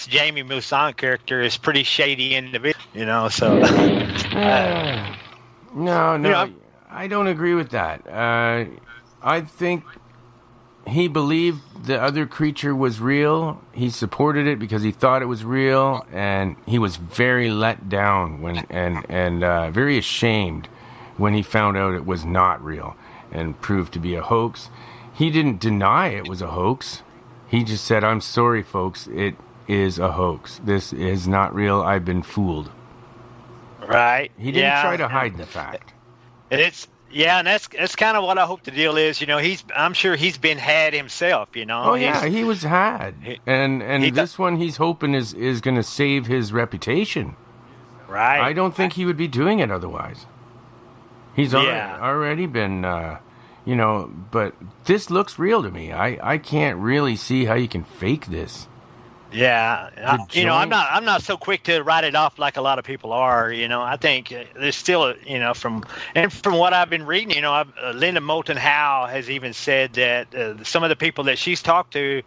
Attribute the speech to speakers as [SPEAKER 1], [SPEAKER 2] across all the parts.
[SPEAKER 1] this Jamie Moussan character is pretty shady individual, you know. So
[SPEAKER 2] no, I don't agree with that. I think he believed the other creature was real. He supported it because he thought it was real, and he was very let down and very ashamed when he found out it was not real and proved to be a hoax. He didn't deny it was a hoax. He just said, "I'm sorry, folks. It is a hoax. This is not real. I've been fooled."
[SPEAKER 1] Right.
[SPEAKER 2] He didn't try to hide the fact.
[SPEAKER 1] And that's kind of what I hope the deal is. You know, I'm sure he's been had himself. You know.
[SPEAKER 2] Oh yeah, he was had, and this one he's hoping is going to save his reputation.
[SPEAKER 1] Right.
[SPEAKER 2] I don't think he would be doing it otherwise. He's already been, but this looks real to me. I can't really see how you can fake this.
[SPEAKER 1] Yeah, I'm not so quick to write it off like a lot of people are. You know, I think there's still, from what I've been reading, Linda Moulton Howe has even said that some of the people that she's talked to,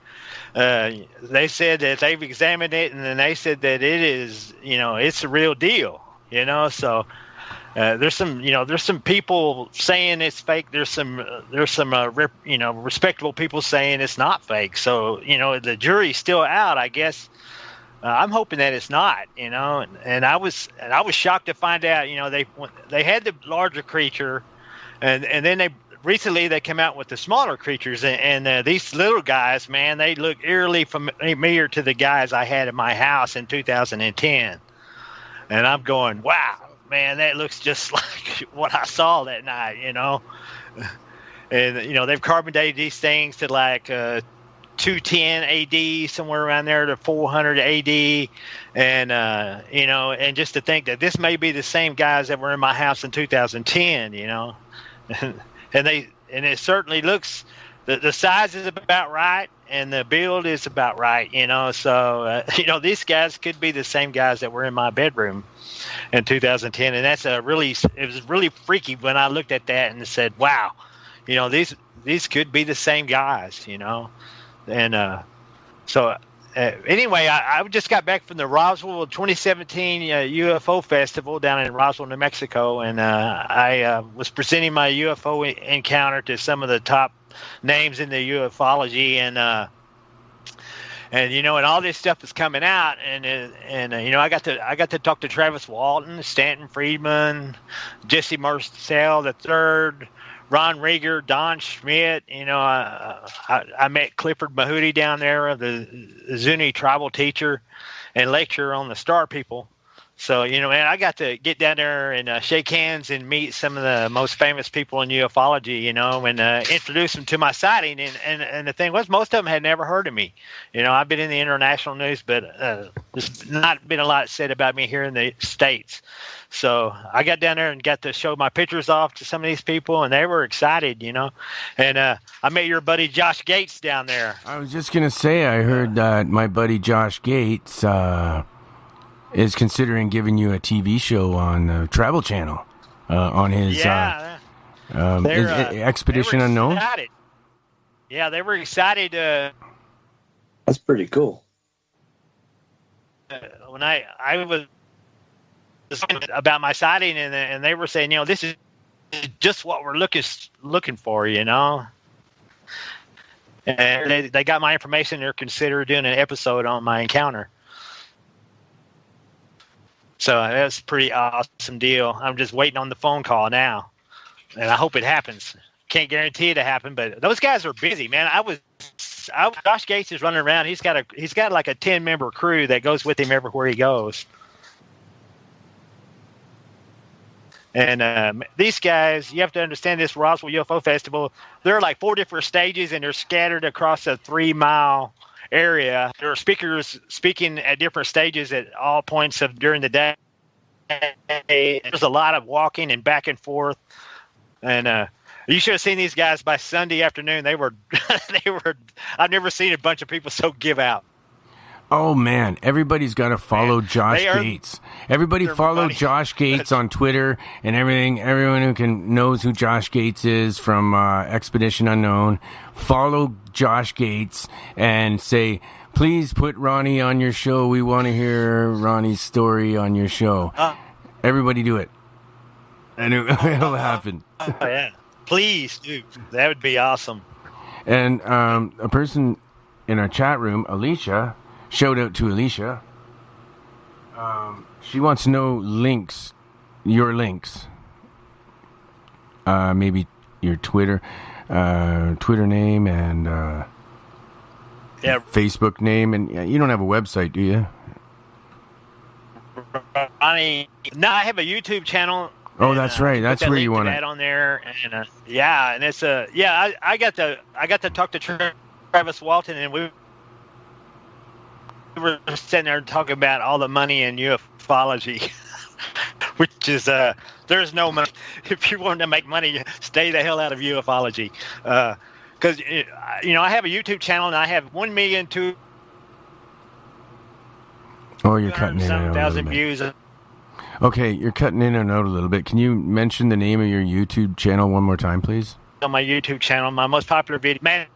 [SPEAKER 1] they said that they've examined it, and then they said that it is, it's a real deal. So. There's some people saying it's fake. There's some respectable people saying it's not fake. So, the jury's still out, I guess. I'm hoping that it's not, and I was shocked to find out, they had the larger creature and then recently they came out with the smaller creatures, and these little guys, man, they look eerily familiar to the guys I had in my house in 2010. And I'm going, wow. Man, that looks just like what I saw that night, And, they've carbon dated these things to like 210 AD, somewhere around there to 400 AD. And, and just to think that this may be the same guys that were in my house in 2010, And it certainly looks, the size is about right. And the build is about right, So, these guys could be the same guys that were in my bedroom in 2010, and it was really freaky when I looked at that and said, "Wow, these could be the same guys," And so anyway, I just got back from the Roswell 2017 UFO Festival down in Roswell, New Mexico, and I was presenting my UFO encounter to some of the top names in the ufology, and all this stuff is coming out, and I got to talk to Travis Walton, Stanton Friedman, Jesse Marcel III, Ron Rieger, Don Schmidt. I met Clifford Mahooty down there, the Zuni tribal teacher and lecturer on the Star People. So, and I got to get down there and shake hands and meet some of the most famous people in ufology, and introduce them to my sighting. And the thing was, most of them had never heard of me. I've been in the international news, but there's not been a lot said about me here in the States. So I got down there and got to show my pictures off to some of these people, and they were excited, And I met your buddy Josh Gates down there.
[SPEAKER 2] I was just going to say, I heard that my buddy Josh Gates is considering giving you a TV show on Travel Channel on his Expedition Unknown.
[SPEAKER 1] Excited. Yeah, they were excited.
[SPEAKER 3] That's pretty cool.
[SPEAKER 1] When I was about my sighting, and they were saying, this is just what we're looking for, And they got my information. They're considering doing an episode on my encounter. So that's a pretty awesome deal. I'm just waiting on the phone call now, and I hope it happens. Can't guarantee it to happen, but those guys are busy, man. Josh Gates is running around. He's got like a 10-member crew that goes with him everywhere he goes. And these guys, you have to understand this Roswell UFO Festival. There are like 4 different stages, and they're scattered across a 3-mile area. There are speakers speaking at different stages at all points during the day. There's a lot of walking and back and forth, and you should have seen these guys by Sunday afternoon. They were I've never seen a bunch of people so give out.
[SPEAKER 2] Oh man, everybody's got to follow Josh Gates. Everybody follow money. Josh Gates on Twitter and everything. Everyone who knows who Josh Gates is from Expedition Unknown, follow Josh Gates and say, please put Ronnie on your show. We want to hear Ronnie's story on your show. Everybody do it. And it'll happen.
[SPEAKER 1] Oh, yeah. Please do. That would be awesome.
[SPEAKER 2] And a person in our chat room, Alicia, shout out to Alicia. She wants to know your links. Maybe your Twitter name and Facebook name. And you don't have a website, do you?
[SPEAKER 1] No, I have a YouTube channel.
[SPEAKER 2] Oh, that's right. That's where you want
[SPEAKER 1] to add on there, and and it's I got to talk to Travis Walton, and we were sitting there talking about all the money in ufology, which is there's no money. If you want to make money, stay the hell out of ufology, because I have a YouTube channel and I have 1,000,002.
[SPEAKER 2] Oh, you're cutting in and out a little bit.
[SPEAKER 1] Views.
[SPEAKER 2] Okay, you're cutting in and out a little bit. Can you mention the name of your YouTube channel one more time, please?
[SPEAKER 1] On my YouTube channel, my most popular video, man,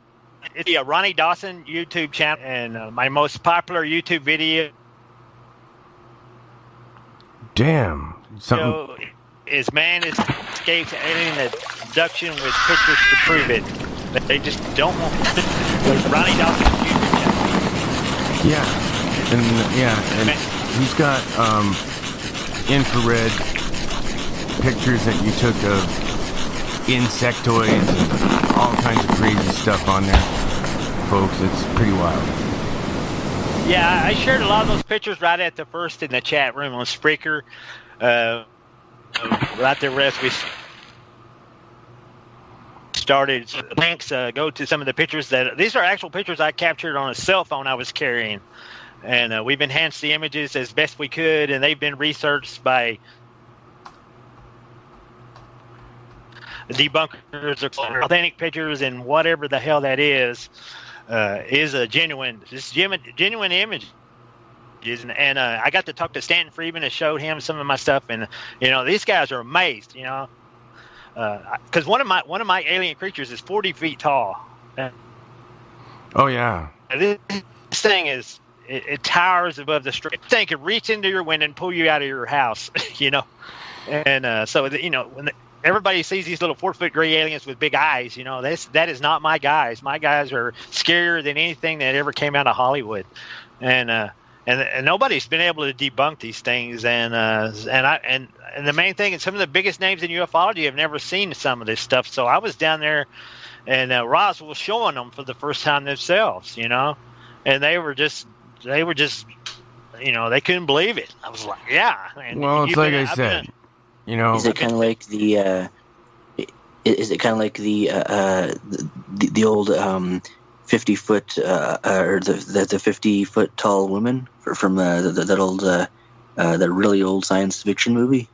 [SPEAKER 1] it's a Ronnie Dawson YouTube channel, and my most popular YouTube video.
[SPEAKER 2] Damn. Something
[SPEAKER 1] is man escapes alien abduction with pictures to prove it. They just don't want Ronnie Dawson's YouTube channel.
[SPEAKER 2] Yeah, and he's got infrared pictures that you took of insectoids and all kinds of crazy stuff on there, folks. It's pretty wild.
[SPEAKER 1] Yeah, I shared a lot of those pictures right at the first in the chat room on Spreaker. Right there as we started links, go to some of the pictures these are actual pictures I captured on a cell phone I was carrying. And we've enhanced the images as best we could, and they've been researched by debunkers or authentic pictures, and whatever the hell that is a genuine image. And I got to talk to Stanton Friedman and showed him some of my stuff, and these guys are amazed, because one of my alien creatures is 40 feet tall.
[SPEAKER 2] Oh yeah,
[SPEAKER 1] this thing is. It towers above the street. This thing could reach into your window and pull you out of your house, And so when everybody sees these little 4-foot gray aliens with big eyes, that is not my guys. My guys are scarier than anything that ever came out of Hollywood, and nobody's been able to debunk these things. And the main thing, and some of the biggest names in ufology have never seen some of this stuff. So I was down there, and Roz was showing them for the first time themselves, and they were just. They they couldn't believe it. I was like, yeah. And
[SPEAKER 2] well, it's like I said,
[SPEAKER 3] Is it kind of like the? Is it kind of like the old 50-foot or the 50-foot tall woman from that old that really old science fiction movie?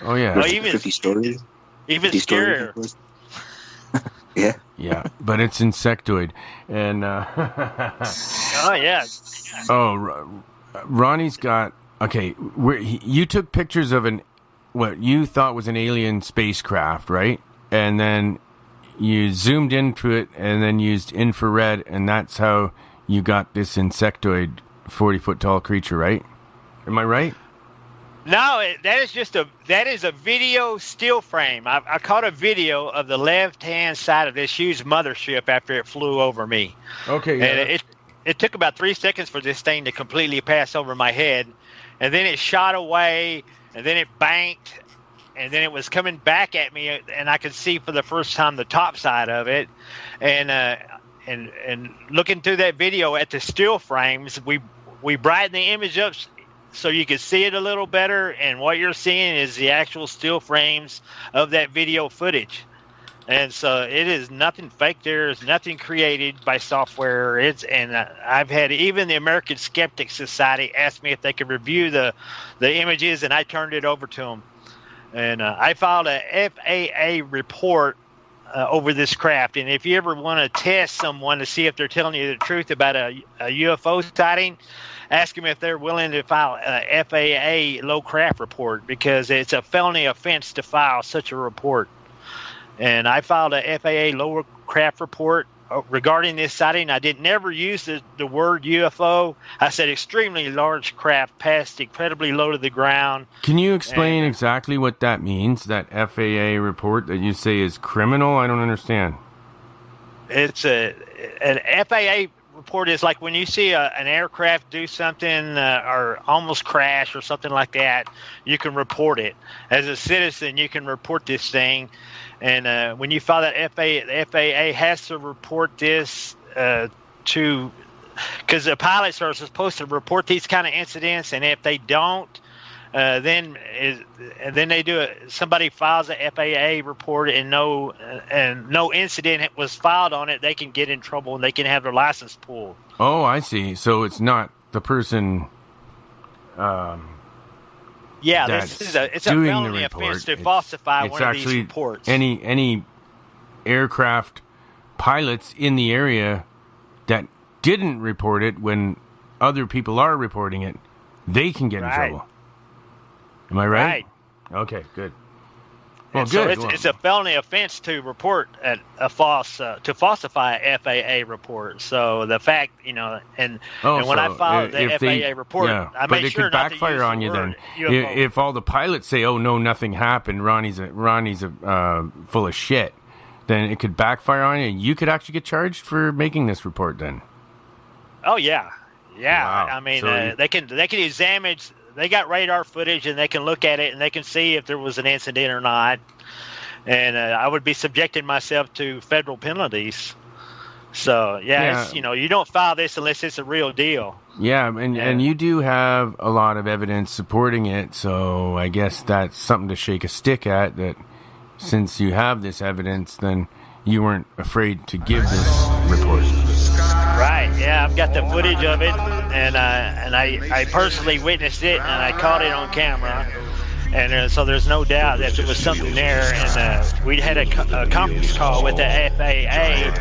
[SPEAKER 2] Oh yeah.
[SPEAKER 1] Well, even
[SPEAKER 3] 50 stories.
[SPEAKER 1] Even scarier.
[SPEAKER 3] Yeah.
[SPEAKER 2] Yeah, but it's insectoid, and
[SPEAKER 1] oh yeah.
[SPEAKER 2] Oh, Ronnie's got you took pictures of what you thought was an alien spacecraft, right? And then you zoomed into it, and then used infrared, and that's how you got this insectoid 40-foot tall creature, right? Am I right?
[SPEAKER 1] No, that is a video still frame. I caught a video of the left-hand side of this huge mothership after it flew over me.
[SPEAKER 2] Okay. Yeah.
[SPEAKER 1] And it took about 3 seconds for this thing to completely pass over my head, and then it shot away, and then it banked, and then it was coming back at me, and I could see for the first time the top side of it, and looking through that video at the still frames, we brightened the image up so you can see it a little better, and what you're seeing is the actual still frames of that video footage. And so it is nothing fake. There's nothing created by software. I've had even the American Skeptic Society ask me if they could review the images, and I turned it over to them. And I filed a FAA report over this craft. And if you ever want to test someone to see if they're telling you the truth about a UFO sighting, ask them if they're willing to file a FAA low craft report, because it's a felony offense to file such a report. And I filed a FAA low craft report regarding this sighting. I did never use the word UFO. I said extremely large craft passed incredibly low to the ground.
[SPEAKER 2] Can you explain exactly what that means, that FAA report that you say is criminal? I don't understand.
[SPEAKER 1] It's an FAA report is like when you see an aircraft do something or almost crash or something like that, you can report it. As a citizen, you can report this thing. And when you file that FAA, the FAA has to report this to, because the pilots are supposed to report these kind of incidents, and if they don't, then they do it. Somebody files a FAA report and no incident was filed on it, they can get in trouble and they can have their license pulled.
[SPEAKER 2] Oh, I see. So it's not the person.
[SPEAKER 1] Yeah, it's a felony offense to falsify one of these reports.
[SPEAKER 2] Any aircraft pilots in the area that didn't report it when other people are reporting it, they can get in trouble. Am I right? Okay, good. Well, good.
[SPEAKER 1] So it's a felony offense to report to falsify a FAA report. So the fact, and when I filed the FAA report, I made sure not to use the word UFO. But it could backfire on you then. If all the pilots say, "Oh no, nothing happened," Ronnie's full of shit, then it could backfire on you. You could actually get charged for making this report then. Oh yeah.
[SPEAKER 2] Wow.
[SPEAKER 1] I mean, they can examine. They got radar footage, and they can look at it, and they can see if there was an incident or not. And I would be subjecting myself to federal penalties. So, you don't file this unless it's a real deal.
[SPEAKER 2] Yeah, and you do have a lot of evidence supporting it, so I guess that's something to shake a stick at, that since you have this evidence, then you weren't afraid to give this report.
[SPEAKER 1] Right, yeah, I've got the footage of it, and I personally witnessed it, and I caught it on camera, and so there's no doubt that there was something there, and we had a conference call with the FAA,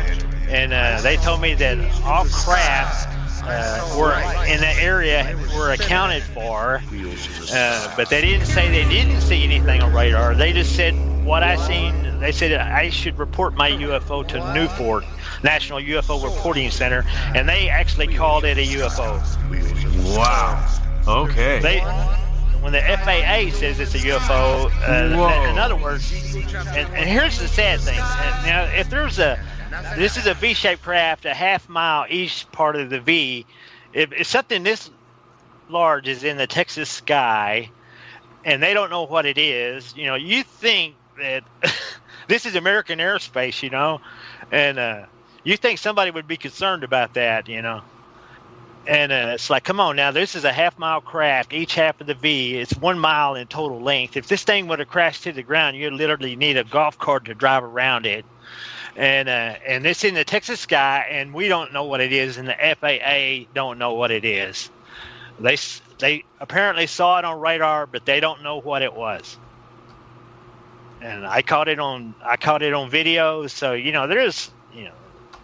[SPEAKER 1] and they told me that all crafts were in the area were accounted for, but they didn't say they didn't see anything on radar. They just said what I seen. They said I should report my UFO to Newport National UFO Reporting Center, and they actually called it a UFO.
[SPEAKER 2] Wow. Okay.
[SPEAKER 1] When the FAA says it's a UFO, in other words, and here's the sad thing. Now, if this is a V-shaped craft, a half-mile east part of the V. If something this large is in the Texas sky, and they don't know what it is, you think that this is American airspace, and you think somebody would be concerned about that, And it's like, come on now, this is a half-mile craft, each half of the V. It's 1 mile in total length. If this thing would have crashed to the ground, you'd literally need a golf cart to drive around it. And it's in the Texas sky, and we don't know what it is, and the FAA don't know what it is. They apparently saw it on radar, but they don't know what it was. And I caught it on video, so there's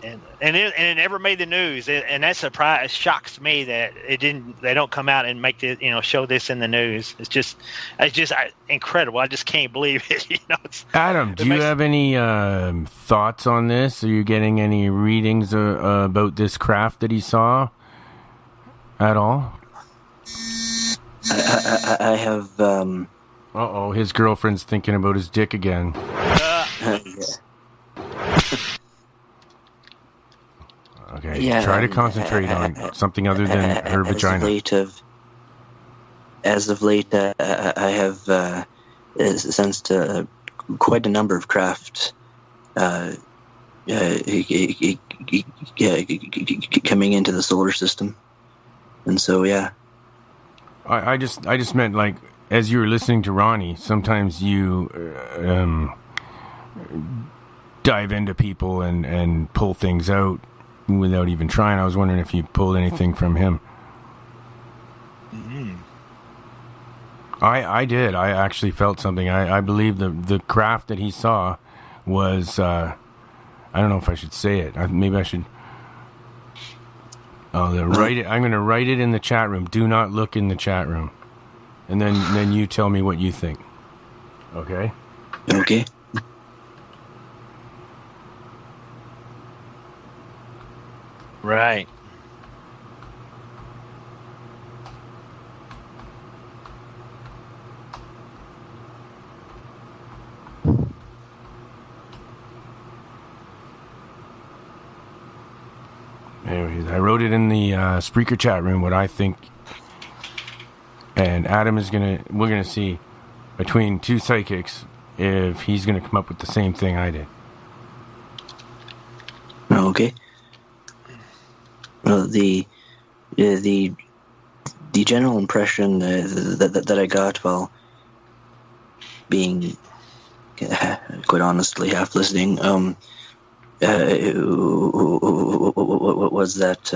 [SPEAKER 1] and it never made the news, and that shocks me that they don't come out and make show this in the news. It's just incredible. I just can't believe it.
[SPEAKER 2] Adam, do you have any thoughts on this? Are you getting any readings about this craft that he saw at all?
[SPEAKER 3] I have.
[SPEAKER 2] His girlfriend's thinking about his dick again. Okay, try to concentrate on something other than her vagina.
[SPEAKER 3] As of late, I have sensed quite a number of craft coming into the solar system, and so
[SPEAKER 2] I just meant, like, as you were listening to Ronnie, sometimes you dive into people and pull things out without even trying. I was wondering if you pulled anything from him.
[SPEAKER 1] Mm-hmm.
[SPEAKER 2] I did. I actually felt something. I believe the craft that he saw was, I don't know if I should say it. Maybe I should. Write it. I'm going to write it in the chat room. Do not look in the chat room. And then you tell me what you think. Okay?
[SPEAKER 3] Okay.
[SPEAKER 1] Right.
[SPEAKER 2] Anyways, I wrote it in the Spreaker chat room what I think, and Adam we're gonna see between two psychics if he's gonna come up with the same thing I did.
[SPEAKER 3] Okay. Well, the general impression that I got while being, quite honestly, half listening, was that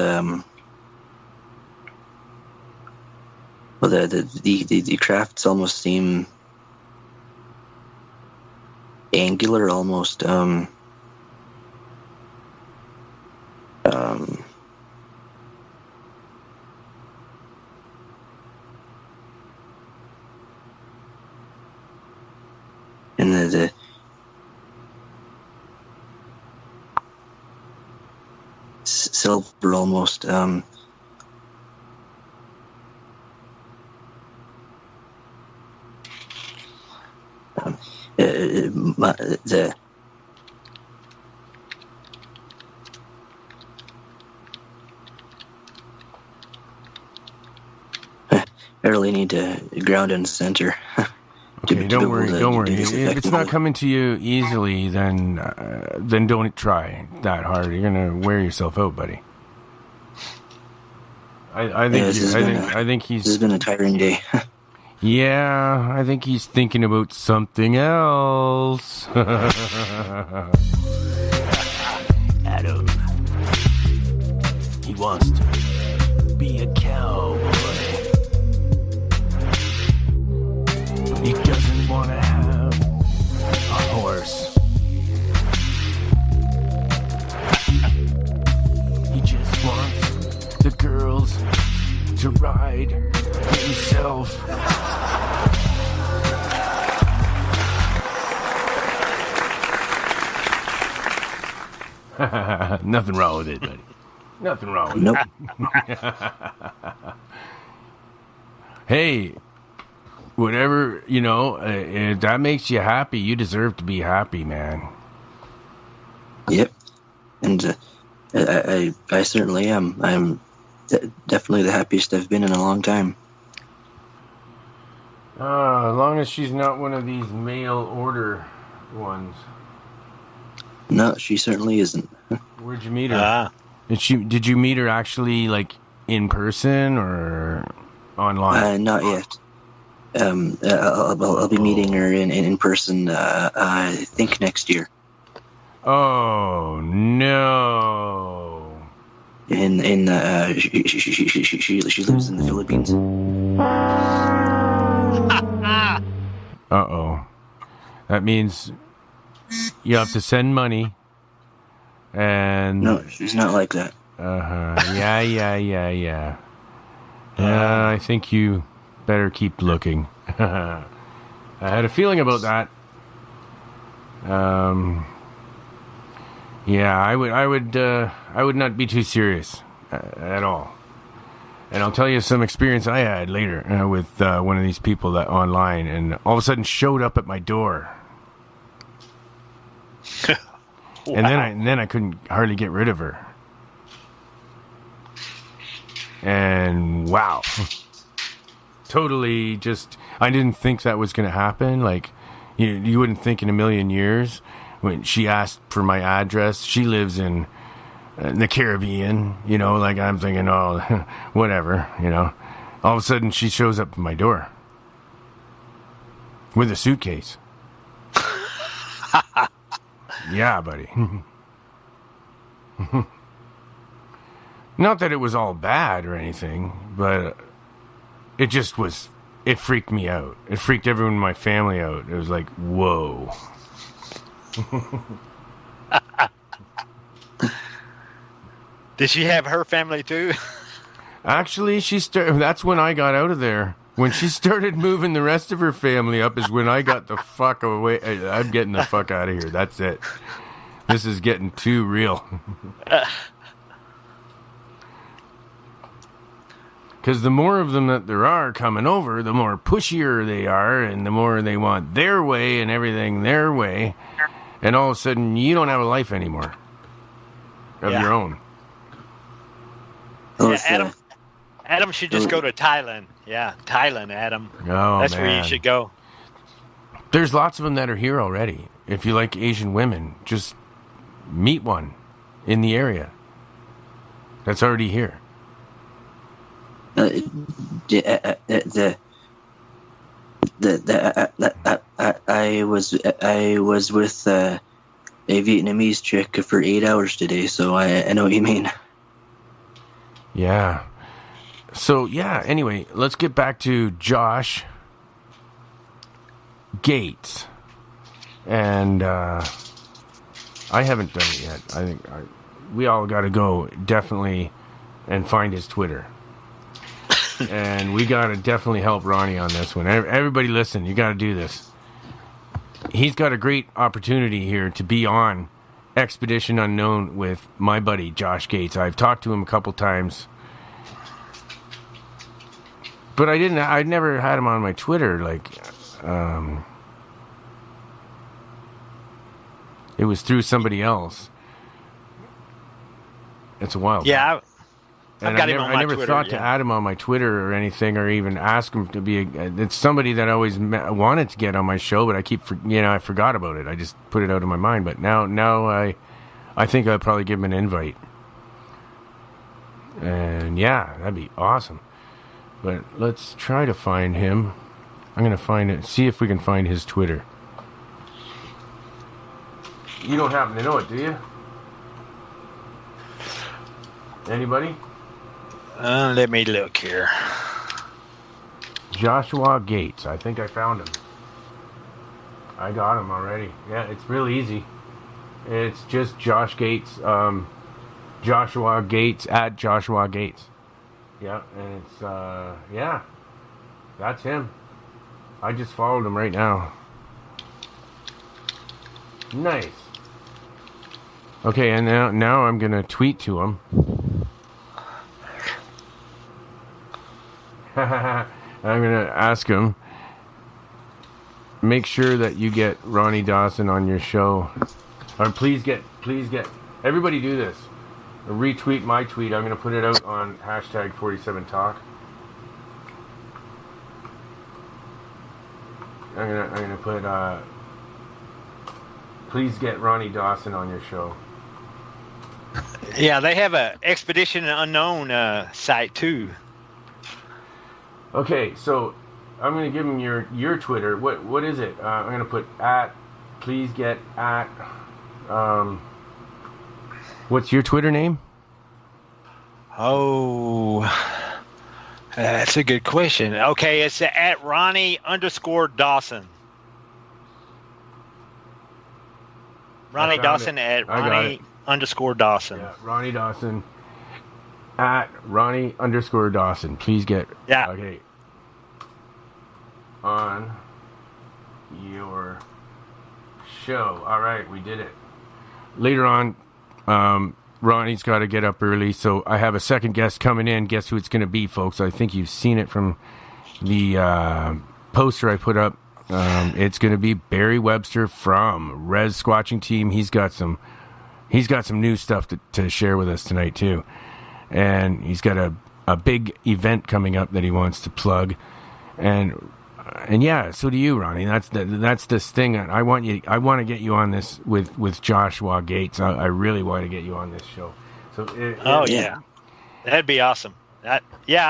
[SPEAKER 3] well, the crafts almost seem angular, almost and the silver almost the I really need to ground and center.
[SPEAKER 2] Okay, don't worry. If it's not coming to you easily, then don't try that hard. You're gonna wear yourself out, buddy. I think he's.
[SPEAKER 3] This has been a tiring day.
[SPEAKER 2] Yeah, I think he's thinking about something else. Adam, he wants to be a cowboy. He doesn't want to have a horse. He just wants the girls to ride himself. Nothing wrong with it, buddy. Nothing wrong with
[SPEAKER 3] Nope.
[SPEAKER 2] it. Hey, whatever, if that makes you happy, you deserve to be happy, man.
[SPEAKER 3] Yep. And I certainly am. I'm definitely the happiest I've been in a long time.
[SPEAKER 2] As long as she's not one of these mail order ones.
[SPEAKER 3] No, she certainly isn't.
[SPEAKER 2] Where'd you meet her? Did you meet her actually, like, in person or online?
[SPEAKER 3] Not yet. I'll be meeting her in person. I think next year.
[SPEAKER 2] Oh no!
[SPEAKER 3] She lives in the Philippines.
[SPEAKER 2] Uh-oh. That means you have to send money. And
[SPEAKER 3] no, she's not like that.
[SPEAKER 2] Yeah. Yeah, I think you better keep looking. I had a feeling about that. Yeah, I would not be too serious at all. And I'll tell you some experience I had later with one of these people that online, and all of a sudden showed up at my door. Wow. And then I couldn't hardly get rid of her. And wow. Totally just, I didn't think that was going to happen. Like, you wouldn't think in a million years. When she asked for my address, she lives in the Caribbean, like I'm thinking, oh, whatever, All of a sudden she shows up at my door with a suitcase. Yeah, buddy. Not that it was all bad or anything, but it just was, it freaked me out. It freaked everyone in my family out. It was like, whoa.
[SPEAKER 1] Did she have her family too?
[SPEAKER 2] Actually, that's when I got out of there. When she started moving the rest of her family up is when I got the fuck away. I'm getting the fuck out of here. That's it. This is getting too real. Because the more of them that there are coming over, the more pushier they are, and the more they want their way and everything their way. And all of a sudden, you don't have a life anymore of your own.
[SPEAKER 1] Yeah, Adam should just go to Thailand. Yeah, Thailand, Adam.
[SPEAKER 2] Oh,
[SPEAKER 1] that's
[SPEAKER 2] man.
[SPEAKER 1] where you should go.
[SPEAKER 2] There's lots of them that are here already. If you like Asian women, just meet one in the area that's already here.
[SPEAKER 3] I was with a Vietnamese chick for 8 hours today, so I know what you mean.
[SPEAKER 2] Yeah. So, yeah, anyway, let's get back to Josh Gates. And I haven't done it yet. I think we all got to go definitely and find his Twitter. And we got to definitely help Ronnie on this one. Everybody listen, you got to do this. He's got a great opportunity here to be on Expedition Unknown with my buddy Josh Gates. I've talked to him a couple times. But I'd never had him on my Twitter. It was through somebody else. It's a while.
[SPEAKER 1] Yeah,
[SPEAKER 2] And
[SPEAKER 1] got him on my
[SPEAKER 2] I never
[SPEAKER 1] Twitter,
[SPEAKER 2] thought to add him on my Twitter or anything, or even ask him to be. It's somebody that I always wanted to get on my show, but I forgot about it. I just put it out of my mind. But now I think I'll probably give him an invite. And yeah, that'd be awesome. But let's try to find him. I'm gonna find it. See if we can find his Twitter. You don't happen to know it, do you? Anybody?
[SPEAKER 1] Let me look here.
[SPEAKER 2] Joshua Gates. I think I found him. I got him already. Yeah, it's real easy. It's just Josh Gates. Joshua Gates at Joshua Gates. Yeah, and it's yeah. That's him. I just followed him right now. Nice. Okay, and now I'm gonna tweet to him. I'm gonna ask him. Make sure that you get Ronnie Dawson on your show. Or please get everybody do this. Retweet my tweet. I'm gonna put it out on hashtag 47Talk. I'm gonna put please get Ronnie Dawson on your show.
[SPEAKER 1] Yeah, they have a Expedition Unknown site too.
[SPEAKER 2] Okay, so I'm gonna give him your Twitter. What is it? I'm gonna put at. Please get at. What's your Twitter name?
[SPEAKER 1] Oh, that's a good question. Okay, it's at Ronnie_Dawson. Ronnie Dawson at Ronnie_Dawson.
[SPEAKER 2] Yeah, Ronnie Dawson at Ronnie_Dawson. Please get okay on your show. All right, we did it. Later on, Ronnie's got to get up early, so I have a second guest coming in. Guess who it's going to be, folks? I think you've seen it from the poster I put up. It's going to be Barry Webster from Res Squatching Team. He's got some new stuff to share with us tonight too, and he's got a big event coming up that he wants to plug, and yeah, so do you, Ronnie. That's this thing. I want to get you on this with Joshua Gates. I really want to get you on this show. So
[SPEAKER 1] yeah, that'd be awesome. I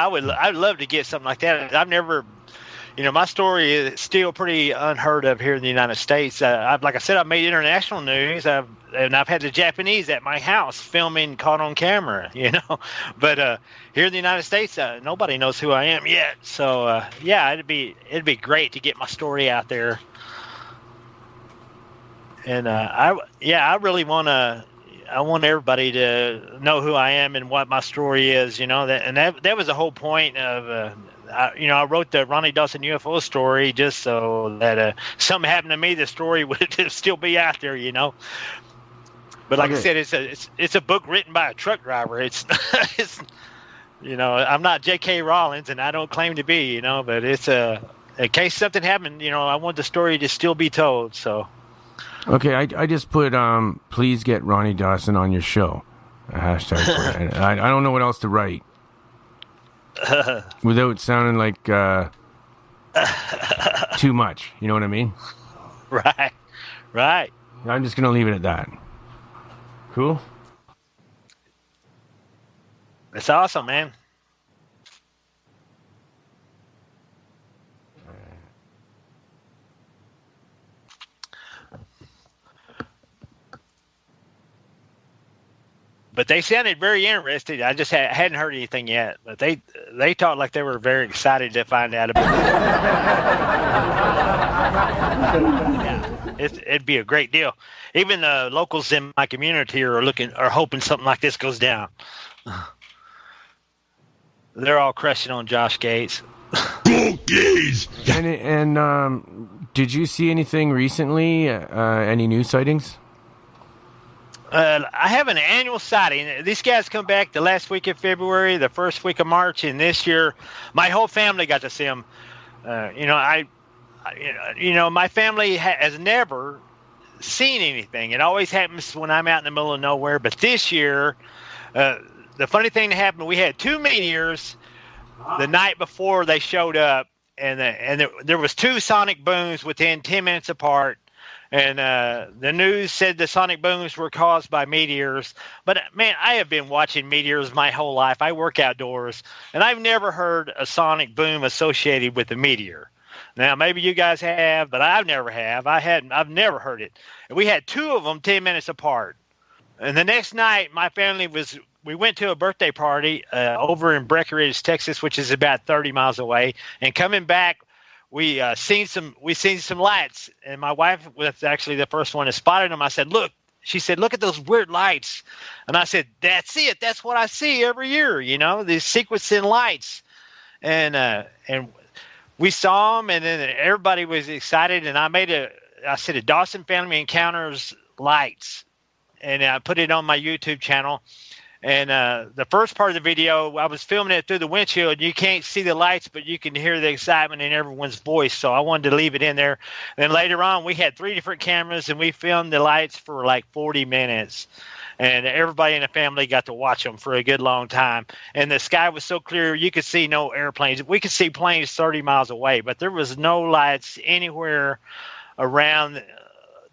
[SPEAKER 1] would love to get something like that. I've never. My story is still pretty unheard of here in the United States. Like I said, I've made international news. I've had the Japanese at my house filming, caught on camera. But here in the United States, nobody knows who I am yet. So it'd be great to get my story out there. And I really want to. I want everybody to know who I am and what my story is. That was the whole point of. I wrote the Ronnie Dawson UFO story just so that something happened to me, the story would still be out there. But like I said, it's a book written by a truck driver. It's I'm not J.K. Rowling, and I don't claim to be. But it's in case something happened. I want the story to still be told. So.
[SPEAKER 2] Okay, I just put please get Ronnie Dawson on your show. A hashtag for it. I don't know what else to write without sounding like too much. You know what I mean?
[SPEAKER 1] Right.
[SPEAKER 2] I'm just gonna leave it at that. Cool.
[SPEAKER 1] That's awesome, man. But they sounded very interested. I just hadn't heard anything yet. But they talked like they were very excited to find out about it. Yeah, it'd be a great deal. Even the locals in my community are hoping something like this goes down. They're all crushing on Josh Gates.
[SPEAKER 2] Cookies. And did you see anything recently? Any new sightings?
[SPEAKER 1] I have an annual sighting. These guys come back the last week of February, the first week of March, and this year, my whole family got to see them. My family has never seen anything. It always happens when I'm out in the middle of nowhere. But this year, the funny thing that happened, we had two meteors the night before they showed up, and there was two sonic booms within 10 minutes apart. And the news said the sonic booms were caused by meteors. But, man, I have been watching meteors my whole life. I work outdoors, and I've never heard a sonic boom associated with a meteor. Now, maybe you guys have, but I've never have. I've never heard it. And we had two of them 10 minutes apart. And the next night, my family we went to a birthday party over in Breckenridge, Texas, which is about 30 miles away. And coming back, we seen some lights, and my wife was actually the first one to spotted them. I said, "Look," she said, "look at those weird lights." And I said, "That's it. That's what I see every year. These sequencing lights." And we saw them, and then everybody was excited. And I said, "A Dawson Family Encounters lights," and I put it on my YouTube channel. And the first part of the video, I was filming it through the windshield. You can't see the lights, but you can hear the excitement in everyone's voice. So I wanted to leave it in there. Then later on, we had 3 different cameras, and we filmed the lights for like 40 minutes. And everybody in the family got to watch them for a good long time. And the sky was so clear, you could see no airplanes. We could see planes 30 miles away, but there was no lights anywhere around.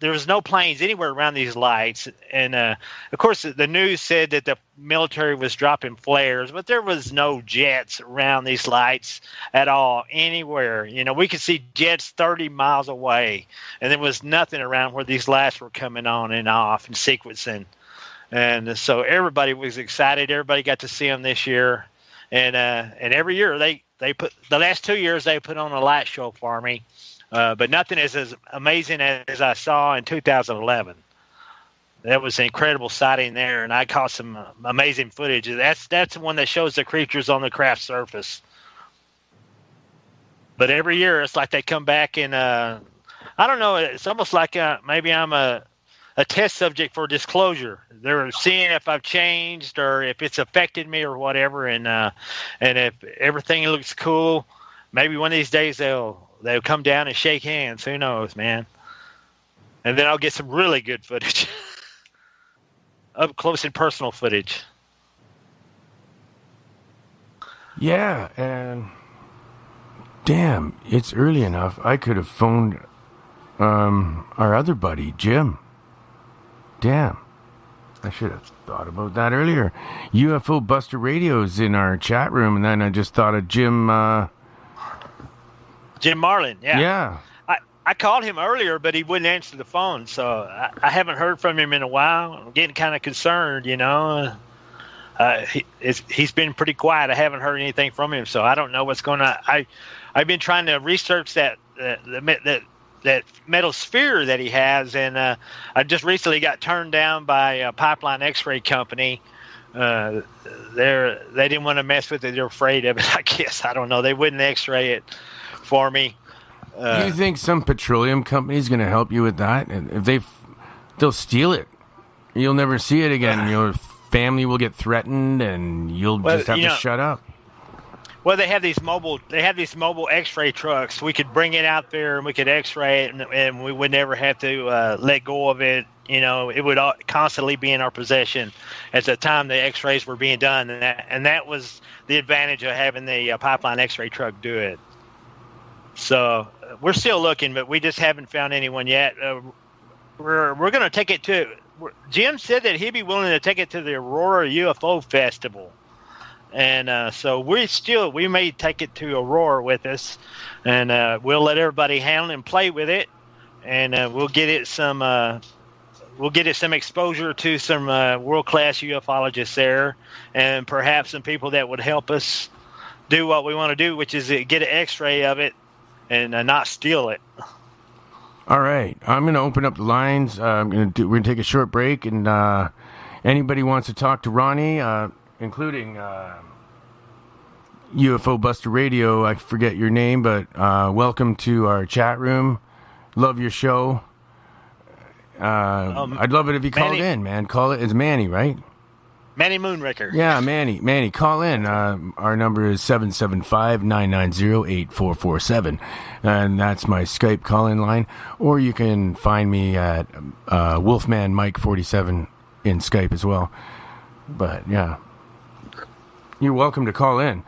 [SPEAKER 1] There was no planes anywhere around these lights. And, of course, the news said that the military was dropping flares, but there was no jets around these lights at all anywhere. We could see jets 30 miles away, and there was nothing around where these lights were coming on and off and sequencing. And so everybody was excited. Everybody got to see them this year. And every year they put – the last 2 years they put on a light show for me. But nothing is as amazing as I saw in 2011. That was an incredible sighting there, and I caught some amazing footage. That's the one that shows the creatures on the craft surface. But every year it's like they come back and I don't know. It's almost like maybe I'm a test subject for disclosure. They're seeing if I've changed or if it's affected me or whatever, and if everything looks cool, maybe one of these days they'll come down and shake hands. Who knows, man? And then I'll get some really good footage. Up close and personal footage.
[SPEAKER 2] Yeah, and damn, it's early enough. I could have phoned our other buddy, Jim. Damn. I should have thought about that earlier. UFO Buster Radio's in our chat room, and then I just thought of Jim...
[SPEAKER 1] Jim Marlin, yeah.
[SPEAKER 2] Yeah.
[SPEAKER 1] I called him earlier, but he wouldn't answer the phone, so I haven't heard from him in a while. I'm getting kind of concerned, He's been pretty quiet. I haven't heard anything from him, so I don't know what's going on. I've been trying to research that that metal sphere that he has, and I just recently got turned down by a Pipeline X-ray company. They didn't want to mess with it. They're afraid of it, I guess. I don't know. They wouldn't X-ray it for me.
[SPEAKER 2] Do you think some petroleum company is going to help you with that? And if they'll steal it, you'll never see it again. Your family will get threatened, and you'll just have to shut up.
[SPEAKER 1] Well, they have these mobile X-ray trucks. We could bring it out there and we could X-ray it, and we would never have to let go of it. It would constantly be in our possession at the time the X-rays were being done, and that was the advantage of having the Pipeline X-ray truck do it. So we're still looking, but we just haven't found anyone yet. We're going to take it to. Jim said that he'd be willing to take it to the Aurora UFO Festival. And so we may take it to Aurora with us, and we'll let everybody handle and play with it, and we'll get it some exposure to some world-class ufologists there, and perhaps some people that would help us do what we want to do, which is get an X-ray of it and not steal it.
[SPEAKER 2] All right, I'm going to open up the lines. We're going to take a short break, and anybody wants to talk to Ronnie. Including UFO Buster Radio. I forget your name, but welcome to our chat room. Love your show. I'd love it if you called in, man. Call it. It's Manny, right?
[SPEAKER 1] Manny Moonraker.
[SPEAKER 2] Yeah, Manny, call in. Our number is 775-990-8447. And that's my Skype call-in line. Or you can find me at Wolfman Mike 47 in Skype as well. But, yeah. You're welcome to call in.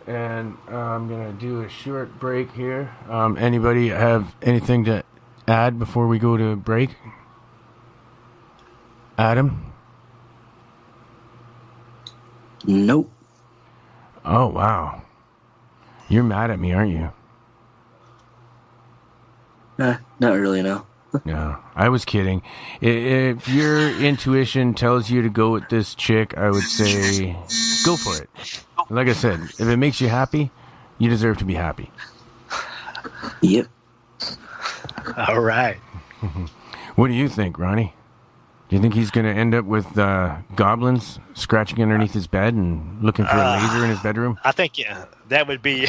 [SPEAKER 2] And I'm going to do a short break here. Anybody have anything to add before we go to break? Adam?
[SPEAKER 3] Nope.
[SPEAKER 2] Oh, wow. You're mad at me, aren't you?
[SPEAKER 3] Not really, no.
[SPEAKER 2] No, I was kidding. If your intuition tells you to go with this chick, I would say go for it. Like I said, if it makes you happy, you deserve to be happy.
[SPEAKER 3] Yep.
[SPEAKER 1] All right.
[SPEAKER 2] What do you think, Ronnie? Do you think he's going to end up with goblins scratching underneath his bed and looking for a laser in his bedroom?
[SPEAKER 1] I think that would be.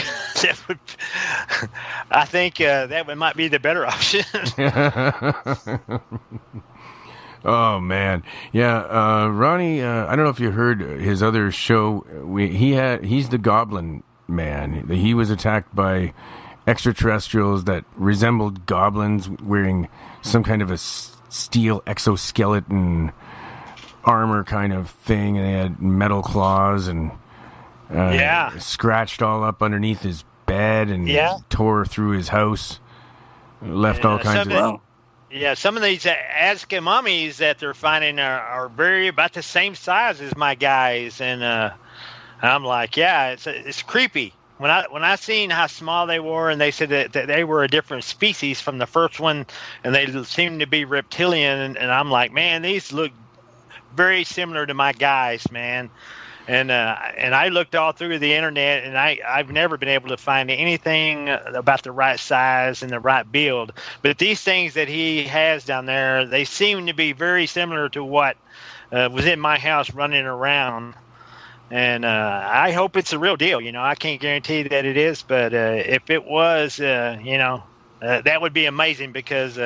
[SPEAKER 1] I think that might be the better option.
[SPEAKER 2] Oh man, yeah. Ronnie, I don't know if you heard his other show. He's the Goblin Man. He was attacked by extraterrestrials that resembled goblins, wearing some kind of a steel exoskeleton armor kind of thing, and they had metal claws and scratched all up underneath his bed and tore through his house, left all kinds of.
[SPEAKER 1] Yeah, some of these Aztec mummies that they're finding are very about the same size as my guys, and I'm like, it's creepy. When I seen how small they were, and they said that they were a different species from the first one, and they seemed to be reptilian, and I'm like, man, these look very similar to my guys, man. And I looked all through the internet, and I've never been able to find anything about the right size and the right build. But these things that he has down there, they seem to be very similar to what was in my house running around. And I hope it's a real deal. I can't guarantee that it is, but if it was, that would be amazing because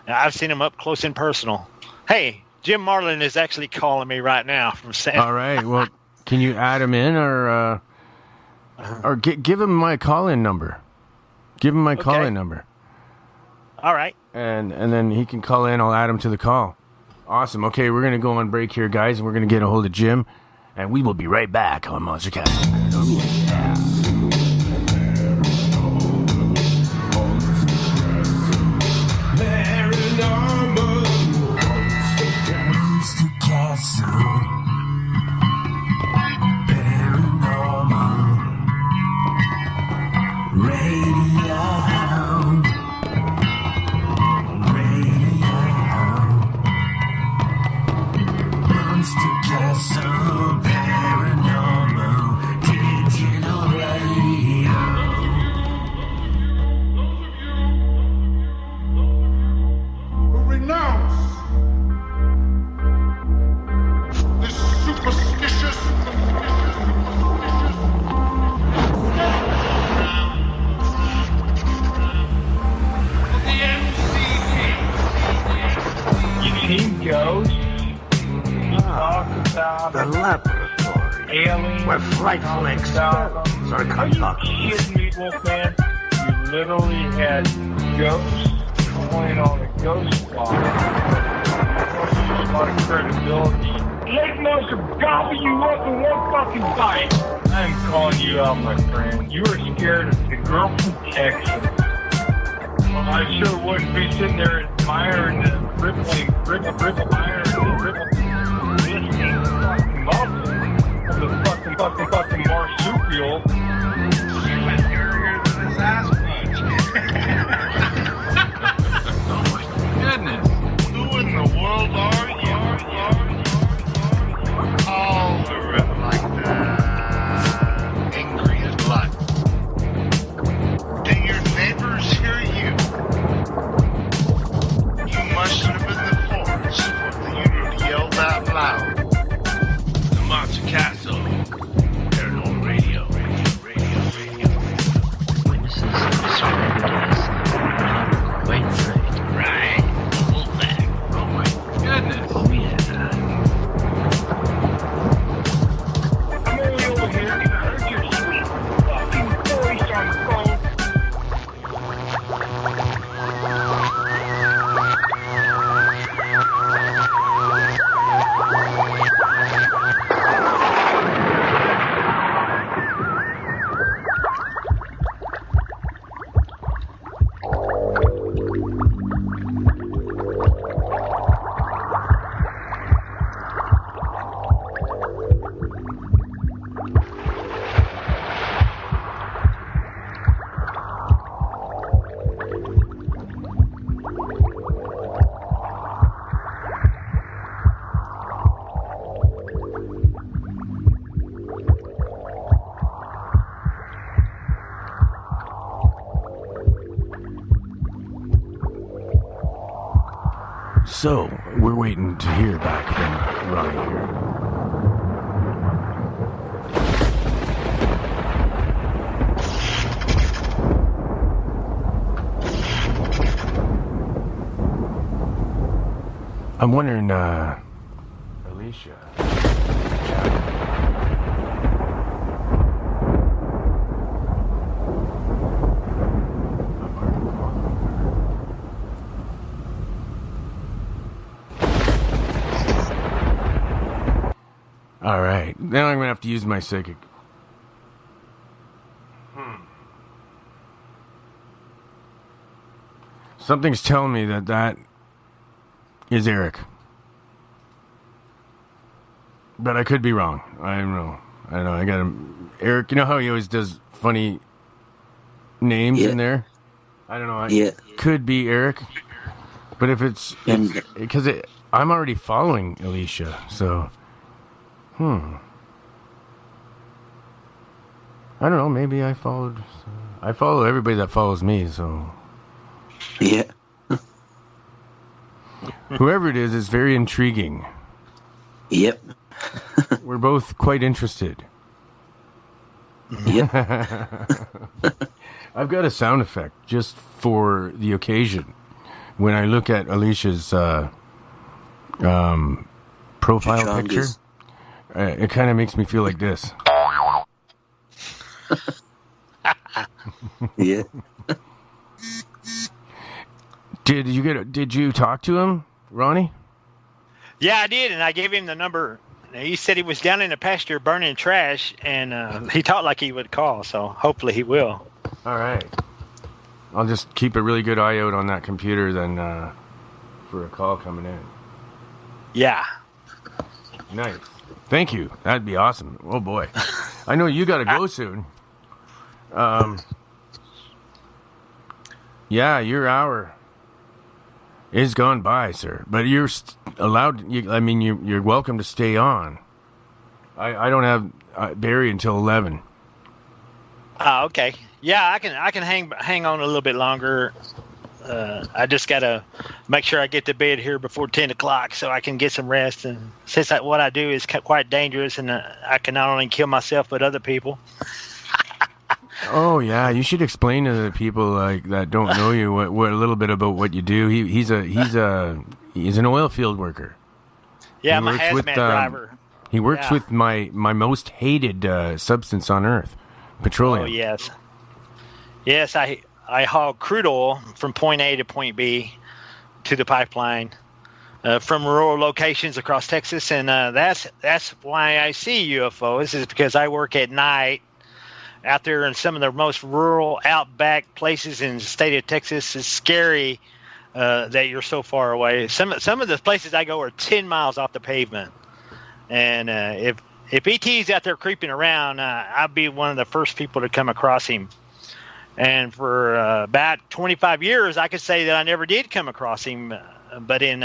[SPEAKER 1] I've seen them up close and personal. Hey, Jim Marlin is actually calling me right now from San.
[SPEAKER 2] All right, well. Can you add him in, or give him my call-in number? Give him my call-in number.
[SPEAKER 1] All right.
[SPEAKER 2] And then he can call in. I'll add him to the call. Awesome. Okay, we're going to go on break here, guys, and we're going to get a hold of Jim, and we will be right back on Monster Cast. Yeah.
[SPEAKER 4] ghosts. He talks about
[SPEAKER 5] the laboratory.
[SPEAKER 4] aliens.
[SPEAKER 5] Where frightful experiments are conducted.
[SPEAKER 4] Are you kidding me, Wolfman? You literally had ghosts going on a ghost box. A lot of credibility. Lake Monster gobble you up in one fucking bite. I'm calling you out, my friend. You were scared of the girl from Texas. Well, I sure wouldn't be sitting there admiring the rippling glistening fucking muscle of the fucking marsupial. You went scarier than the Sasquatch.
[SPEAKER 5] Oh my goodness.
[SPEAKER 4] Who in the world are you?
[SPEAKER 5] Oh, like angry as blood. Did your neighbors hear you? You must have been the forest for you to yell that loud. The Monster Castle. Paranormal Radio.
[SPEAKER 6] Witnesses have described it as quite right.
[SPEAKER 5] Right. Wolfman. Oh my goodness.
[SPEAKER 6] Oh yeah.
[SPEAKER 4] I'm only over here and I heard your sweet fucking voice on the phone.
[SPEAKER 2] So, we're waiting to hear back from Ronnie here. I'm wondering, Alicia. All right, then I'm gonna have to use my psychic. Something's telling me that is Eric, but I could be wrong. I don't know. I got him. Eric, you know how he always does funny names in there? I don't know. Could be Eric, but if it's because I'm already following Alicia, so. I don't know. Maybe I follow everybody that follows me, so.
[SPEAKER 3] Yeah.
[SPEAKER 2] Whoever it is very intriguing.
[SPEAKER 3] Yep.
[SPEAKER 2] We're both quite interested.
[SPEAKER 3] Yep.
[SPEAKER 2] I've got a sound effect just for the occasion. When I look at Alicia's profile picture. It kind of makes me feel like this.
[SPEAKER 3] Yeah.
[SPEAKER 2] Did you talk to him, Ronnie?
[SPEAKER 1] Yeah, I did, and I gave him the number. He said he was down in the pasture burning trash, and he talked like he would call, so hopefully he will.
[SPEAKER 2] All right. I'll just keep a really good eye out on that computer then for a call coming in.
[SPEAKER 1] Yeah.
[SPEAKER 2] Nice. Thank you. That'd be awesome. Oh, boy. I know you got to go soon. Yeah, your hour is gone by, sir. But you're allowed... you're welcome to stay on. I don't have Barry until 11.
[SPEAKER 1] Oh, okay. Yeah, I can hang on a little bit longer. I just got to make sure I get to bed here before 10 o'clock so I can get some rest. And since what I do is quite dangerous, and I can not only kill myself but other people.
[SPEAKER 2] Oh yeah, you should explain to the people like that don't know you what a little bit about what you do. He's an oil field worker.
[SPEAKER 1] Yeah,
[SPEAKER 2] He
[SPEAKER 1] I'm a
[SPEAKER 2] works with,
[SPEAKER 1] hazmat driver.
[SPEAKER 2] He works
[SPEAKER 1] Yeah.
[SPEAKER 2] with my most hated substance on earth, petroleum.
[SPEAKER 1] Oh yes, yes. I haul crude oil from point A to point B to the pipeline from rural locations across Texas, and that's why I see UFOs is because I work at night out there in some of the most rural outback places in the state of Texas. It's scary that you're so far away. Some of the places I go are 10 miles off the pavement, and if ET's out there creeping around, I'll be one of the first people to come across him. And for about 25 years, I could say that I never did come across him. But in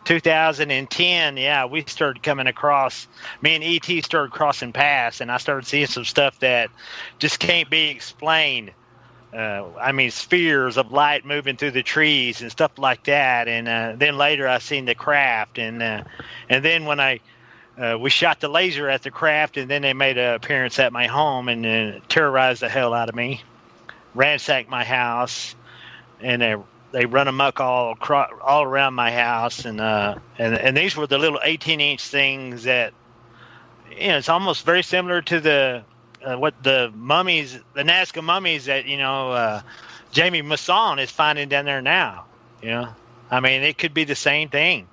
[SPEAKER 1] 2010, yeah, we started coming across. Me and ET started crossing paths, and I started seeing some stuff that just can't be explained. I mean, spheres of light moving through the trees and stuff like that. And then later, I seen the craft, and then when we shot the laser at the craft, and then they made an appearance at my home and terrorized the hell out of me, ransacked my house, and they run amok all around my house, and these were the little 18-inch things that, you know, it's almost very similar to the what the mummies, the Nazca mummies that Jamie Masson is finding down there now. You know, I mean, it could be the same thing.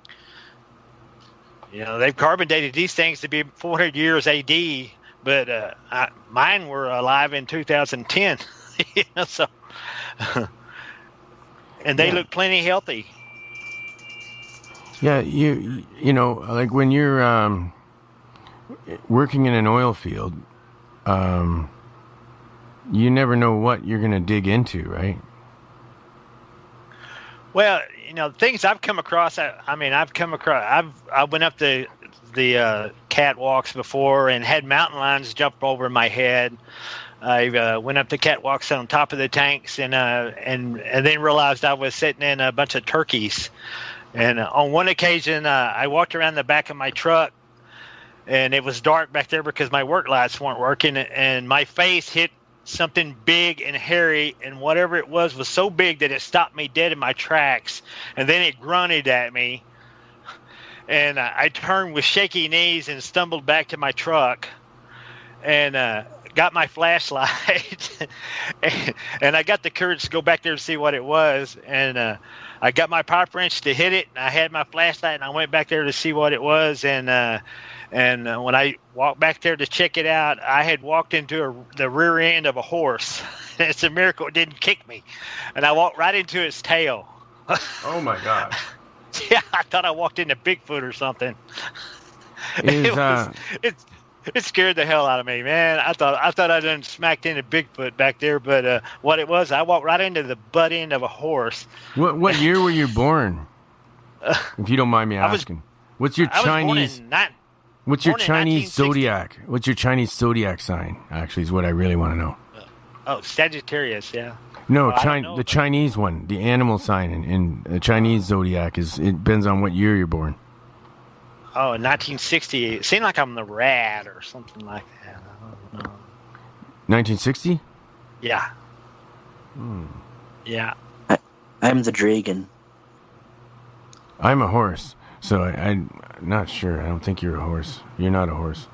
[SPEAKER 1] You know, they've carbon dated these things to be 400 years AD, but mine were alive in 2010. You know, so. And they look plenty healthy.
[SPEAKER 2] Yeah, you know, like when you're working in an oil field, you never know what you're going to dig into, right?
[SPEAKER 1] Well, you know, things I've come across. I went up the catwalks before and had mountain lions jump over my head. I went up the catwalks on top of the tanks and then realized I was sitting in a bunch of turkeys. And on one occasion, I walked around the back of my truck, and it was dark back there because my work lights weren't working, and my face hit something big and hairy, and whatever it was so big that it stopped me dead in my tracks, and then it grunted at me. And I turned with shaky knees and stumbled back to my truck, and got my flashlight, and I got the courage to go back there to see what it was, and I got my pipe wrench to hit it, and I had my flashlight, and I went back there to see what it was, and when I walked back there to check it out, I had walked into the rear end of a horse. It's a miracle it didn't kick me, and I walked right into its tail.
[SPEAKER 2] Oh my God!
[SPEAKER 1] Yeah, I thought I walked into Bigfoot or something. It scared the hell out of me, man. I thought I done smacked into Bigfoot back there, but what it was, I walked right into the butt end of a horse.
[SPEAKER 2] What year were you born? If you don't mind me asking, what's your Chinese? What's your Chinese zodiac? What's your Chinese zodiac sign? Actually, is what I really want to know.
[SPEAKER 1] Sagittarius, yeah.
[SPEAKER 2] No, the Chinese one, the animal sign in the Chinese zodiac it depends on what year you're born.
[SPEAKER 1] Oh, 1960. It seemed like I'm the rat or something like that. I don't know.
[SPEAKER 2] 1960?
[SPEAKER 1] Yeah.
[SPEAKER 2] Hmm.
[SPEAKER 1] Yeah.
[SPEAKER 3] I'm the dragon.
[SPEAKER 2] I'm a horse, so I'm not sure. I don't think you're a horse. You're not a horse.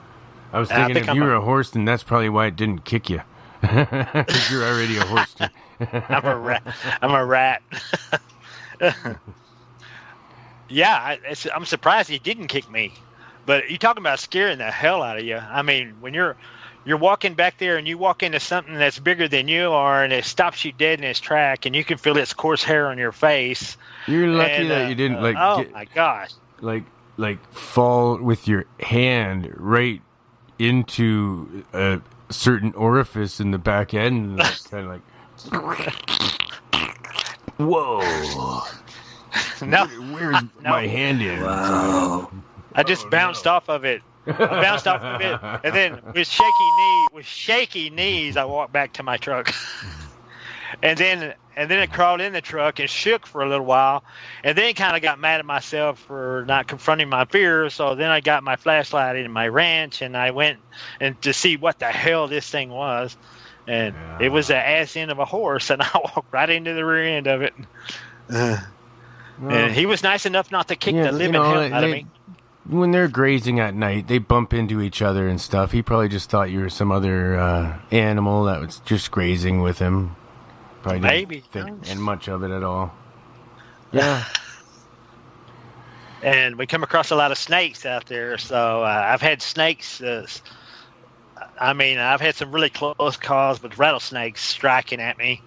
[SPEAKER 2] I was thinking if you were a horse, then that's probably why it didn't kick you. Because you're already a horse.
[SPEAKER 1] I'm a rat. I'm a rat. Yeah, I'm surprised he didn't kick me. But you're talking about scaring the hell out of you. I mean, when you're walking back there and you walk into something that's bigger than you are, and it stops you dead in its track, and you can feel its coarse hair on your face.
[SPEAKER 2] You're lucky that you didn't
[SPEAKER 1] my gosh!
[SPEAKER 2] Like fall with your hand right into a certain orifice in the back end, kind of like. Whoa.
[SPEAKER 1] No,
[SPEAKER 2] where's my hand in?
[SPEAKER 3] Wow.
[SPEAKER 1] I just bounced off of it. I bounced off of it, and then with shaky knees, I walked back to my truck. and then it crawled in the truck and shook for a little while, and then kind of got mad at myself for not confronting my fears. So then I got my flashlight in my wrench, and I went and to see what the hell this thing was. and it was the ass end of a horse, and I walked right into the rear end of it. And he was nice enough not to kick the living hell out of me.
[SPEAKER 2] When they're grazing at night, they bump into each other and stuff. He probably just thought you were some other animal that was just grazing with him. Probably didn't think much of it at all. Yeah.
[SPEAKER 1] And we come across a lot of snakes out there, so I've had snakes. I've had some really close calls with rattlesnakes striking at me,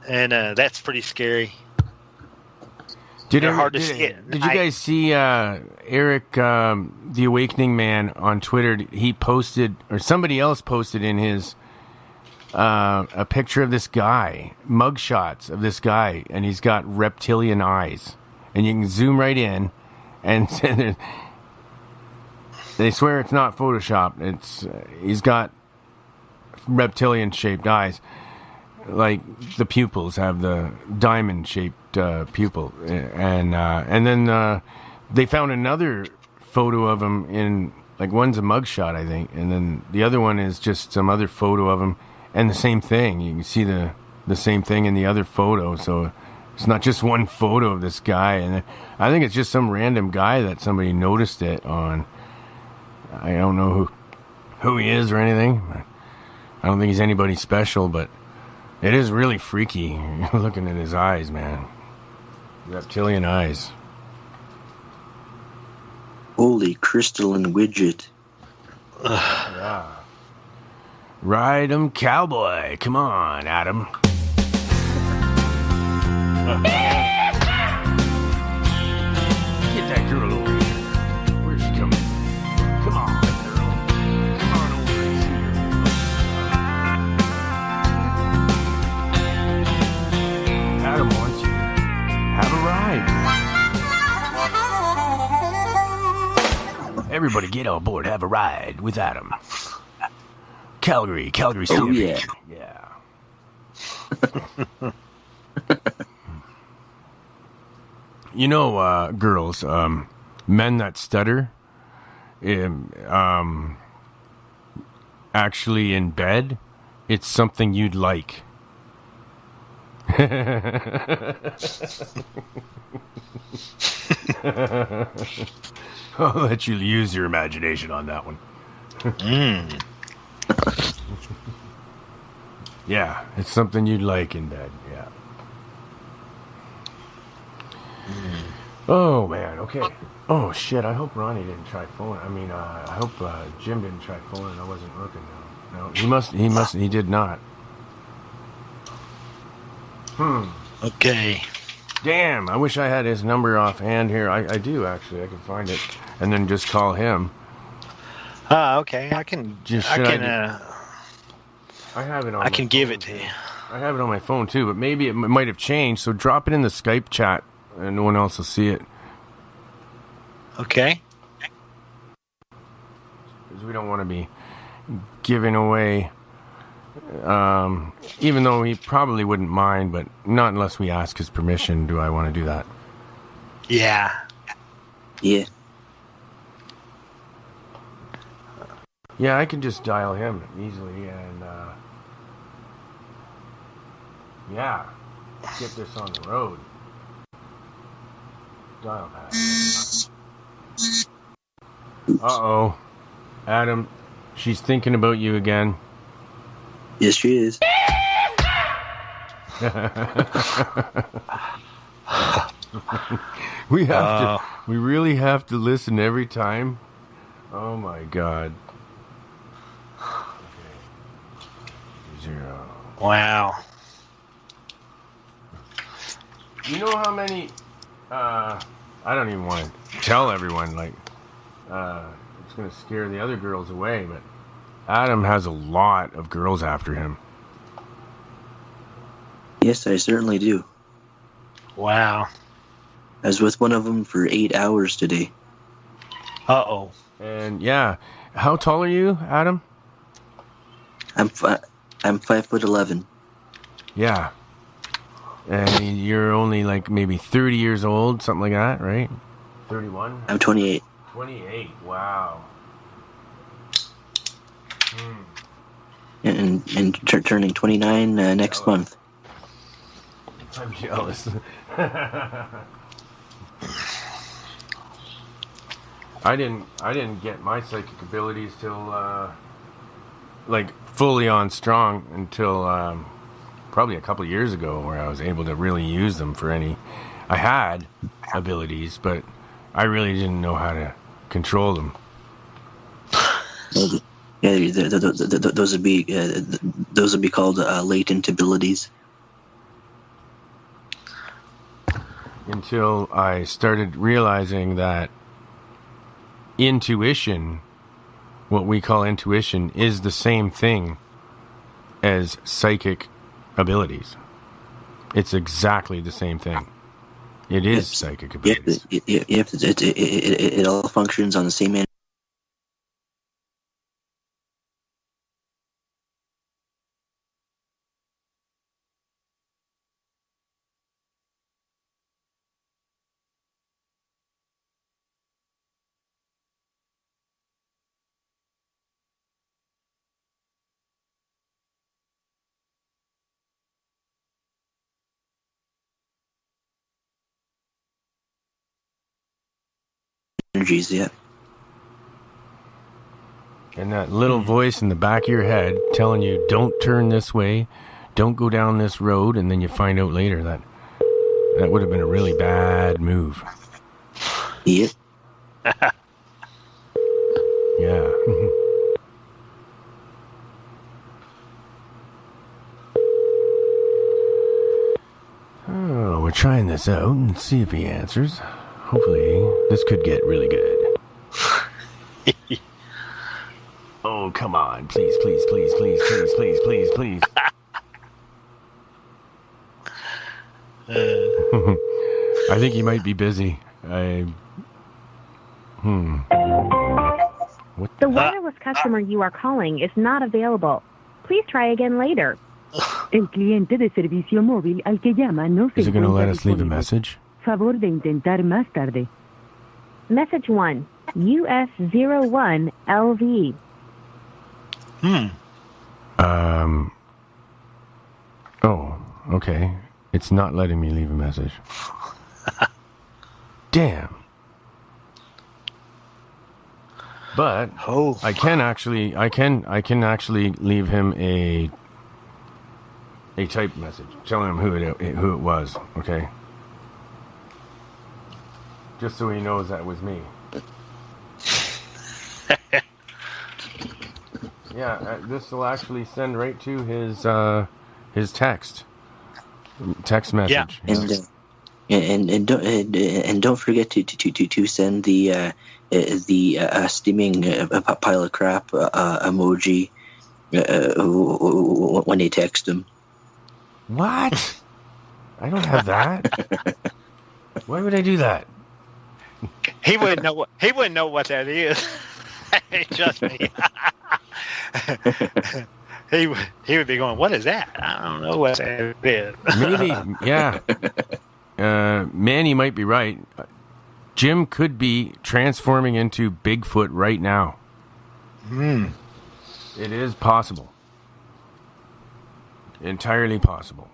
[SPEAKER 1] and that's pretty scary. Did
[SPEAKER 2] you guys see Eric, the Awakening Man, on Twitter? He posted, or somebody else posted in his a picture of this guy, mugshots of this guy, and he's got reptilian eyes. And you can zoom right in, and they swear it's not Photoshop. He's got reptilian-shaped eyes, like the pupils have the diamond-shaped pupil, and then they found another photo of him in, like, one's a mugshot, I think, and then the other one is just some other photo of him, and the same thing. You can see the same thing in the other photo, so it's not just one photo of this guy. And I think it's just some random guy that somebody noticed it on. I don't know who he is or anything. I don't think he's anybody special, but it is really freaky looking at his eyes, man. Reptilian eyes.
[SPEAKER 3] Holy crystalline widget.
[SPEAKER 2] Yeah. Ride 'em, cowboy. Come on, Adam. Get that girl over here. Where's she coming from? Come on, girl. Come on over here. Adam wants you. Have a ride. Everybody get on board. Have a ride with Adam. Calgary.
[SPEAKER 3] Oh, yeah.
[SPEAKER 2] Yeah. You know, girls, men that stutter, actually in bed, it's something you'd like. I'll let you use your imagination on that one. Yeah, it's something you'd like in bed, yeah. Oh, man, okay. Oh, shit, I hope Ronnie didn't try phoning. I hope Jim didn't try phoning. I wasn't looking, though. No, he did not.
[SPEAKER 1] Okay.
[SPEAKER 2] Damn, I wish I had his number offhand here. I do, actually. I can find it. And then just call him.
[SPEAKER 1] Okay. I have it on. I can give it to you.
[SPEAKER 2] I have it on my phone too, but maybe it might have changed. So drop it in the Skype chat, and no one else will see it.
[SPEAKER 1] Okay.
[SPEAKER 2] Because we don't want to be giving away. Even though he probably wouldn't mind, but not unless we ask his permission. Do I want to do that?
[SPEAKER 1] Yeah.
[SPEAKER 3] Yeah.
[SPEAKER 2] Yeah, I can just dial him easily and, yeah, get this on the road. Dial pad. Uh-oh. Adam, she's thinking about you again.
[SPEAKER 3] Yes, she is.
[SPEAKER 2] We really have to listen every time. Oh my God. Okay. 0.
[SPEAKER 1] Wow.
[SPEAKER 2] You know how many, I don't even want to tell everyone, like, it's going to scare the other girls away, but Adam has a lot of girls after him.
[SPEAKER 3] Yes, I certainly do.
[SPEAKER 1] Wow.
[SPEAKER 3] I was with one of them for 8 hours today.
[SPEAKER 1] Uh-oh.
[SPEAKER 2] And, yeah. How tall are you, Adam?
[SPEAKER 3] I'm 5'11".
[SPEAKER 2] Yeah. And you're only like maybe 30 years old, something like that, right? 31?
[SPEAKER 3] I'm 28.
[SPEAKER 2] 28, wow.
[SPEAKER 3] turning 29 next month.
[SPEAKER 2] I'm jealous. I didn't get my psychic abilities till like fully on strong until probably a couple of years ago, where I was able to really use them for any. I had abilities, but I really didn't know how to control them.
[SPEAKER 3] Yeah, those would be called latent abilities.
[SPEAKER 2] Until I started realizing that intuition, what we call intuition, is the same thing as psychic abilities. It's exactly the same thing. It is psychic abilities.
[SPEAKER 3] It all functions on the same end. Energies, yeah.
[SPEAKER 2] And that little voice in the back of your head telling you, don't turn this way, don't go down this road, and then you find out later that would have been a really bad move.
[SPEAKER 3] Yep.
[SPEAKER 2] Yeah. Oh, we're trying this out and see if he answers. Hopefully, this could get really good. Oh, come on. Please, please, please, please, please, please, please, please. I think he might be busy.
[SPEAKER 7] The wireless customer you are calling is not available. Please try again later.
[SPEAKER 8] El cliente de servicio móvil al que llama no se
[SPEAKER 2] Is it going to let
[SPEAKER 8] encuentra
[SPEAKER 2] us leave a
[SPEAKER 8] disponible.
[SPEAKER 2] message?
[SPEAKER 8] Favor de intentar más tarde.
[SPEAKER 7] Message 1, US01 LV.
[SPEAKER 2] Oh, okay. It's not letting me leave a message. Damn. But I can actually leave him a typed message telling him who it was, okay? Just so he knows that was me. Yeah, this will actually send right to his text message.
[SPEAKER 3] Yeah. And don't forget to send the steaming pile of crap emoji when they text him.
[SPEAKER 2] What? I don't have that. Why would I do that?
[SPEAKER 1] He wouldn't know what that is. Trust me. He would be going, what is that? I don't know what that is.
[SPEAKER 2] Maybe, yeah. Manny might be right. Jim could be transforming into Bigfoot right now. It is possible. Entirely possible.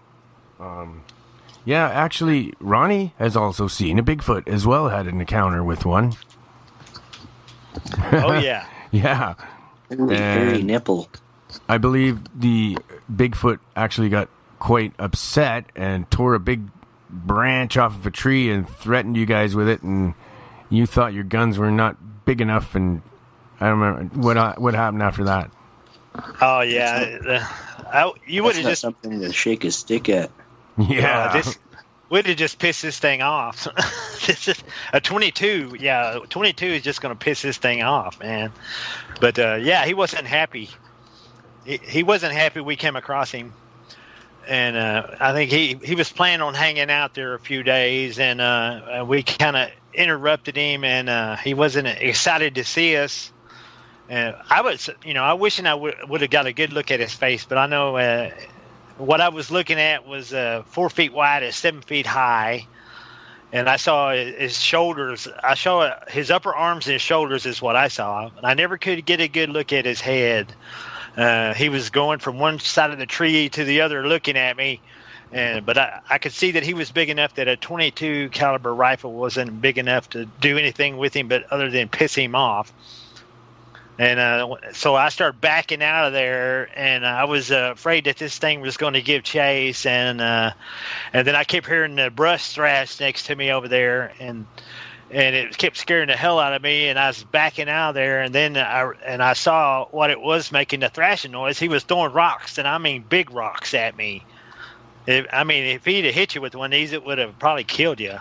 [SPEAKER 2] Yeah, actually, Ronnie has also seen a Bigfoot as well, had an encounter with one.
[SPEAKER 1] Oh, yeah.
[SPEAKER 2] Yeah.
[SPEAKER 3] Hairy nipple.
[SPEAKER 2] I believe the Bigfoot actually got quite upset and tore a big branch off of a tree and threatened you guys with it, and you thought your guns were not big enough, and I don't remember what happened after that.
[SPEAKER 1] Oh, yeah. You would have just
[SPEAKER 3] something to shake his stick at.
[SPEAKER 2] Yeah.
[SPEAKER 1] This would have just pissed this thing off. This is a 22. Yeah, 22 is just going to piss this thing off, man. But yeah, he wasn't happy. He wasn't happy we came across him, and I think he was planning on hanging out there a few days, and we kind of interrupted him, and he wasn't excited to see us. And I was, I wishing I would have got a good look at his face, but I know what I was looking at was 4 feet wide and 7 feet high, and I saw his shoulders. I saw his upper arms and his shoulders is what I saw. And I never could get a good look at his head. He was going from one side of the tree to the other looking at me. But I could see that he was big enough that a 22 caliber rifle wasn't big enough to do anything with him, but other than piss him off. And so I started backing out of there, and I was afraid that this thing was going to give chase. And then I kept hearing the brush thrash next to me over there, and it kept scaring the hell out of me. And I was backing out of there, and then I saw what it was making the thrashing noise. He was throwing rocks, and I mean big rocks at me. If he'd have hit you with one of these, it would have probably killed you.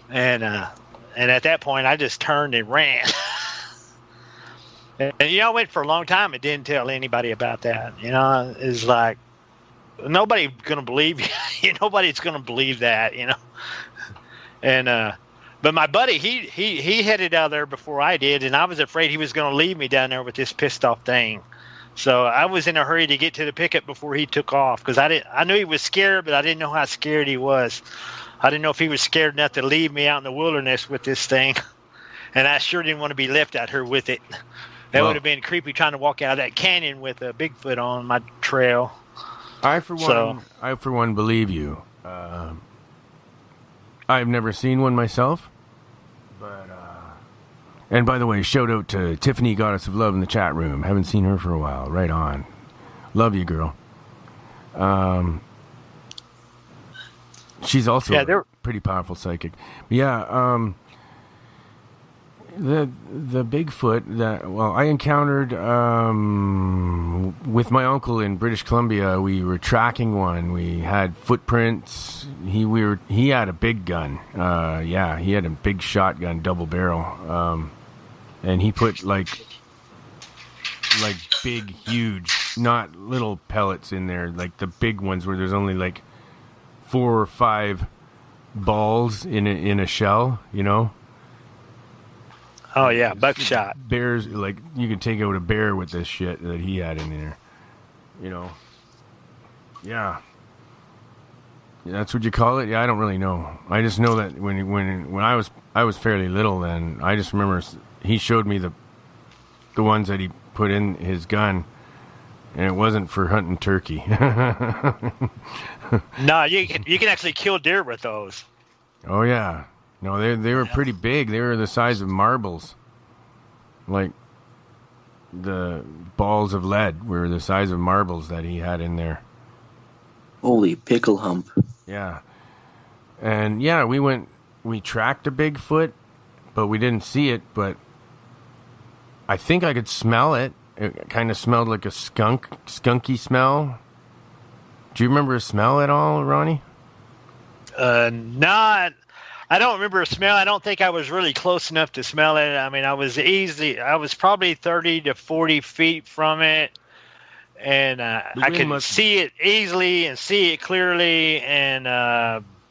[SPEAKER 1] And at that point, I just turned and ran. And I went for a long time and didn't tell anybody about that. It's like nobody's gonna believe you. Nobody's gonna believe that. And but my buddy, he headed out there before I did, and I was afraid he was gonna leave me down there with this pissed off thing. So I was in a hurry to get to the pickup before he took off, because I knew he was scared, but I didn't know how scared he was. I didn't know if he was scared enough to leave me out in the wilderness with this thing, and I sure didn't want to be left out here with it. That would have been creepy, trying to walk out of that canyon with a Bigfoot on my trail.
[SPEAKER 2] I for one believe you. I've never seen one myself, but. And by the way, shout out to Tiffany, Goddess of Love, in the chat room. Haven't seen her for a while. Right on. Love you, girl. She's also a pretty powerful psychic. Yeah, the Bigfoot that I encountered with my uncle in British Columbia. We were tracking one. We had footprints. He had a big gun. He had a big shotgun, double barrel. And he put like big, huge, not little pellets in there, like the big ones where there's only like 4 or 5 balls in a shell,
[SPEAKER 1] Oh yeah, buckshot.
[SPEAKER 2] Bears, like you can take out a bear with this shit that he had in there, Yeah. That's what you call it? Yeah, I don't really know. I just know that when I was fairly little then, I just remember he showed me the ones that he put in his gun, and it wasn't for hunting turkey.
[SPEAKER 1] No, you can actually kill deer with those.
[SPEAKER 2] Oh yeah, no, they were pretty big. They were the size of marbles, like the balls of lead were the size of marbles that he had in there.
[SPEAKER 3] Holy pickle hump!
[SPEAKER 2] Yeah, and yeah, we tracked a Bigfoot, but we didn't see it, but. I think I could smell it. It kind of smelled like a skunky smell. Do you remember a smell at all, Ronnie?
[SPEAKER 1] Not. I don't remember a smell. I don't think I was really close enough to smell it. I mean, I was probably 30 to 40 feet from it, and I could see it easily and see it clearly, and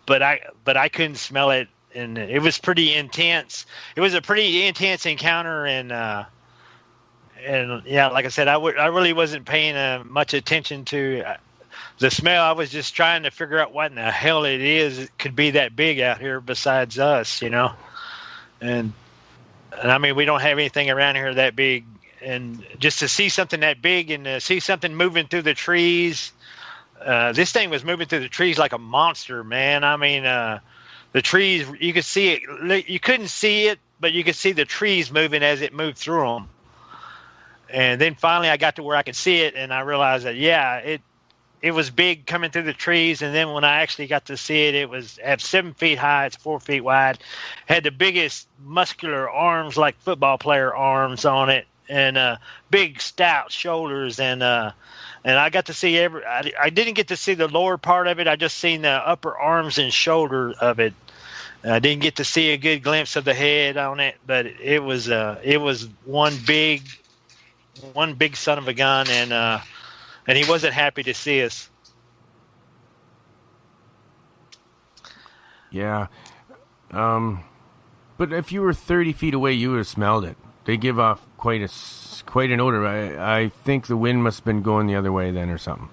[SPEAKER 1] but I couldn't smell it, and it was pretty intense. It was a pretty intense encounter, and yeah, like I said, I really wasn't paying much attention to the smell. I was just trying to figure out what in the hell it is. It could be that big out here besides us, And I mean, we don't have anything around here that big. And just to see something that big and to see something moving through the trees, this thing was moving through the trees like a monster, man. I mean, the trees, you could see it. You couldn't see it, but you could see the trees moving as it moved through them. And then finally I got to where I could see it, and I realized that, it was big coming through the trees. And then when I actually got to see it, it was at 7 feet high, it's 4 feet wide, had the biggest muscular arms, like football player arms on it, and big stout shoulders. And I got to see I didn't get to see the lower part of it. I just seen the upper arms and shoulder of it. I didn't get to see a good glimpse of the head on it, but it was one big son of a gun, and he wasn't happy to see us.
[SPEAKER 2] Yeah. But if you were 30 feet away, you would have smelled it. They give off quite an odor. I think the wind must have been going the other way then or something.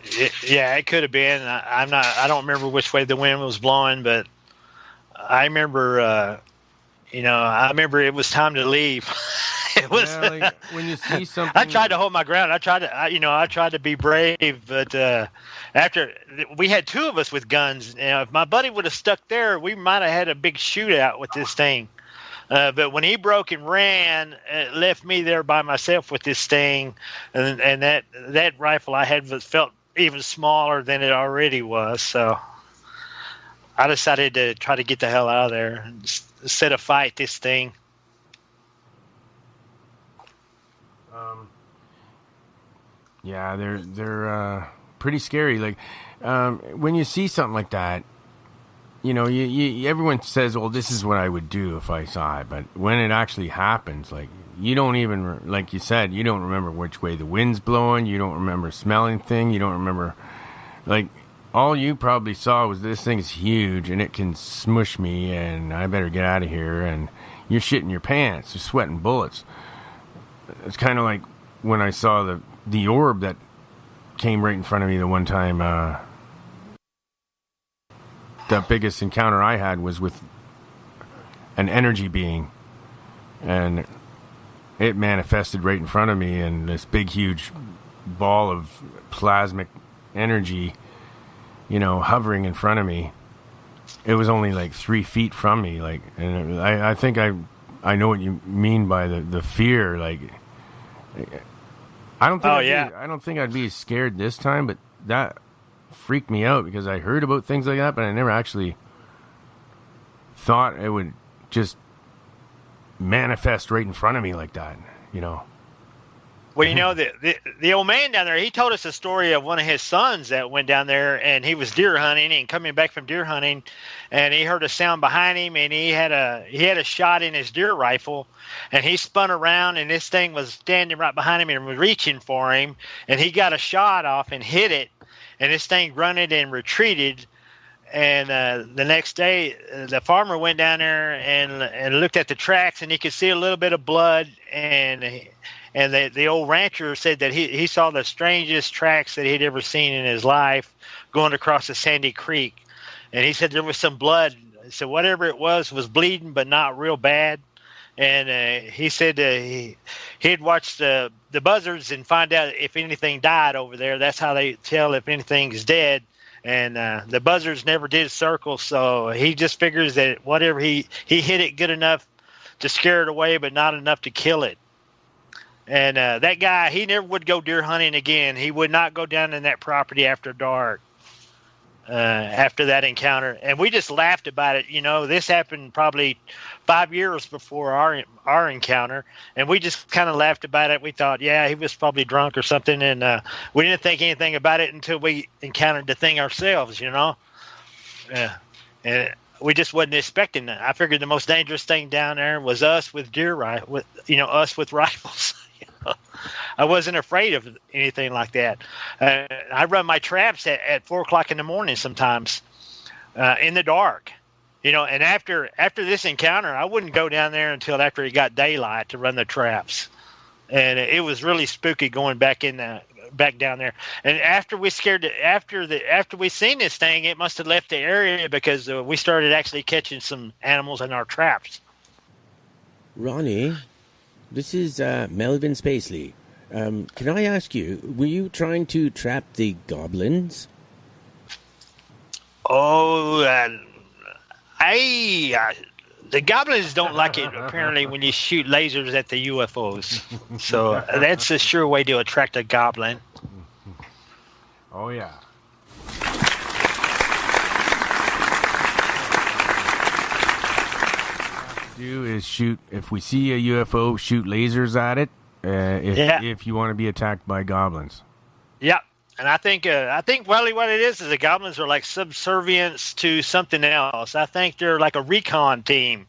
[SPEAKER 1] It could have been. I don't remember which way the wind was blowing, but I remember, I remember it was time to leave. It was.
[SPEAKER 2] Yeah, like when you see something.
[SPEAKER 1] I tried to hold my ground. I tried to be brave, but after we had two of us with guns. If my buddy would have stuck there, we might have had a big shootout with this thing. But when he broke and ran, it left me there by myself with this thing, and that rifle I had felt even smaller than it already was. So I decided to try to get the hell out of there instead of fight this thing.
[SPEAKER 2] Yeah, they're pretty scary. Like when you see something like that, you everyone says, "Well, this is what I would do if I saw it." But when it actually happens, like you don't even, like you said, you don't remember which way the wind's blowing. You don't remember smelling thing. You don't remember, like all you probably saw was this thing's huge and it can smush me, and I better get out of here. And you're shitting your pants, you're sweating bullets. It's kind of like when I saw the orb that came right in front of me the one time. The biggest encounter I had was with an energy being, and it manifested right in front of me, and this big huge ball of plasmic energy, hovering in front of me. It was only like 3 feet from me, like, and I think I know what you mean by the fear. Like, I don't think I'd be scared this time, but that freaked me out because I heard about things like that, but I never actually thought it would just manifest right in front of me like that.
[SPEAKER 1] Well, the old man down there, he told us a story of one of his sons that went down there, and he was deer hunting and coming back from deer hunting, and he heard a sound behind him, and he had a shot in his deer rifle, and he spun around, and this thing was standing right behind him and was reaching for him, and he got a shot off and hit it, and this thing grunted and retreated. And the next day, the farmer went down there and looked at the tracks, and he could see a little bit of blood. And the old rancher said that he saw the strangest tracks that he'd ever seen in his life going across a sandy creek. And he said there was some blood. So whatever it was bleeding, but not real bad. And he said he'd watched the buzzards and find out if anything died over there. That's how they tell if anything's dead. And the buzzards never did circle, so he just figures that whatever he hit it good enough to scare it away, but not enough to kill it. And that guy, he never would go deer hunting again. He would not go down in that property after dark. After that encounter, and we just laughed about it. This happened probably 5 years before our encounter, and we just kind of laughed about it. We thought, yeah, he was probably drunk or something, and we didn't think anything about it until we encountered the thing ourselves. And we just wasn't expecting that. I figured the most dangerous thing down there was us with us with rifles. I wasn't afraid of anything like that. I run my traps at 4 o'clock in the morning sometimes, in the dark, and after this encounter, I wouldn't go down there until after it got daylight to run the traps. And it was really spooky going back down there. And after we seen this thing, it must have left the area because we started actually catching some animals in our traps.
[SPEAKER 9] Ronnie, this is Melvin Spacely. Can I ask you, were you trying to trap the goblins?
[SPEAKER 1] Oh, the goblins don't like it, apparently, when you shoot lasers at the UFOs. So that's a sure way to attract a goblin.
[SPEAKER 2] Oh, yeah. Do is shoot, if we see a UFO, shoot lasers at it. If you want to be attacked by goblins.
[SPEAKER 1] Yeah, and I think really what it is the goblins are like subservience to something else. I think they're like a recon team.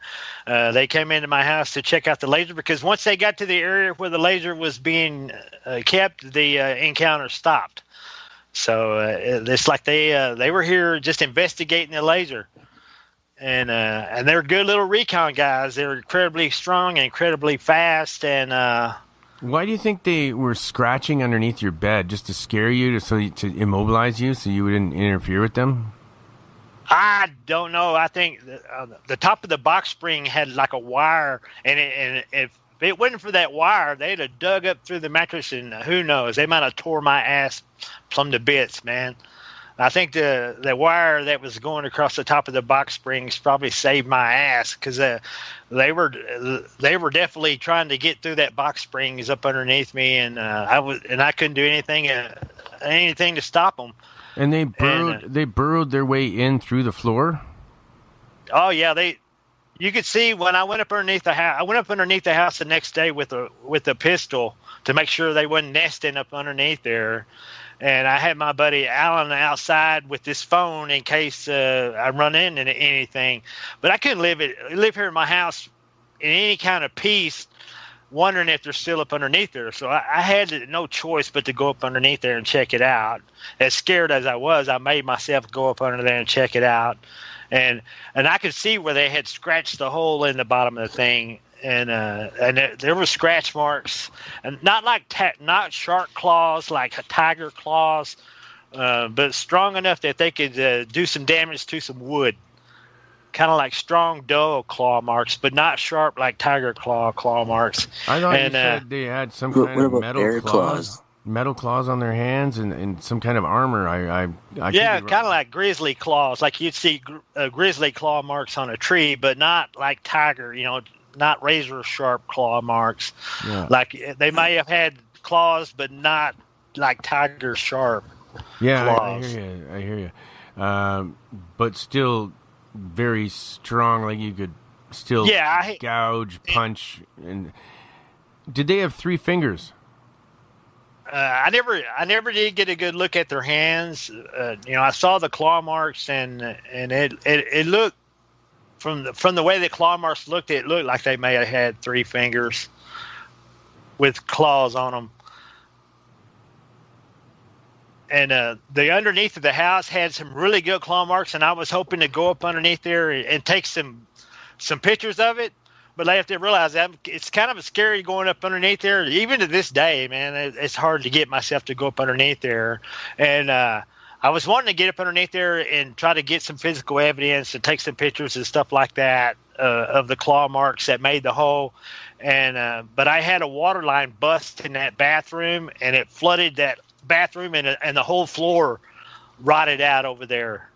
[SPEAKER 1] They came into my house to check out the laser because once they got to the area where the laser was being kept, the encounter stopped. So it's like they were here just investigating the laser. And they're good little recon guys. They're incredibly strong and incredibly fast, and
[SPEAKER 2] why do you think they were scratching underneath your bed just to scare you, to immobilize you, so you wouldn't interfere with them?
[SPEAKER 1] I don't know. I think the top of the box spring had like a wire, and if it wasn't for that wire, they'd have dug up through the mattress, and who knows, they might have tore my ass plumb to bits, man. I think the wire that was going across the top of the box springs probably saved my ass, because they were definitely trying to get through that box springs up underneath me, and I couldn't do anything to stop them.
[SPEAKER 2] And they burrowed their way in through the floor.
[SPEAKER 1] Oh yeah, you could see when I went up underneath the house. I went up underneath the house the next day with a pistol to make sure they wasn't nesting up underneath there. And I had my buddy Alan outside with this phone in case I run into anything. But I couldn't live here in my house in any kind of peace, wondering if they're still up underneath there. So I had no choice but to go up underneath there and check it out. As scared as I was, I made myself go up under there and check it out. And I could see where they had scratched the hole in the bottom of the thing. And there were scratch marks, and not shark claws like tiger claws, but strong enough that they could do some damage to some wood, kind of like strong, dull claw marks, but not sharp like tiger claw marks.
[SPEAKER 2] I thought you said they had some kind of metal claws on their hands and some kind of armor. I
[SPEAKER 1] yeah, kind of like grizzly claws, like you'd see grizzly claw marks on a tree, but not like tiger, not razor sharp claw marks. Yeah. Like they may have had claws, but not like tiger sharp claws.
[SPEAKER 2] I hear you. But still very strong, like you could still gouge, punch. And did they have 3 fingers?
[SPEAKER 1] I never did get a good look at their hands. I saw the claw marks, and it looked, from the way the claw marks looked, it looked like they may have had 3 fingers with claws on them. And the underneath of the house had some really good claw marks, and I was hoping to go up underneath there and take some pictures of it. But I have to realize that it's kind of scary going up underneath there. Even to this day, man, it's hard to get myself to go up underneath there. And I was wanting to get up underneath there and try to get some physical evidence and take some pictures and stuff like that of the claw marks that made the hole. And but I had a water line bust in that bathroom, and it flooded that bathroom, and the whole floor rotted out over there.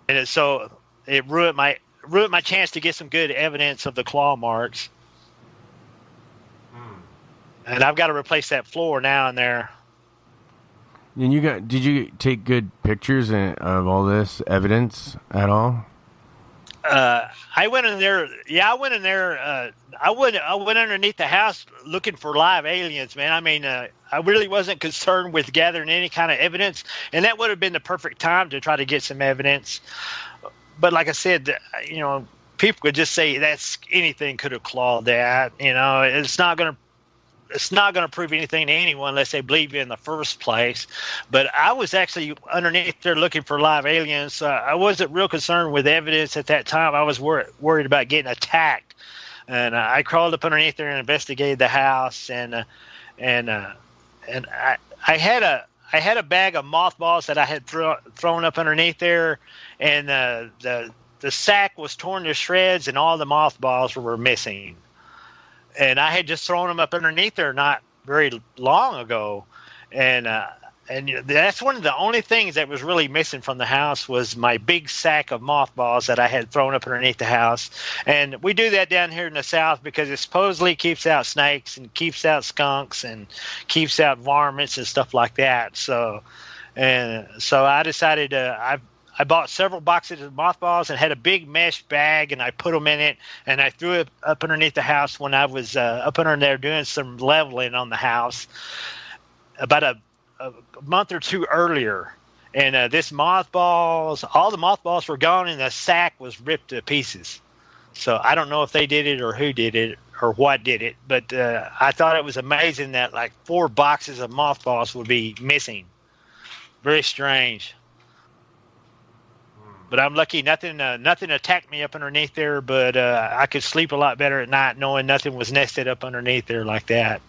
[SPEAKER 1] And so it ruined my chance to get some good evidence of the claw marks. And I've got to replace that floor now and there.
[SPEAKER 2] And did you take good pictures of all this evidence at all?
[SPEAKER 1] I went in there. Yeah, I went in there. I went underneath the house looking for live aliens, man. I mean, I really wasn't concerned with gathering any kind of evidence, and that would have been the perfect time to try to get some evidence. But like I said, people could just say that's anything could have clawed that. It's not going to prove anything to anyone unless they believe you in the first place. But I was actually underneath there looking for live aliens. So I wasn't real concerned with evidence at that time. I was worried about getting attacked. And I crawled up underneath there and investigated the house. And I had a bag of mothballs that I had thrown up underneath there, and the sack was torn to shreds, and all the mothballs were missing. And I had just thrown them up underneath there not very long ago, and that's one of the only things that was really missing from the house was my big sack of mothballs that I had thrown up underneath the house. And we do that down here in the South because it supposedly keeps out snakes and keeps out skunks and keeps out varmints and stuff like that. So I decided I bought several boxes of mothballs and had a big mesh bag, and I put them in it, and I threw it up underneath the house when I was up under there doing some leveling on the house about a month or two earlier. And all the mothballs were gone, and the sack was ripped to pieces. So I don't know if they did it or who did it or what did it, but I thought it was amazing that like 4 boxes of mothballs would be missing. Very strange. But I'm lucky nothing attacked me up underneath there, but I could sleep a lot better at night knowing nothing was nested up underneath there like that.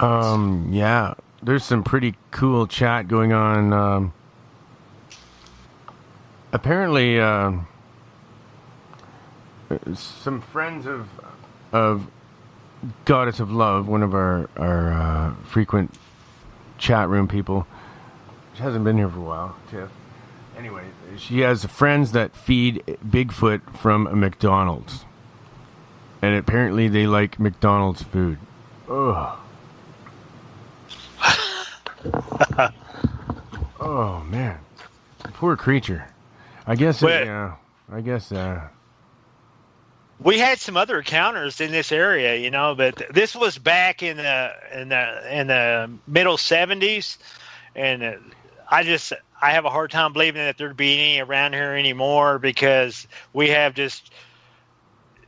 [SPEAKER 2] Yeah, there's some pretty cool chat going on. Apparently, some friends of Goddess of Love, one of our frequent chat room people. She hasn't been here for a while, Tiff. Anyway, she has friends that feed Bigfoot from a McDonald's. And apparently they like McDonald's food. Ugh. Oh, man. Poor creature. I guess,
[SPEAKER 1] we had some other encounters in this area, but this was back in the middle 70s, and I have a hard time believing that there'd be any around here anymore, because we have just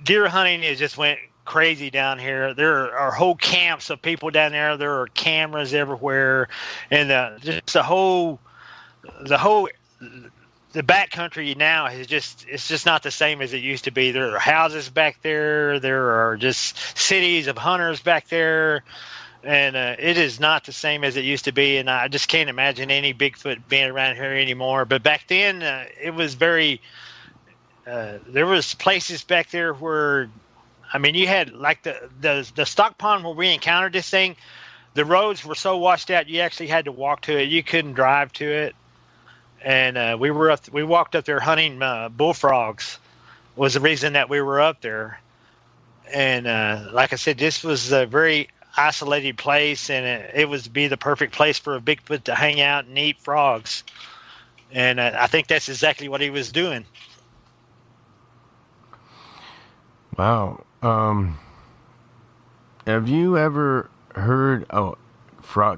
[SPEAKER 1] deer hunting has just went crazy down here. There are whole camps of people down there. There are cameras everywhere, and the backcountry now it's just not the same as it used to be. There are houses back there. There are just cities of hunters back there, and it is not the same as it used to be. And I just can't imagine any Bigfoot being around here anymore. But back then, it was very. There was places back there where, you had like the stock pond where we encountered this thing. The roads were so washed out, you actually had to walk to it. You couldn't drive to it. And we walked up there hunting bullfrogs was the reason that we were up there. And like I said, this was a very isolated place, and it was to be the perfect place for a Bigfoot to hang out and eat frogs. And I think that's exactly what he was doing.
[SPEAKER 2] Wow. Have you ever heard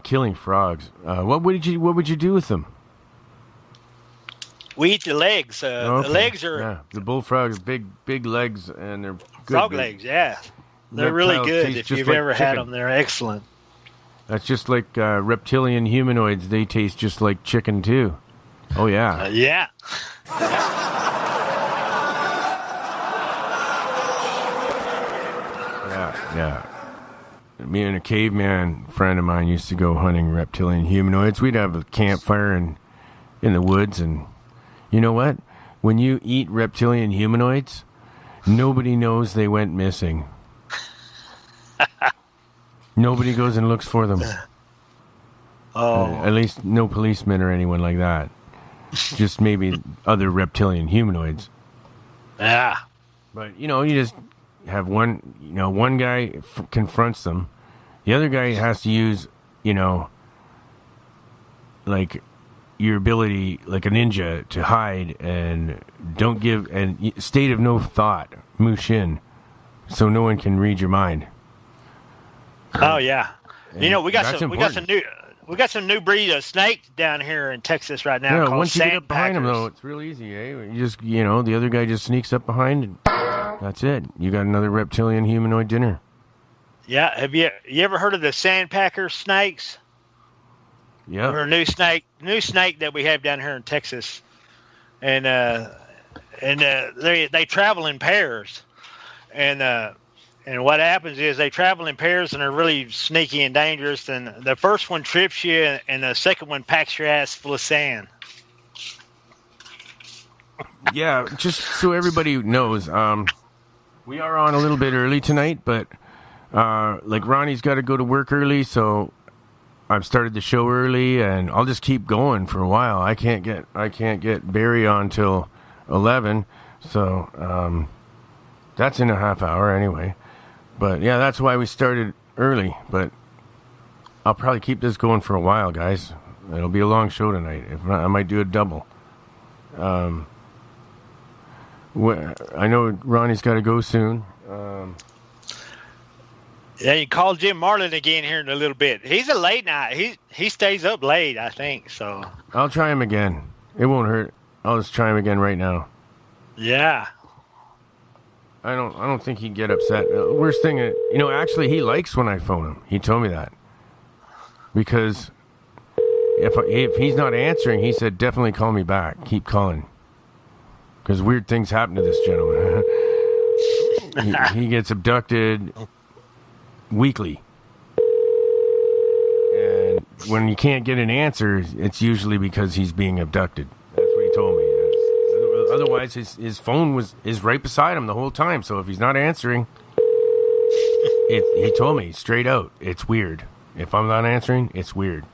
[SPEAKER 2] killing frogs? What would you do with them?
[SPEAKER 1] We eat the legs.
[SPEAKER 2] Okay.
[SPEAKER 1] The legs are
[SPEAKER 2] the bullfrogs, big legs, and they're good.
[SPEAKER 1] Frog legs. Yeah, they're really good. If you've ever had them, they're excellent.
[SPEAKER 2] That's just like reptilian humanoids. They taste just like chicken too. Oh yeah.
[SPEAKER 1] Yeah.
[SPEAKER 2] Yeah. Me and a caveman friend of mine used to go hunting reptilian humanoids. We'd have a campfire in the woods, and you know what? When you eat reptilian humanoids, nobody knows they went missing. Nobody goes and looks for them. At least no policemen or anyone like that. Just maybe other reptilian humanoids.
[SPEAKER 1] Yeah.
[SPEAKER 2] But, you just have one guy confronts them. The other guy has to use, like your ability, like a ninja, to hide and don't give, and state of no thought, mushin, so no one can read your mind.
[SPEAKER 1] Oh yeah. And we got some new breed of snake down here in Texas right now.
[SPEAKER 2] Yeah, once you get up behind them though, it's real easy, eh? You just, the other guy just sneaks up behind and that's it. You got another reptilian humanoid dinner.
[SPEAKER 1] Yeah. Have you ever heard of the sandpacker snakes?
[SPEAKER 2] Yeah.
[SPEAKER 1] Or a new snake that we have down here in Texas, and they travel in pairs, and what happens is they travel in pairs and they're really sneaky and dangerous. And the first one trips you, and the second one packs your ass full of sand.
[SPEAKER 2] Yeah, just so everybody knows, we are on a little bit early tonight, but like Ronnie's got to go to work early, so I've started the show early, and I'll just keep going for a while. I can't get Barry on till 11, so that's in a half hour anyway. But yeah, that's why we started early. But I'll probably keep this going for a while, guys. It'll be a long show tonight. If not, I might do a double. I know Ronnie's got to go soon.
[SPEAKER 1] Yeah, you call Jim Marlin again here in a little bit. He's a late night. He stays up late, I think. So
[SPEAKER 2] I'll try him again. It won't hurt. I'll just try him again right now.
[SPEAKER 1] Yeah.
[SPEAKER 2] I don't think he'd get upset. Worst thing, actually he likes when I phone him. He told me that. Because if he's not answering, he said, definitely call me back. Keep calling. Because weird things happen to this gentleman. he gets abducted weekly. And when you can't get an answer, it's usually because he's being abducted. That's what he told me. otherwise his phone is right beside him the whole time. So if he's not answering, he told me straight out, it's weird. If I'm not answering, it's weird.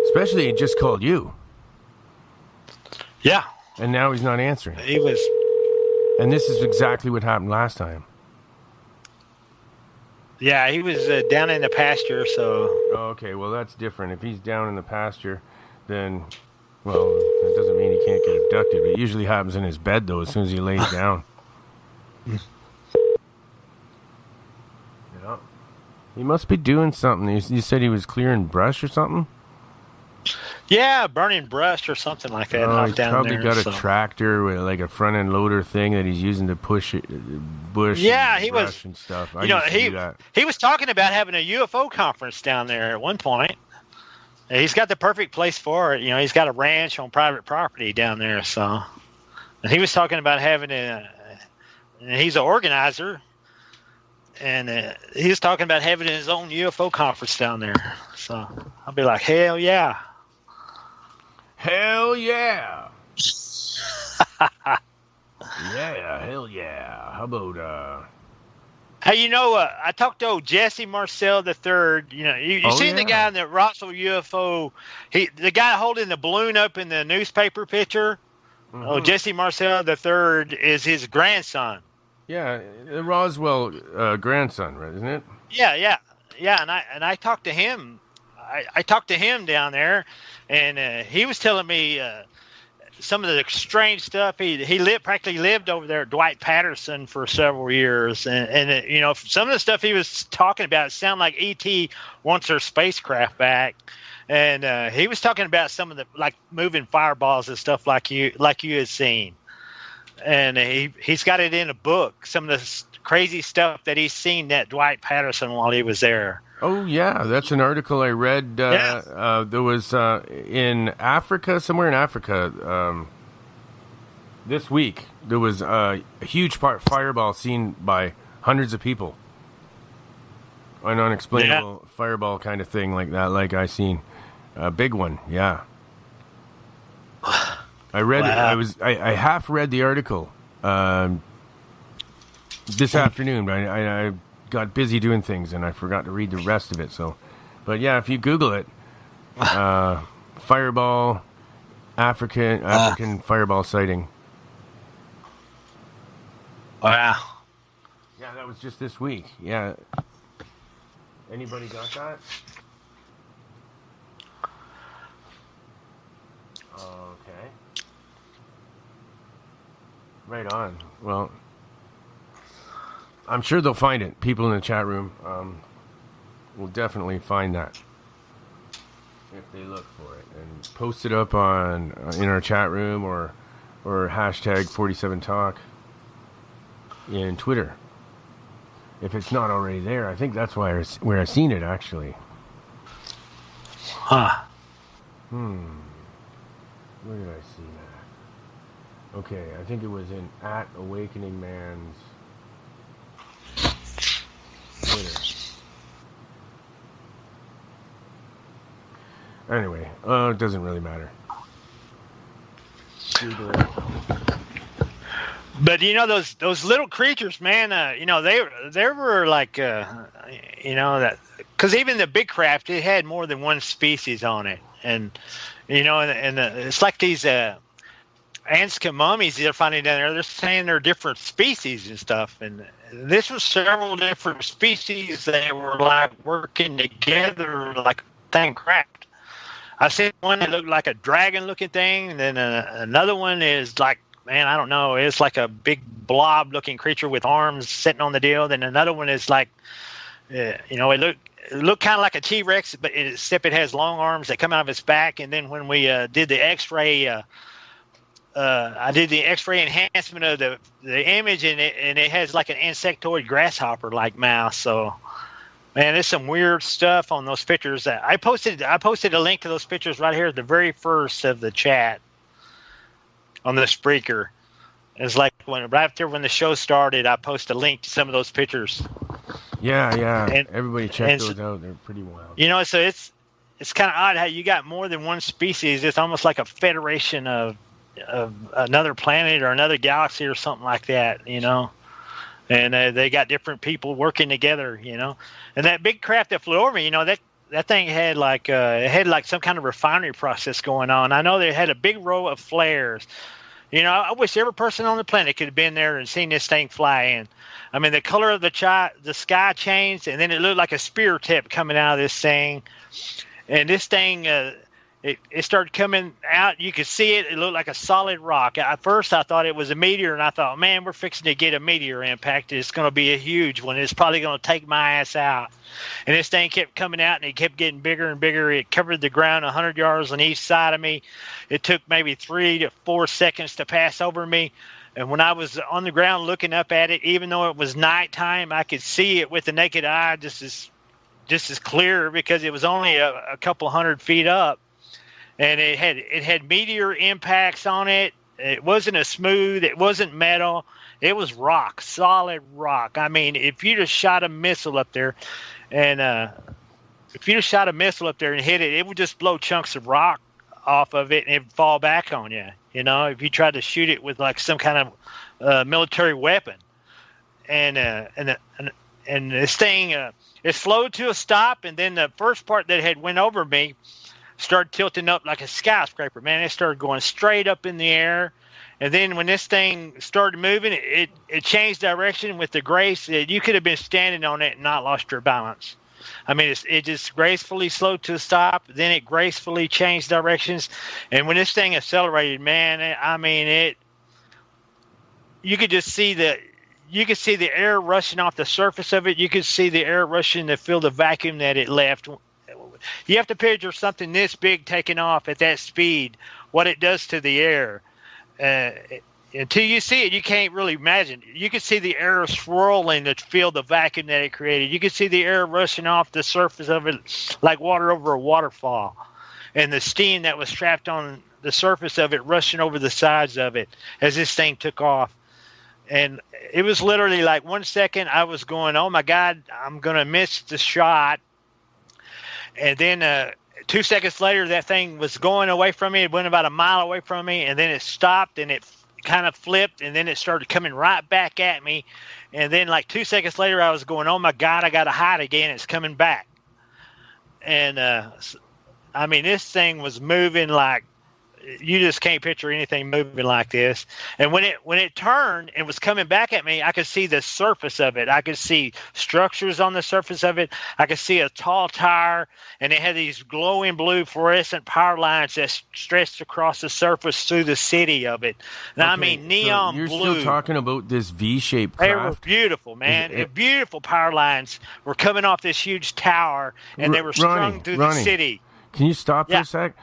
[SPEAKER 2] Especially he just called you.
[SPEAKER 1] Yeah.
[SPEAKER 2] And now he's not answering.
[SPEAKER 1] He was.
[SPEAKER 2] And this is exactly what happened last time.
[SPEAKER 1] Yeah, he was down in the pasture, so...
[SPEAKER 2] Oh, okay, well, that's different. If he's down in the pasture, then, well, that doesn't mean he can't get abducted. But it usually happens in his bed, though, as soon as he lays down. Yeah. He must be doing something. You said he was clearing brush or something?
[SPEAKER 1] Yeah, burning brush or something like that.
[SPEAKER 2] Oh, he's
[SPEAKER 1] down
[SPEAKER 2] probably
[SPEAKER 1] there,
[SPEAKER 2] got
[SPEAKER 1] so.
[SPEAKER 2] a tractor with like a front end loader thing that he's using to push bush.
[SPEAKER 1] Yeah,
[SPEAKER 2] and
[SPEAKER 1] he
[SPEAKER 2] brush
[SPEAKER 1] was.
[SPEAKER 2] And stuff.
[SPEAKER 1] He was talking about having a UFO conference down there at one point. He's got the perfect place for it. He's got a ranch on private property down there. So, and he was talking about having and he's an organizer, and he was talking about having his own UFO conference down there. So I'll be like, hell yeah.
[SPEAKER 2] Hell yeah. Yeah, hell yeah. How about
[SPEAKER 1] Hey, I talked to old Jesse Marcel III. You seen the guy in the Roswell UFO? The guy holding the balloon up in the newspaper picture. Mm-hmm. Oh, Jesse Marcel III is his grandson.
[SPEAKER 2] Yeah, the Roswell grandson, right? Isn't it?
[SPEAKER 1] Yeah. And I talked to him. I talked to him down there, and he was telling me some of the strange stuff. He practically lived over there at Dwight Patterson for several years, and some of the stuff he was talking about sounded like E.T. wants their spacecraft back, and he was talking about some of the like moving fireballs and stuff like you had seen, and he's got it in a book. Some of the crazy stuff that he's seen at Dwight Patterson while he was there.
[SPEAKER 2] Oh, yeah, that's an article I read. There was in Africa, somewhere in Africa, this week, there was a huge fireball seen by hundreds of people. An unexplainable fireball kind of thing like that, like I seen. A big one, yeah. I read it. I half read the article this afternoon, but I got busy doing things and I forgot to read the rest of it. So, but yeah, if you Google it, fireball, African fireball sighting.
[SPEAKER 1] Wow.
[SPEAKER 2] Yeah, that was just this week. Yeah. Anybody got that? Okay. Right on. Well, I'm sure they'll find it. People in the chat room will definitely find that if they look for it and post it up on in our chat room or hashtag 47talk in Twitter. If it's not already there, I think that's where I've seen it actually.
[SPEAKER 1] Huh.
[SPEAKER 2] Where did I see that? Okay, I think it was in @Awakening Man's Twitter. Anyway, it doesn't really matter.
[SPEAKER 1] But those little creatures, man. They were like, that because even the big craft, it had more than one species on it, and it's like these ants mummies they're finding down there. They're saying they're different species and stuff, and this was several different species that were like working together like thing craft. I seen one that looked like a dragon-looking thing, and then another one is like, man, I don't know. It's like a big blob-looking creature with arms sitting on the deal. Then another one is like, it looked kind of like a T-Rex, but except it has long arms that come out of its back. And then when we did the X-ray, I did the X-ray enhancement of the image, and it has like an insectoid grasshopper-like mouth. So, man, there's some weird stuff on those pictures. I posted a link to those pictures right here at the very first of the chat on the Spreaker. It's like right after when the show started, I posted a link to some of those pictures.
[SPEAKER 2] Yeah. And everybody check those out. They're pretty wild.
[SPEAKER 1] So it's kind of odd how you got more than one species. It's almost like a federation of, another planet or another galaxy or something like that, you know. And they got different people working together, you know. And that big craft that flew over me, you know, that thing had like some kind of refinery process going on. I know they had a big row of flares. You know, I wish every person on the planet could have been there and seen this thing fly in. I mean, the color of the sky changed, and then it looked like a spear tip coming out of this thing. And this thing, it started coming out. You could see it. It looked like a solid rock. At first, I thought it was a meteor, and I thought, man, we're fixing to get a meteor impact. It's going to be a huge one. It's probably going to take my ass out. And this thing kept coming out, and it kept getting bigger and bigger. It covered the ground 100 yards on each side of me. It took maybe 3 to 4 seconds to pass over me. And when I was on the ground looking up at it, even though it was nighttime, I could see it with the naked eye just as clear because it was only a couple 100 feet up. And it had meteor impacts on it. It wasn't it wasn't metal. It was rock, solid rock. I mean, if you just shot a missile up there and hit it, it would just blow chunks of rock off of it and it would fall back on you. You know, if you tried to shoot it with like some kind of military weapon. And this thing, it slowed to a stop, and then the first part that had went over me started tilting up like a skyscraper. Man, it started going straight up in the air. And then when this thing started moving, it changed direction with the grace. You could have been standing on it and not lost your balance. I mean, it just gracefully slowed to a stop. Then it gracefully changed directions. And when this thing accelerated, man, I mean, you could just see the air rushing off the surface of it. You could see the air rushing to fill the vacuum that it left. You have to picture something this big taking off at that speed, what it does to the air. Until you see it, you can't really imagine. You can see the air swirling to fill the vacuum that it created. You can see the air rushing off the surface of it like water over a waterfall. And the steam that was trapped on the surface of it rushing over the sides of it as this thing took off. And it was literally like 1 second I was going, oh, my God, I'm going to miss the shot. And then 2 seconds later, that thing was going away from me. It went about a mile away from me, and then it stopped, and it kind of flipped, and then it started coming right back at me. And then like 2 seconds later, I was going, oh, my God, I got to hide again. It's coming back. And, I mean, this thing was moving like you just can't picture anything moving like this. And when it turned and was coming back at me, I could see the surface of it. I could see structures on the surface of it. I could see a tall tower, and it had these glowing blue fluorescent power lines that stretched across the surface through the city of it. And okay, I mean, neon
[SPEAKER 2] so you're
[SPEAKER 1] blue.
[SPEAKER 2] Still talking about this V-shaped craft?
[SPEAKER 1] They were beautiful, man. Beautiful power lines were coming off this huge tower, and they were strung through the city.
[SPEAKER 2] Can you stop for a sec?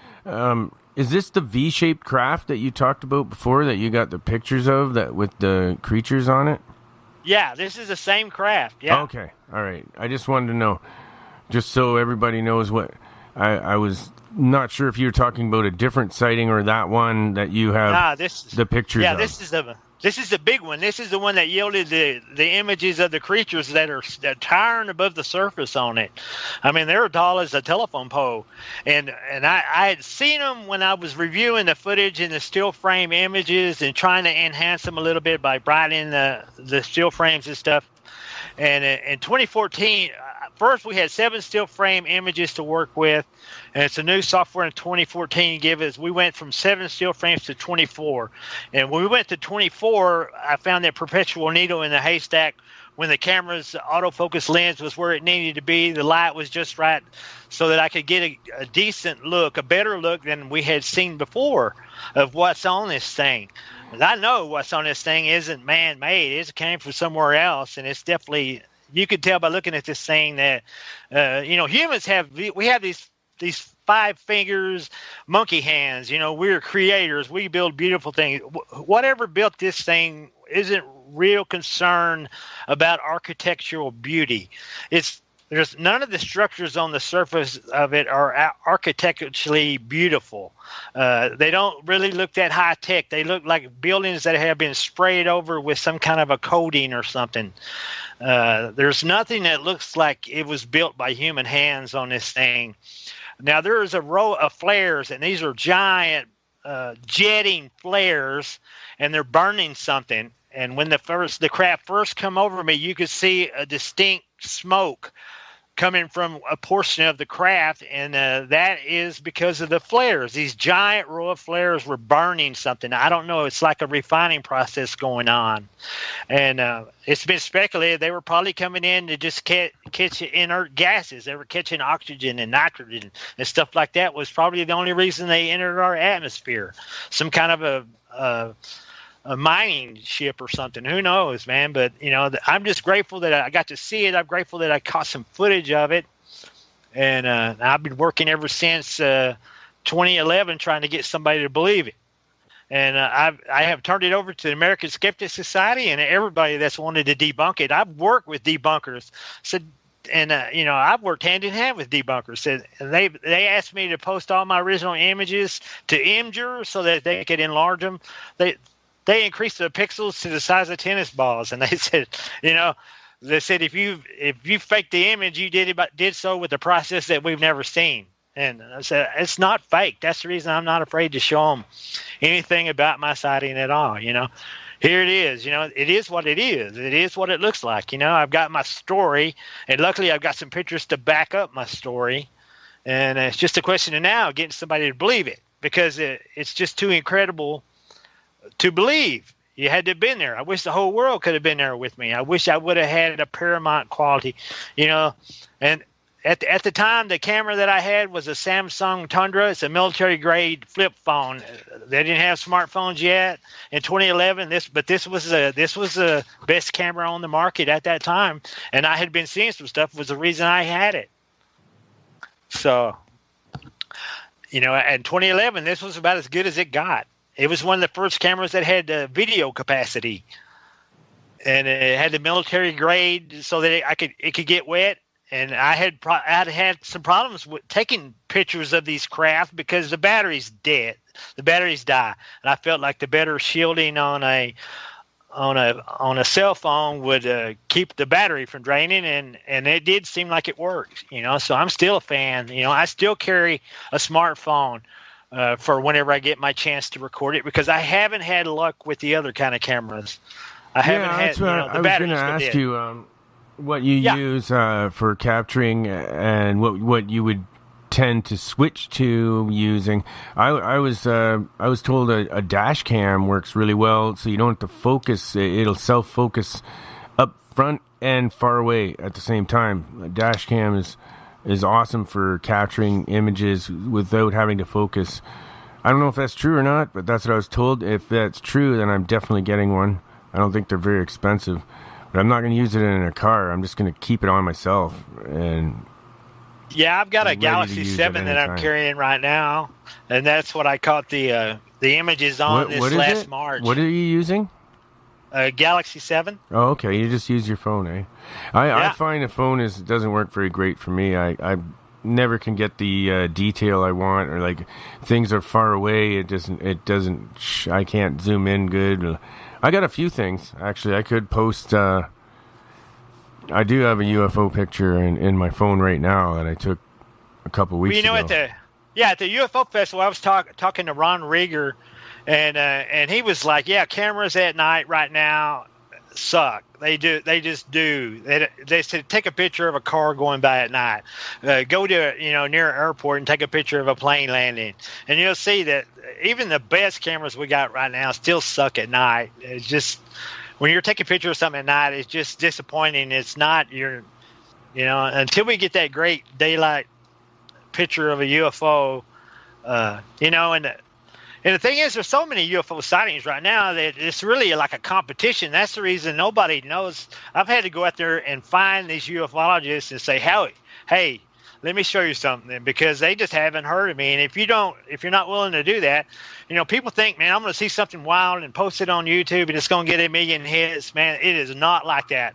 [SPEAKER 2] Is this the V-shaped craft that you talked about before that you got the pictures of that with the creatures on it?
[SPEAKER 1] Yeah, this is the same craft. Yeah.
[SPEAKER 2] Okay. All right. I just wanted to know, just so everybody knows what I was not sure if you were talking about a different sighting or that one that you have the pictures of.
[SPEAKER 1] Yeah, this is the big one. This is the one that yielded the images of the creatures that are towering above the surface on it. I mean, they're tall as a telephone pole. And I had seen them when I was reviewing the footage and the still frame images and trying to enhance them a little bit by brightening the still frames and stuff. And in 2014, first we had 7 still frame images to work with, and it's a new software in 2014 we went from 7 still frames to 24. And when we went to 24, I found that perpetual needle in the haystack when the camera's autofocus lens was where it needed to be. The light was just right so that I could get a decent look, a better look than we had seen before of what's on this thing. I know what's on this thing isn't man-made. It came from somewhere else, and it's definitely, you could tell by looking at this thing that, humans have these 5 fingers, monkey hands. You know, we're creators. We build beautiful things. Whatever built this thing isn't real concerned about architectural beauty. There's none of the structures on the surface of it are architecturally beautiful. They don't really look that high tech. They look like buildings that have been sprayed over with some kind of a coating or something. There's nothing that looks like it was built by human hands on this thing. Now, there is a row of flares, and these are giant jetting flares, and they're burning something. And when the craft first come over me, you could see a distinct smoke coming from a portion of the craft, and that is because of the flares. These giant row of flares were burning something. I don't know. It's like a refining process going on. And it's been speculated they were probably coming in to just catch inert gases. They were catching oxygen and nitrogen and stuff like that was probably the only reason they entered our atmosphere. Some kind of a mining ship or something. Who knows, man? But, I'm just grateful that I got to see it. I'm grateful that I caught some footage of it. And I've been working ever since 2011 trying to get somebody to believe it. And I have turned it over to the American Skeptic Society and everybody that's wanted to debunk it. I've worked with debunkers. I've worked hand in hand with debunkers. And they asked me to post all my original images to Imgur so that they could enlarge them. They increased the pixels to the size of tennis balls, and they said, if you faked the image, you did so with a process that we've never seen. And I said, it's not fake. That's the reason I'm not afraid to show them anything about my sighting at all. Here it is. It is what it is. It is what it looks like. I've got my story, and luckily I've got some pictures to back up my story. And it's just a question of now getting somebody to believe it, because it's just too incredible to believe. You had to have been there. I wish the whole world could have been there with me. I wish I would have had a paramount quality, and at the time, the camera that I had was a Samsung Tundra. It's a military grade flip phone. They didn't have smartphones yet in 2011. This was the best camera on the market at that time. And I had been seeing some stuff, was the reason I had it. So, in 2011, this was about as good as it got. It was one of the first cameras that had video capacity, and it had the military grade so that it could get wet. And I had some problems with taking pictures of these craft because the battery's dead. The batteries die, and I felt like the better shielding on a cell phone would keep the battery from draining, and it did seem like it worked. So I'm still a fan. I still carry a smartphone for whenever I get my chance to record it, because I haven't had luck with the other kind of cameras. I haven't had. The
[SPEAKER 2] I was going to ask you what you use for capturing and what you would tend to switch to using. I was told a dash cam works really well, so you don't have to focus. It'll self-focus up front and far away at the same time. A dash cam is awesome for capturing images without having to focus. I don't know if that's true or not, but that's what I was told. If that's true, then I'm definitely getting one. I don't think they're very expensive, but I'm not going to use it in a car. I'm just going to keep it on myself. And
[SPEAKER 1] yeah, I've got a Galaxy 7 that I'm carrying right now, and that's what I caught the images on last March.
[SPEAKER 2] What are you using?
[SPEAKER 1] Galaxy 7.
[SPEAKER 2] Oh, okay. You just use your phone, eh? I find the phone doesn't work very great for me. I never can get the detail I want, or like things are far away. It doesn't. I can't zoom in good. I got a few things actually. I could post. I do have a UFO picture in my phone right now that I took a couple weeks ago.
[SPEAKER 1] At the UFO festival, I was talking to Ron Rieger. And he was like, yeah, cameras at night right now suck. They just do. They said, take a picture of a car going by at night. Go to, near an airport and take a picture of a plane landing. And you'll see that even the best cameras we got right now still suck at night. It's just, when you're taking a picture of something at night, it's just disappointing. It's not until we get that great daylight picture of a UFO, and the thing is, there's so many UFO sightings right now that it's really like a competition. That's the reason nobody knows. I've had to go out there and find these ufologists and say, hey, let me show you something, because they just haven't heard of me. And if you're not willing to do that, people think, man, I'm going to see something wild and post it on YouTube and it's going to get 1 million hits. Man, it is not like that.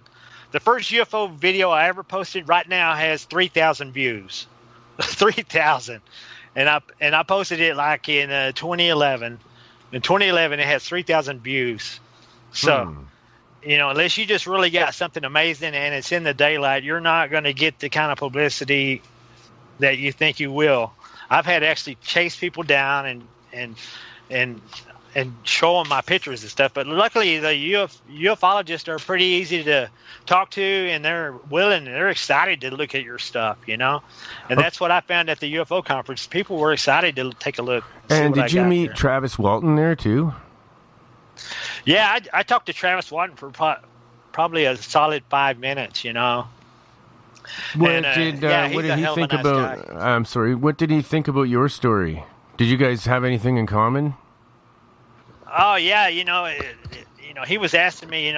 [SPEAKER 1] The first UFO video I ever posted right now has 3,000 views. 3,000. And I posted it like in 2011. In 2011, it has 3,000 views. So, unless you just really got something amazing and it's in the daylight, you're not going to get the kind of publicity that you think you will. I've had to actually chase people down and and show them my pictures and stuff. But luckily, the ufologists are pretty easy to talk to, and they're willing, and they're excited to look at your stuff, you know. And that's what I found at the UFO conference. People were excited to take a look.
[SPEAKER 2] And did you meet Travis Walton there too?
[SPEAKER 1] Yeah, I talked to Travis Walton for probably a solid 5 minutes, you know.
[SPEAKER 2] What did he think about? I'm sorry. What did he think about your story? Did you guys have anything in common?
[SPEAKER 1] Oh yeah, you know, he was asking me, he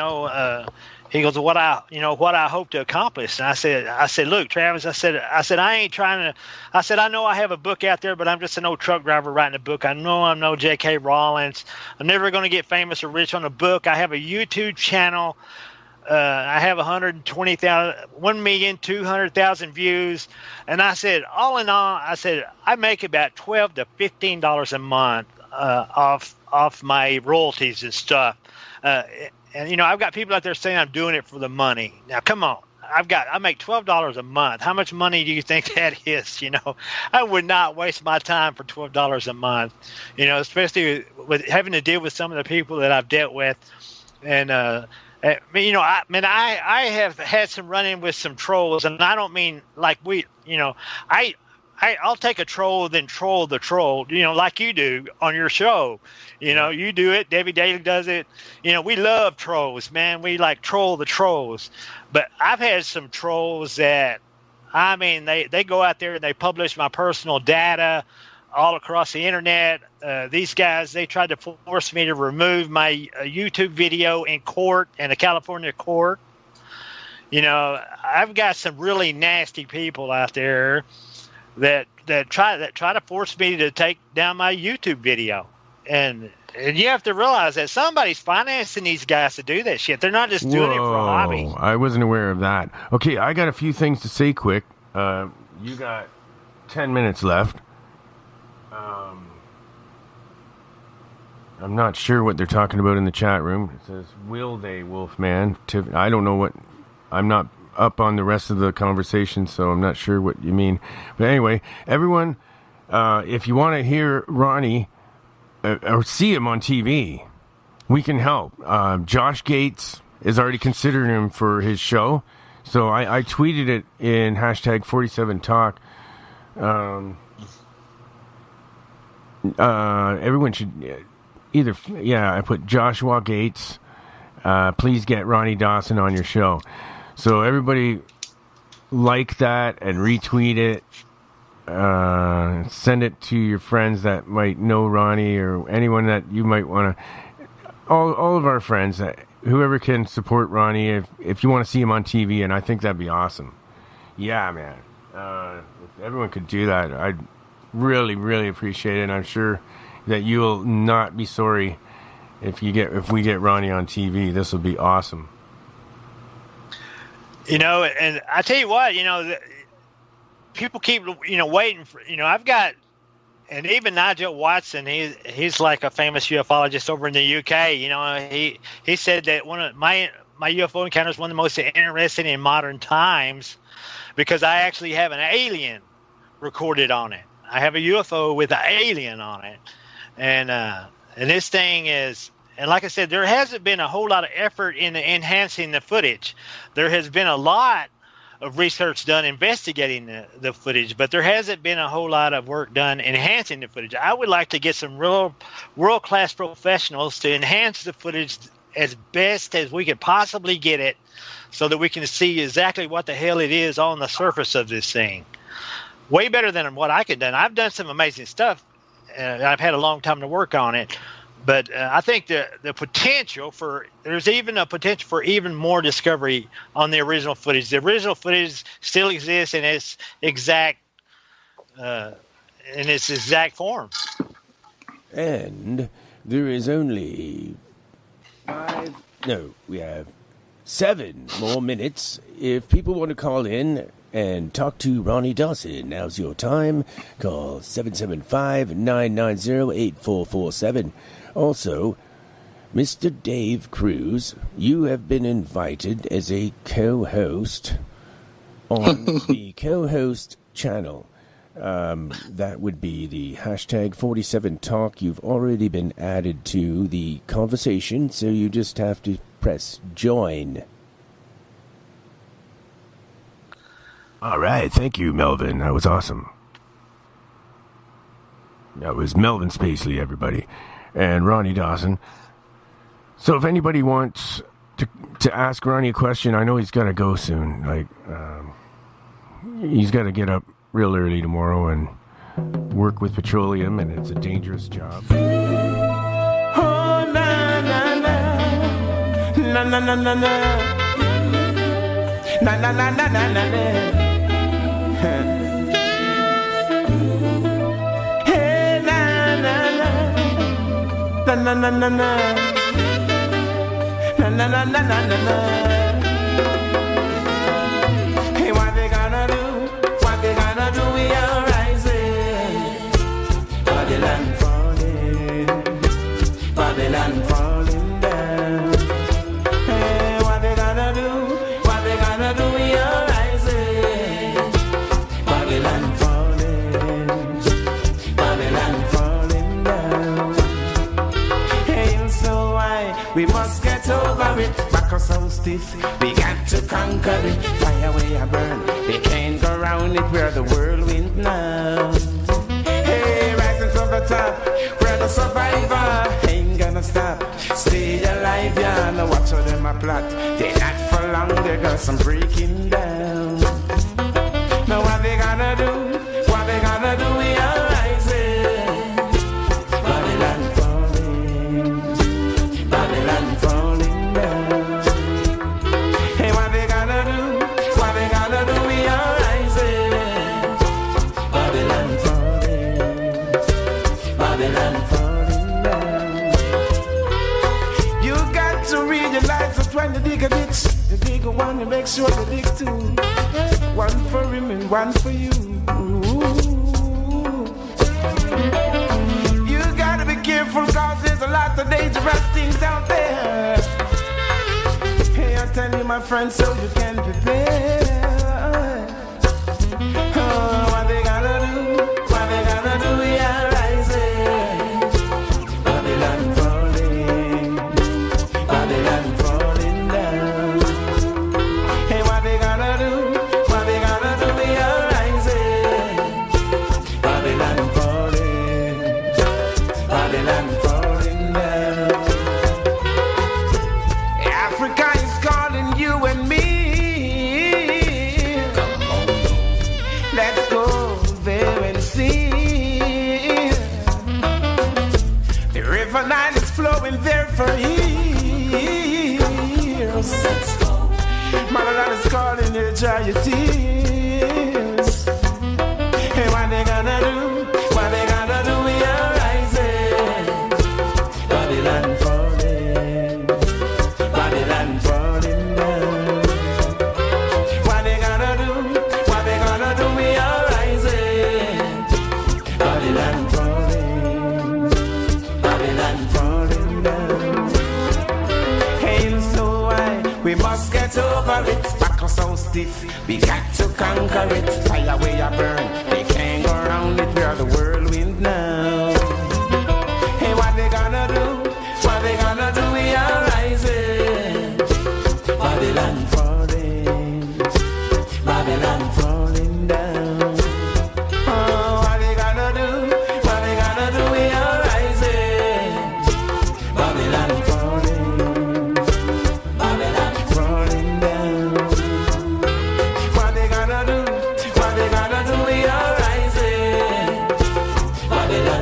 [SPEAKER 1] goes, what I hope to accomplish, and I said, look, Travis, I said, I ain't trying to. I said, I know I have a book out there, but I'm just an old truck driver writing a book. I know I'm no J.K. Rowling. I'm never going to get famous or rich on a book. I have a YouTube channel. I have 1,200,000 views, and I said, all in all, I said I make about $12 to $15 a month off my royalties and stuff. And I've got people out there saying I'm doing it for the money. Now, come on, I make $12 a month. How much money do you think that is? I would not waste my time for $12 a month. Especially with having to deal with some of the people that I've dealt with, and I have had some run-in with some trolls, and I don't mean like I'll take a troll, then troll the troll, like you do on your show. You do it. Debbie Daly does it. We love trolls, man. We like troll the trolls. But I've had some trolls that, they go out there and they publish my personal data all across the internet. These guys, they tried to force me to remove my YouTube video in court, in a California court. I've got some really nasty people out there that try to force me to take down my YouTube video, and you have to realize that somebody's financing these guys to do that shit. They're not just doing it for a hobby.
[SPEAKER 2] I wasn't aware of that. Okay, I got a few things to say quick. You got 10 minutes left. I'm not sure what they're talking about in the chat room. It says, will they, Wolfman? I don't know what... I'm not up on the rest of the conversation, so I'm not sure what you mean. But anyway, everyone, if you want to hear Ronnie or see him on TV, we can help. Josh Gates is already considering him for his show. So I tweeted it in hashtag 47Talk. Everyone should... I put Joshua Gates. Please get Ronnie Dawson on your show. So everybody like that and retweet it. Send it to your friends that might know Ronnie or anyone that you might want to. All of our friends, whoever can support Ronnie, if you want to see him on TV, and I think that'd be awesome. Yeah, man. If everyone could do that, I'd really, really appreciate it. And I'm sure that you'll not be sorry if we get Ronnie on TV. This will be awesome.
[SPEAKER 1] And I tell you what, people keep waiting for I've got, and even Nigel Watson, he's like a famous ufologist over in the UK. He said that one of my UFO encounter is one of the most interesting in modern times because I actually have an alien recorded on it. I have a UFO with an alien on it. And this thing is, and like I said, there hasn't been a whole lot of effort in enhancing the footage. There has been a lot of research done investigating the footage, but there hasn't been a whole lot of work done enhancing the footage. I would like to get some real world-class professionals to enhance the footage as best as we could possibly get it so that we can see exactly what the hell it is on the surface of this thing. Way better than what I could do. I've done some amazing stuff. I've had a long time to work on it, but I think the potential there's even a potential for even more discovery on the original footage. The original footage still exists in its exact form.
[SPEAKER 9] And there is only we have 7 more minutes. If people want to call in and talk to Ronnie Dawson, now's your time. Call 775-990-8447. Also, Mr. Dave Cruz, you have been invited as a co-host on the co-host channel. That would be the hashtag 47Talk. You've already been added to the conversation, so you just have to press join.
[SPEAKER 2] All right. Thank you, Melvin. That was awesome. That was Melvin Spacely, everybody. And Ronnie Dawson. So if anybody wants to ask Ronnie a question, I know he's got to go soon. Like, he's got to get up real early tomorrow and work with petroleum, and it's a dangerous job.
[SPEAKER 10] Oh, na, na, na. Na, na, na, na, na. Na, na, na, na, na, na, na. Hey, na, na, na. Na, na, na, na, na. Na, na, na, na, na, na, na. Hey, what they gonna do? What they gonna do? We are rising. Babylon falling. Babylon falling down. Hey, what they gonna do? What they gonna do? We are rising. Babylon falling. Babylon falling down. Hey, so why we must get over it? Back us so stiff, we got to conquer it. Fire away a burn, they can't go round it. We're the whirlwind now. Hey, rising from the top, we're the survivor. Ain't gonna stop, stay alive, yeah. Now watch how them a plot. They not for long, they got some breaking down. Now what they gonna do? What they gonna do? We are rising. Babylon falling. Babylon falling down. Hey, what they gonna do? What they gonna do? We are rising. Babylon falling. Babylon falling down. You got to realize that when you dig a ditch, you dig one and make sure you dig two. One for him and one for you. You gotta be careful, cause there's a lot of dangerous things out there. Hey, I tell you, my friend, so you can prepare. Oh, what they gonna do? What they gonna do? We are rising. Babylon falling. Babylon falling down. Hey, what they gonna do? What they gonna do? We are rising. Babylon falling. Babylon falling down. Africa is calling you and me. Let's go there and see. The river Nile is flowing there for years. Let's go. Motherland is calling you, dry your tears. Hey, what they gonna do? What they gonna do? We are rising. Babylon falling. Babylon falling down. What they gonna do? What they gonna do? We are rising. Babylon falling. Babylon falling down. Hey, so why we must get over it? Back us so stiff, we got to conquer it. Fire away a burn, they can't go around it. We are the whirlwind now. Hey, what they gonna do? What they gonna do? We are rising. Babylon falling. Babylon falling down. Oh, what they gonna do? What they gonna do? We are rising. Babylon falling. Babylon falling down. What they gonna do? What they gonna do? We are rising. Babylon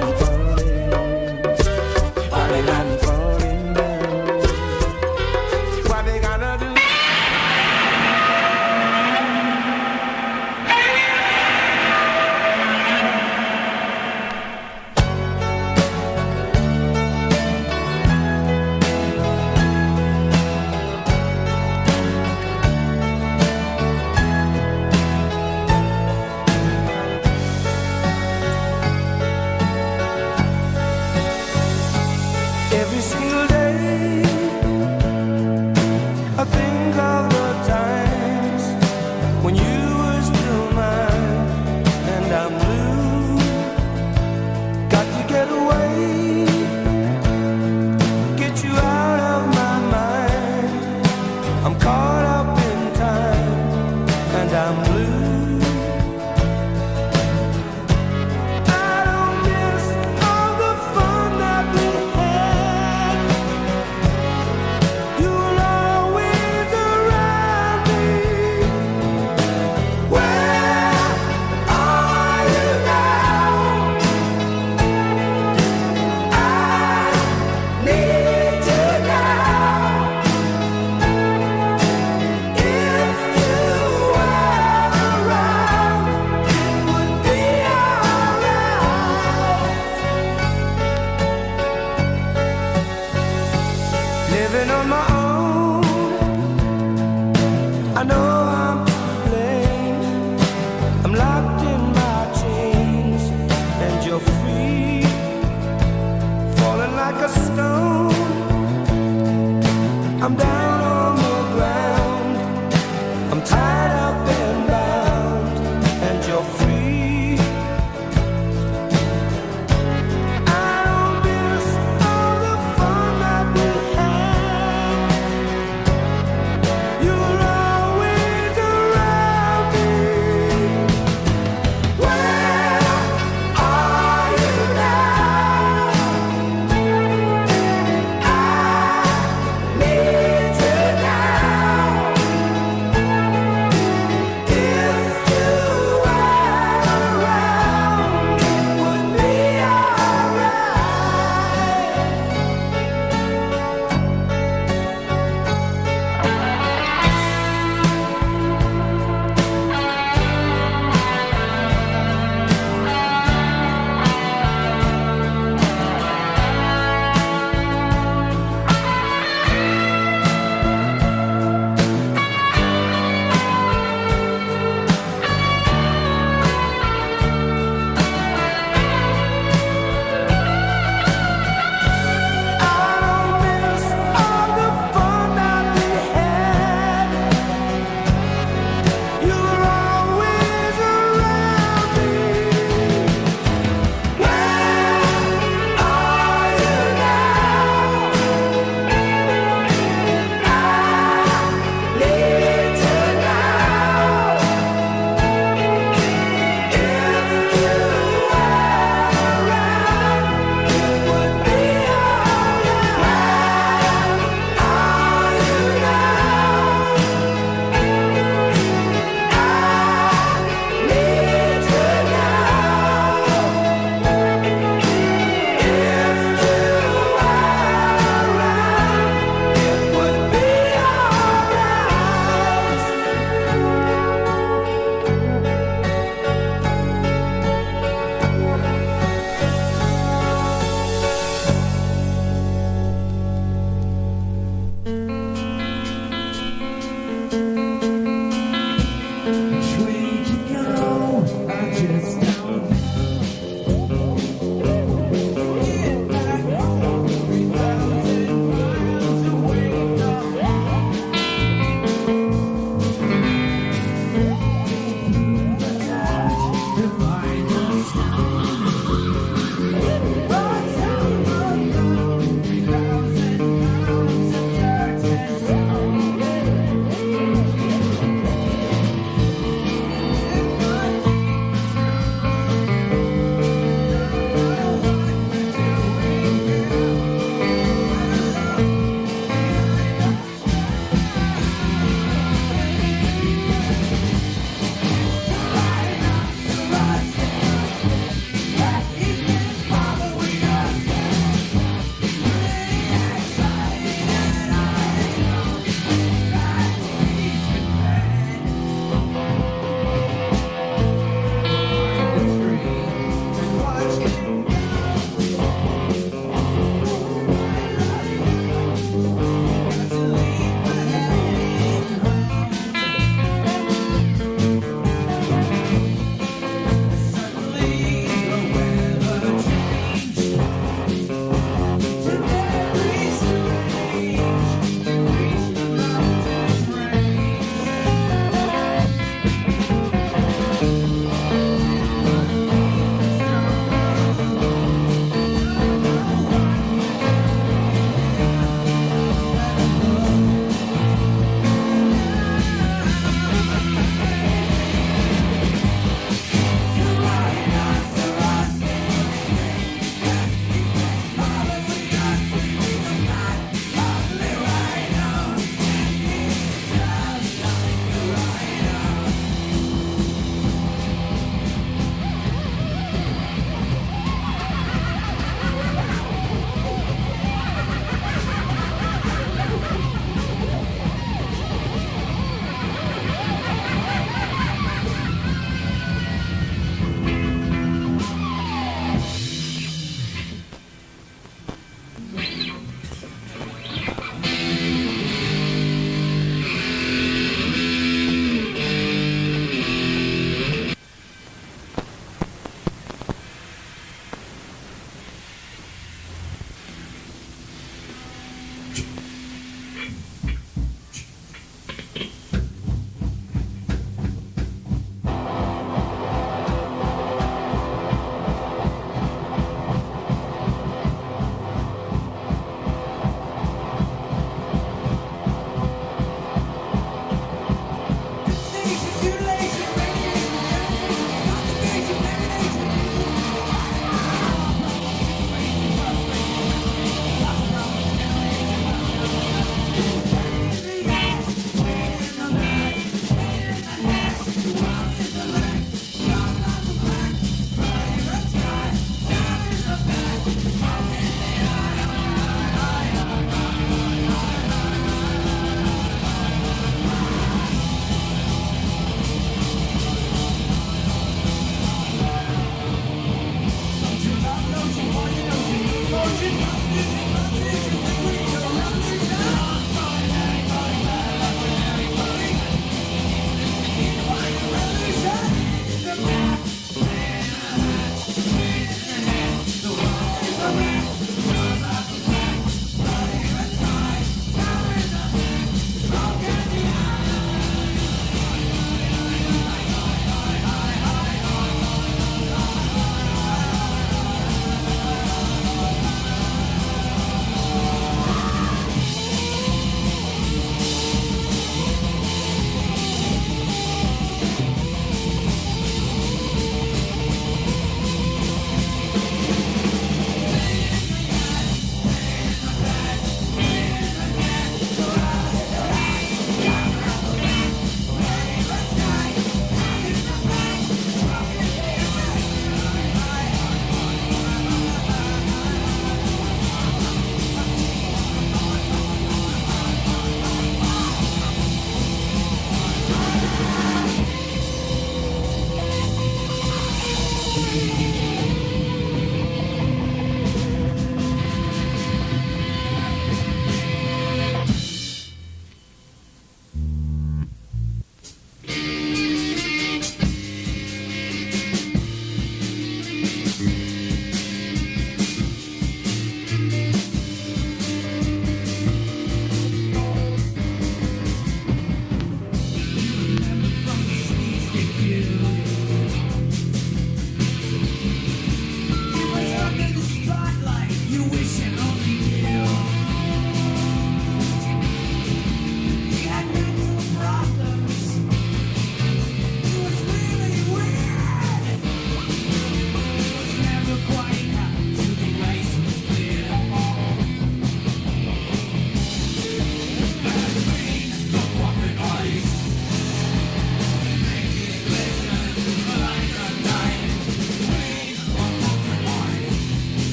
[SPEAKER 10] I'm down on the ground. I'm tied up and bound, and you're free. I don't miss all the fun that we had. You're always around me. Where are you now? I need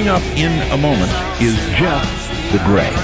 [SPEAKER 11] Coming up in a moment is Jeff the Gray.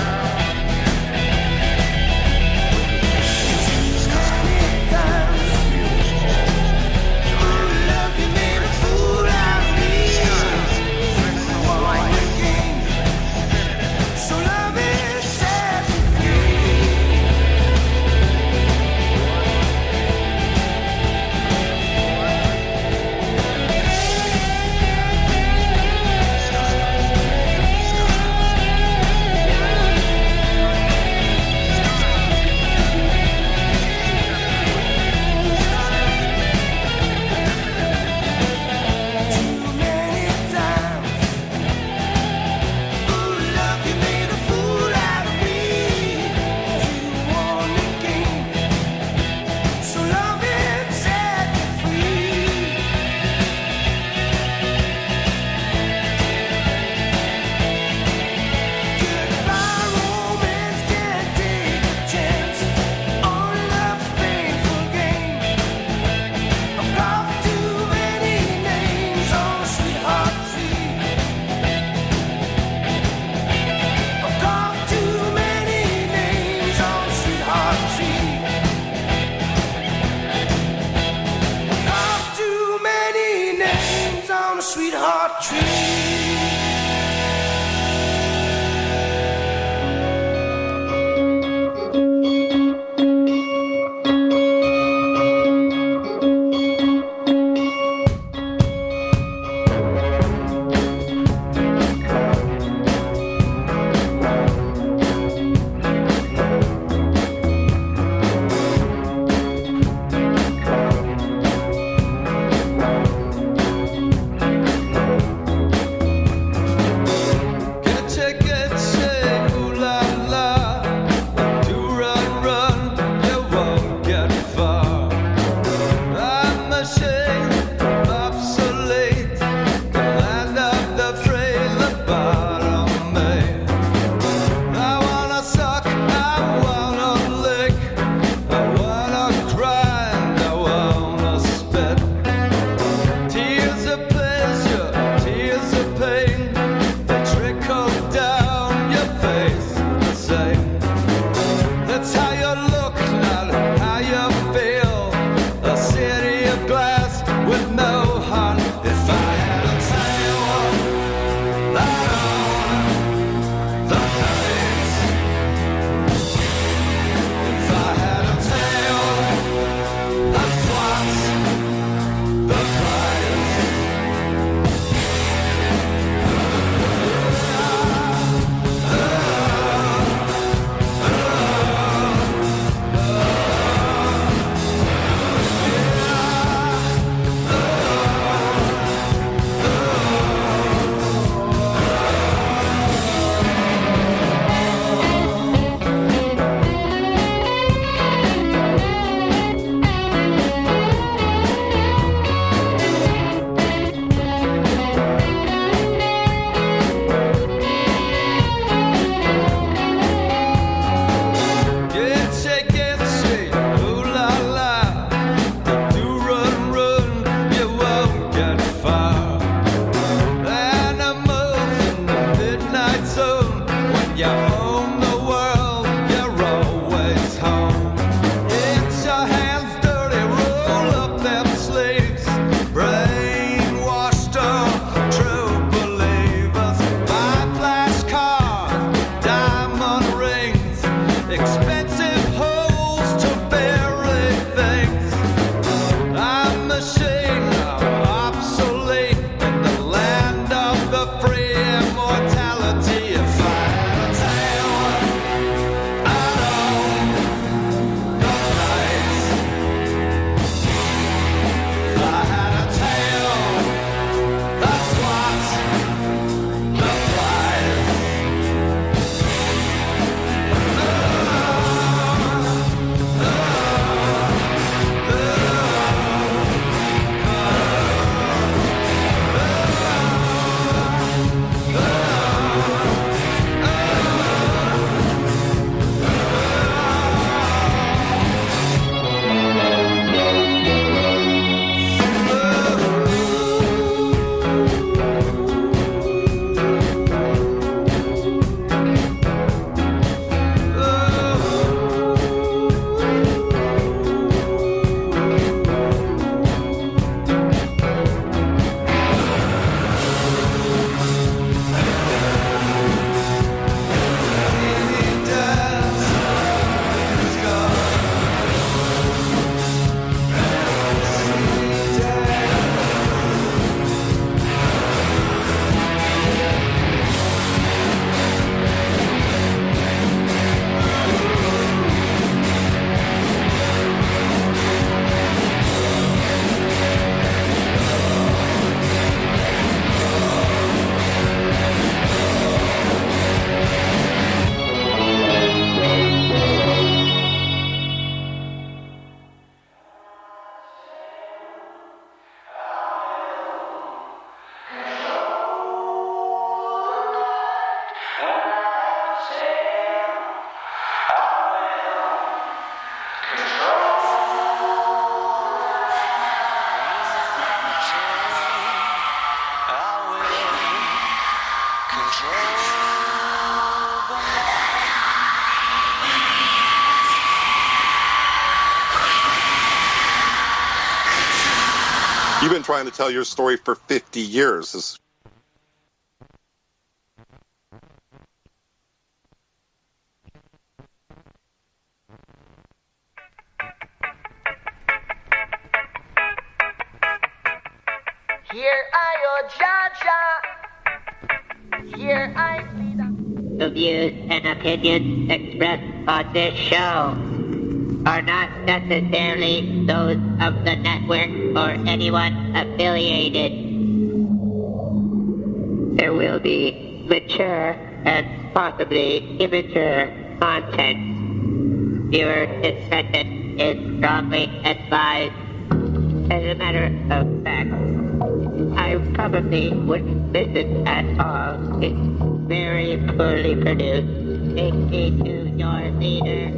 [SPEAKER 10] Sweetheart tree. Obsolete in the land of the free, immortality of fire.
[SPEAKER 12] You've been trying to tell your story for 50 years.
[SPEAKER 13] Here I your Jaja. Here I see the views and opinions expressed on this show are not necessarily those of the network or anyone affiliated. There will be mature and possibly immature content. Viewer discretion is strongly advised. As a matter of fact, I probably wouldn't listen at all. It's very poorly produced. Take me to your leader.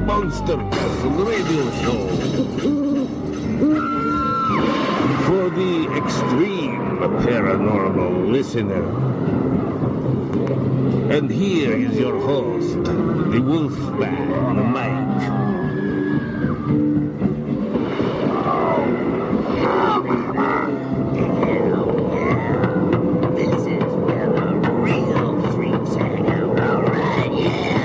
[SPEAKER 14] Monster Castle Radio Show for the extreme paranormal listener. And here is your host, the Wolfman Mike.
[SPEAKER 13] This is where the real freaks hang out, alright? Yeah.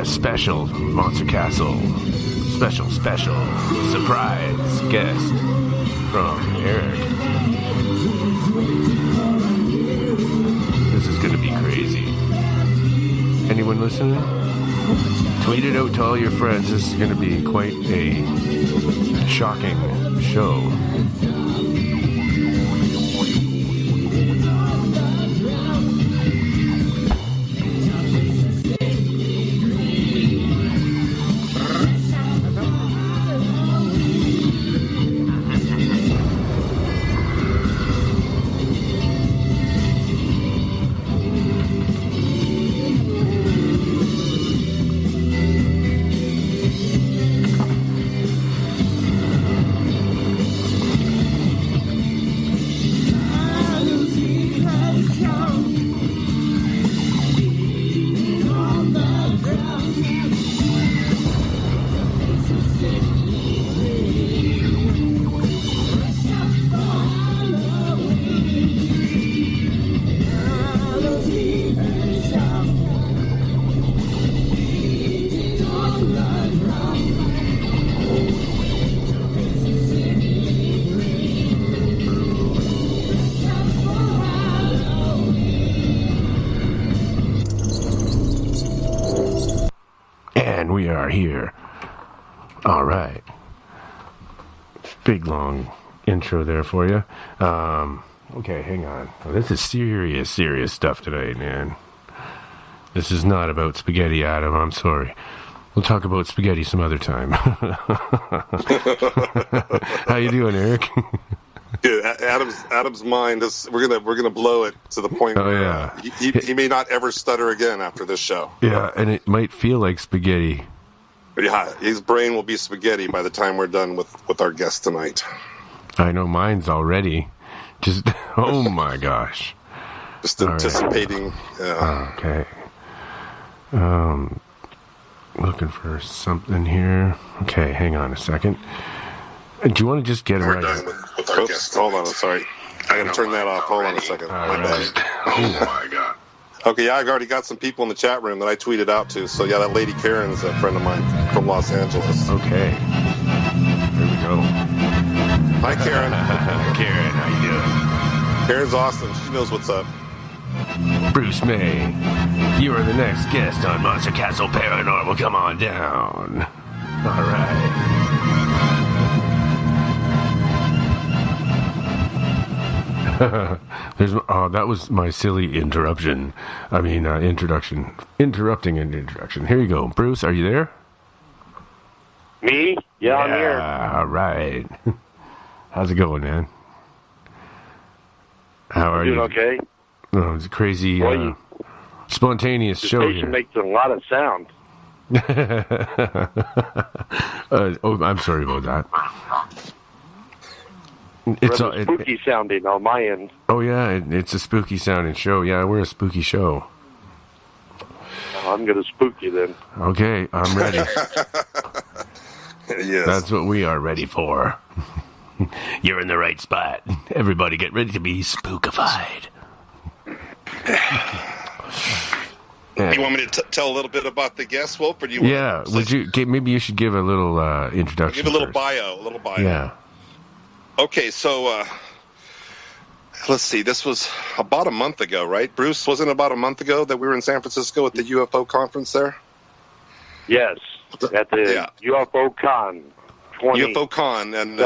[SPEAKER 2] Special Monster Castle, special surprise guest from Eric. This is gonna be crazy. Anyone listening? Tweet it out to all your friends. This is gonna be quite a shocking show. And we are here. All right. Big, long intro there for you. Okay, hang on. This is serious stuff today, man. This is not about spaghetti, Adam. I'm sorry. We'll talk about spaghetti some other time. How you doing, Eric?
[SPEAKER 12] Yeah, Adam's mind is. We're gonna blow it to the point where he may not ever stutter again after this show.
[SPEAKER 2] Yeah, and it might feel like spaghetti.
[SPEAKER 12] But yeah, his brain will be spaghetti by the time we're done with our guest tonight.
[SPEAKER 2] I know mine's already. Just oh my gosh.
[SPEAKER 12] Just anticipating.
[SPEAKER 2] Right. Okay. Looking for something here. Okay, hang on a second. Do you want to just get it right?
[SPEAKER 12] We're done with our guest. Hold on, sorry. I gotta turn that off. Hold on a second. My bad. Oh my God. Okay, yeah, I've already got some people in the chat room that I tweeted out to. So yeah, that lady Karen's a friend of mine from Los Angeles.
[SPEAKER 2] Okay. Here we go.
[SPEAKER 12] Hi, Karen.
[SPEAKER 2] Karen, how you doing?
[SPEAKER 12] Karen's awesome. She knows what's up.
[SPEAKER 2] Bruce May, you are the next guest on Monster Castle Paranormal. Come on down. All right. That was my silly interruption. I mean, introduction. Interrupting an introduction. Here you go. Bruce, are you there?
[SPEAKER 15] Me? Yeah, I'm here.
[SPEAKER 2] All right. How's it going, man? How are you?
[SPEAKER 15] Doing okay.
[SPEAKER 2] Oh, it's a crazy, spontaneous show here.
[SPEAKER 15] The station makes a lot of sound.
[SPEAKER 2] I'm sorry about that.
[SPEAKER 15] It's spooky sounding on my end.
[SPEAKER 2] Oh, yeah, it's a spooky sounding show. Yeah, we're a spooky show.
[SPEAKER 15] I'm going to spook you then.
[SPEAKER 2] Okay, I'm ready.
[SPEAKER 12] Yes.
[SPEAKER 2] That's what we are ready for. You're in the right spot. Everybody get ready to be spookified.
[SPEAKER 12] You want me to tell a little bit about the guest, Wolf? Or do you
[SPEAKER 2] would you? Maybe you should give a little introduction.
[SPEAKER 12] Give a little bio.
[SPEAKER 2] Yeah.
[SPEAKER 12] Okay, so let's see. This was about a month ago, right? Bruce, wasn't it about a month ago that we were in San Francisco at the UFO conference there?
[SPEAKER 15] Yes, at the UFO Con.
[SPEAKER 12] UFO Con, and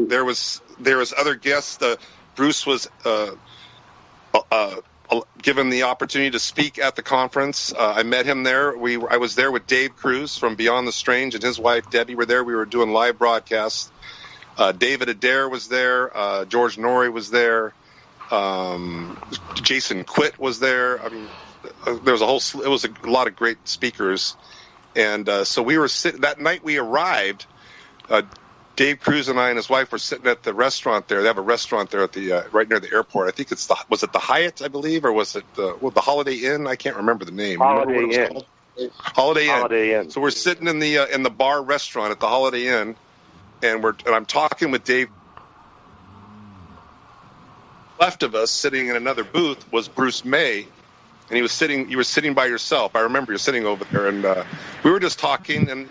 [SPEAKER 12] there was other guests. Bruce was given the opportunity to speak at the conference. I met him there. I was there with Dave Cruz from Beyond the Strange, and his wife Debbie were there. We were doing live broadcasts. David Adair was there. George Norrie was there. Jason Quitt was there. I mean, there was it was a lot of great speakers. And so we were sitting that night. We arrived. Dave Cruz and I and his wife were sitting at the restaurant there. They have a restaurant there at the right near the airport. I think was it the Hyatt, I believe, or was it the Holiday Inn? I can't remember the name.
[SPEAKER 15] Holiday Inn.
[SPEAKER 12] Holiday Inn. So we're sitting in the bar restaurant at the Holiday Inn, and I'm talking with Dave. Left of us, sitting in another booth, was Bruce May, and you were sitting by yourself. I remember you sitting over there, and we were just talking, and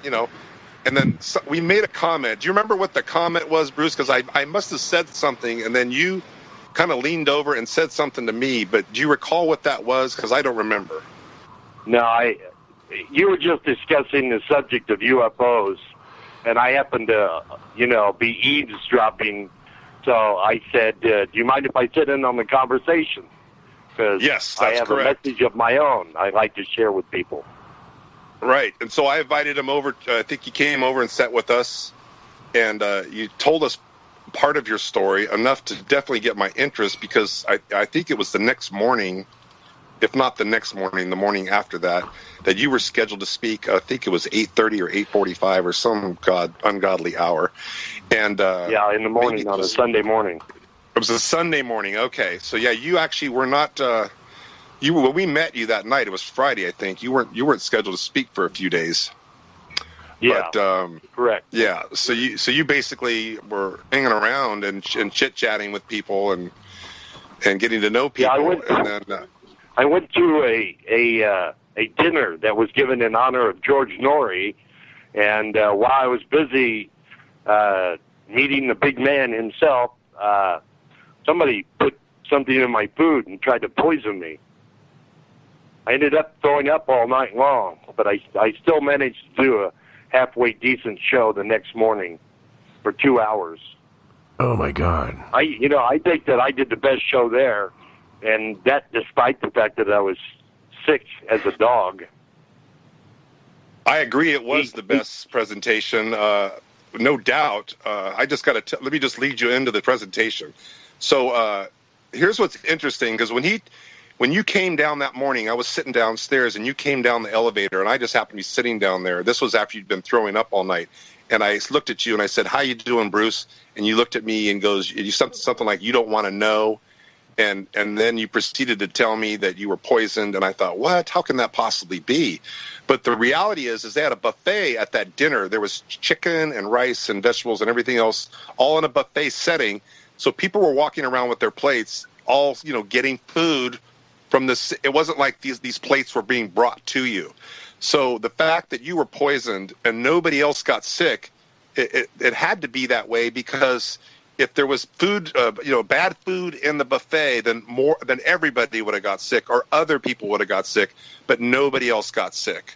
[SPEAKER 12] and then we made a comment. Do you remember what the comment was, Bruce? Because I must have said something, and then you kind of leaned over and said something to me. But do you recall what that was? Because I don't remember.
[SPEAKER 15] No, you were just discussing the subject of UFOs, and I happened to, be eavesdropping. So I said, do you mind if I sit in on the conversation? Because I have
[SPEAKER 12] correct.
[SPEAKER 15] A message of my own I'd like to share with people.
[SPEAKER 12] Right. And so I invited him over. I think he came over and sat with us, and you told us part of your story, enough to definitely get my interest, because I think it was the next morning, if not the next morning, the morning after that you were scheduled to speak. I think it was 8:30 or 8:45 or some ungodly hour. And
[SPEAKER 15] in the morning, on a Sunday morning.
[SPEAKER 12] It was a Sunday morning. Okay. So yeah, you actually were not when we met you that night, it was Friday, I think. You weren't scheduled to speak for a few days.
[SPEAKER 15] Yeah,
[SPEAKER 12] but,
[SPEAKER 15] correct.
[SPEAKER 12] Yeah, so you basically were hanging around and chit-chatting with people and getting to know people.
[SPEAKER 15] Yeah, I went to a dinner that was given in honor of George Norrie, and while I was busy meeting the big man himself, somebody put something in my food and tried to poison me. I ended up throwing up all night long, but I still managed to do a halfway decent show the next morning for 2 hours.
[SPEAKER 2] Oh my God!
[SPEAKER 15] I think that I did the best show there, and that despite the fact that I was sick as a dog.
[SPEAKER 12] I agree. It was the best presentation, no doubt. I just got to let me just lead you into the presentation. So here's what's interesting, because when you came down that morning, I was sitting downstairs, and you came down the elevator, and I just happened to be sitting down there. This was after you'd been throwing up all night, and I looked at you and I said, "How you doing, Bruce?" And you looked at me and goes, "You something like you don't want to know." And then you proceeded to tell me that you were poisoned, and I thought, what? How can that possibly be? But the reality is they had a buffet at that dinner. There was chicken and rice and vegetables and everything else, all in a buffet setting. So people were walking around with their plates, all getting food from this. It wasn't like these plates were being brought to you. So the fact that you were poisoned and nobody else got sick, it had to be that way, because if there was food, bad food in the buffet, then everybody would have got sick, or other people would have got sick, but nobody else got sick.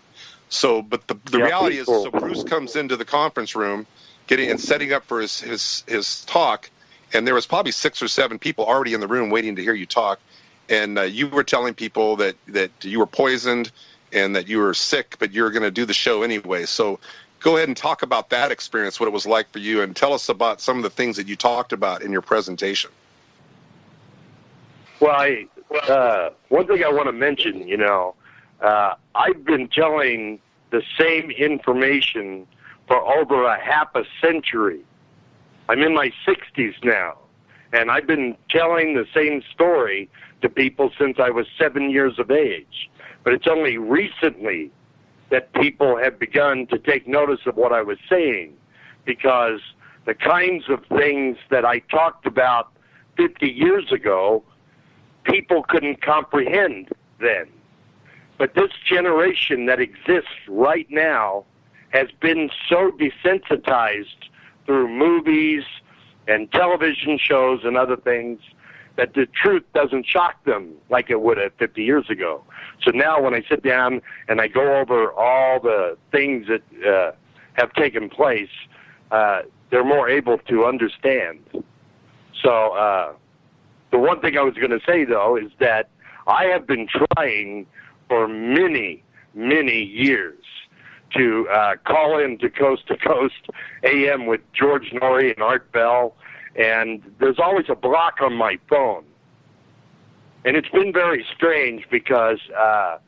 [SPEAKER 12] So, but the reality is, so Bruce comes into the conference room, setting up for his talk, and there was probably 6 or 7 people already in the room waiting to hear you talk, and you were telling people that you were poisoned and that you were sick, but you were going to do the show anyway. So go ahead and talk about that experience, what it was like for you, and tell us about some of the things that you talked about in your presentation.
[SPEAKER 15] Well, one thing I want to mention, I've been telling the same information for over a half a century. I'm in my 60s now, and I've been telling the same story to people since I was 7 years of age. But it's only recently that people have begun to take notice of what I was saying, because the kinds of things that I talked about 50 years ago, people couldn't comprehend then. But this generation that exists right now has been so desensitized through movies and television shows and other things that the truth doesn't shock them like it would have 50 years ago. So now when I sit down and I go over all the things that have taken place, they're more able to understand. So the one thing I was going to say, though, is that I have been trying for many, many years to call into Coast to Coast AM with George Norrie and Art Bell, and there's always a block on my phone. And it's been very strange, because I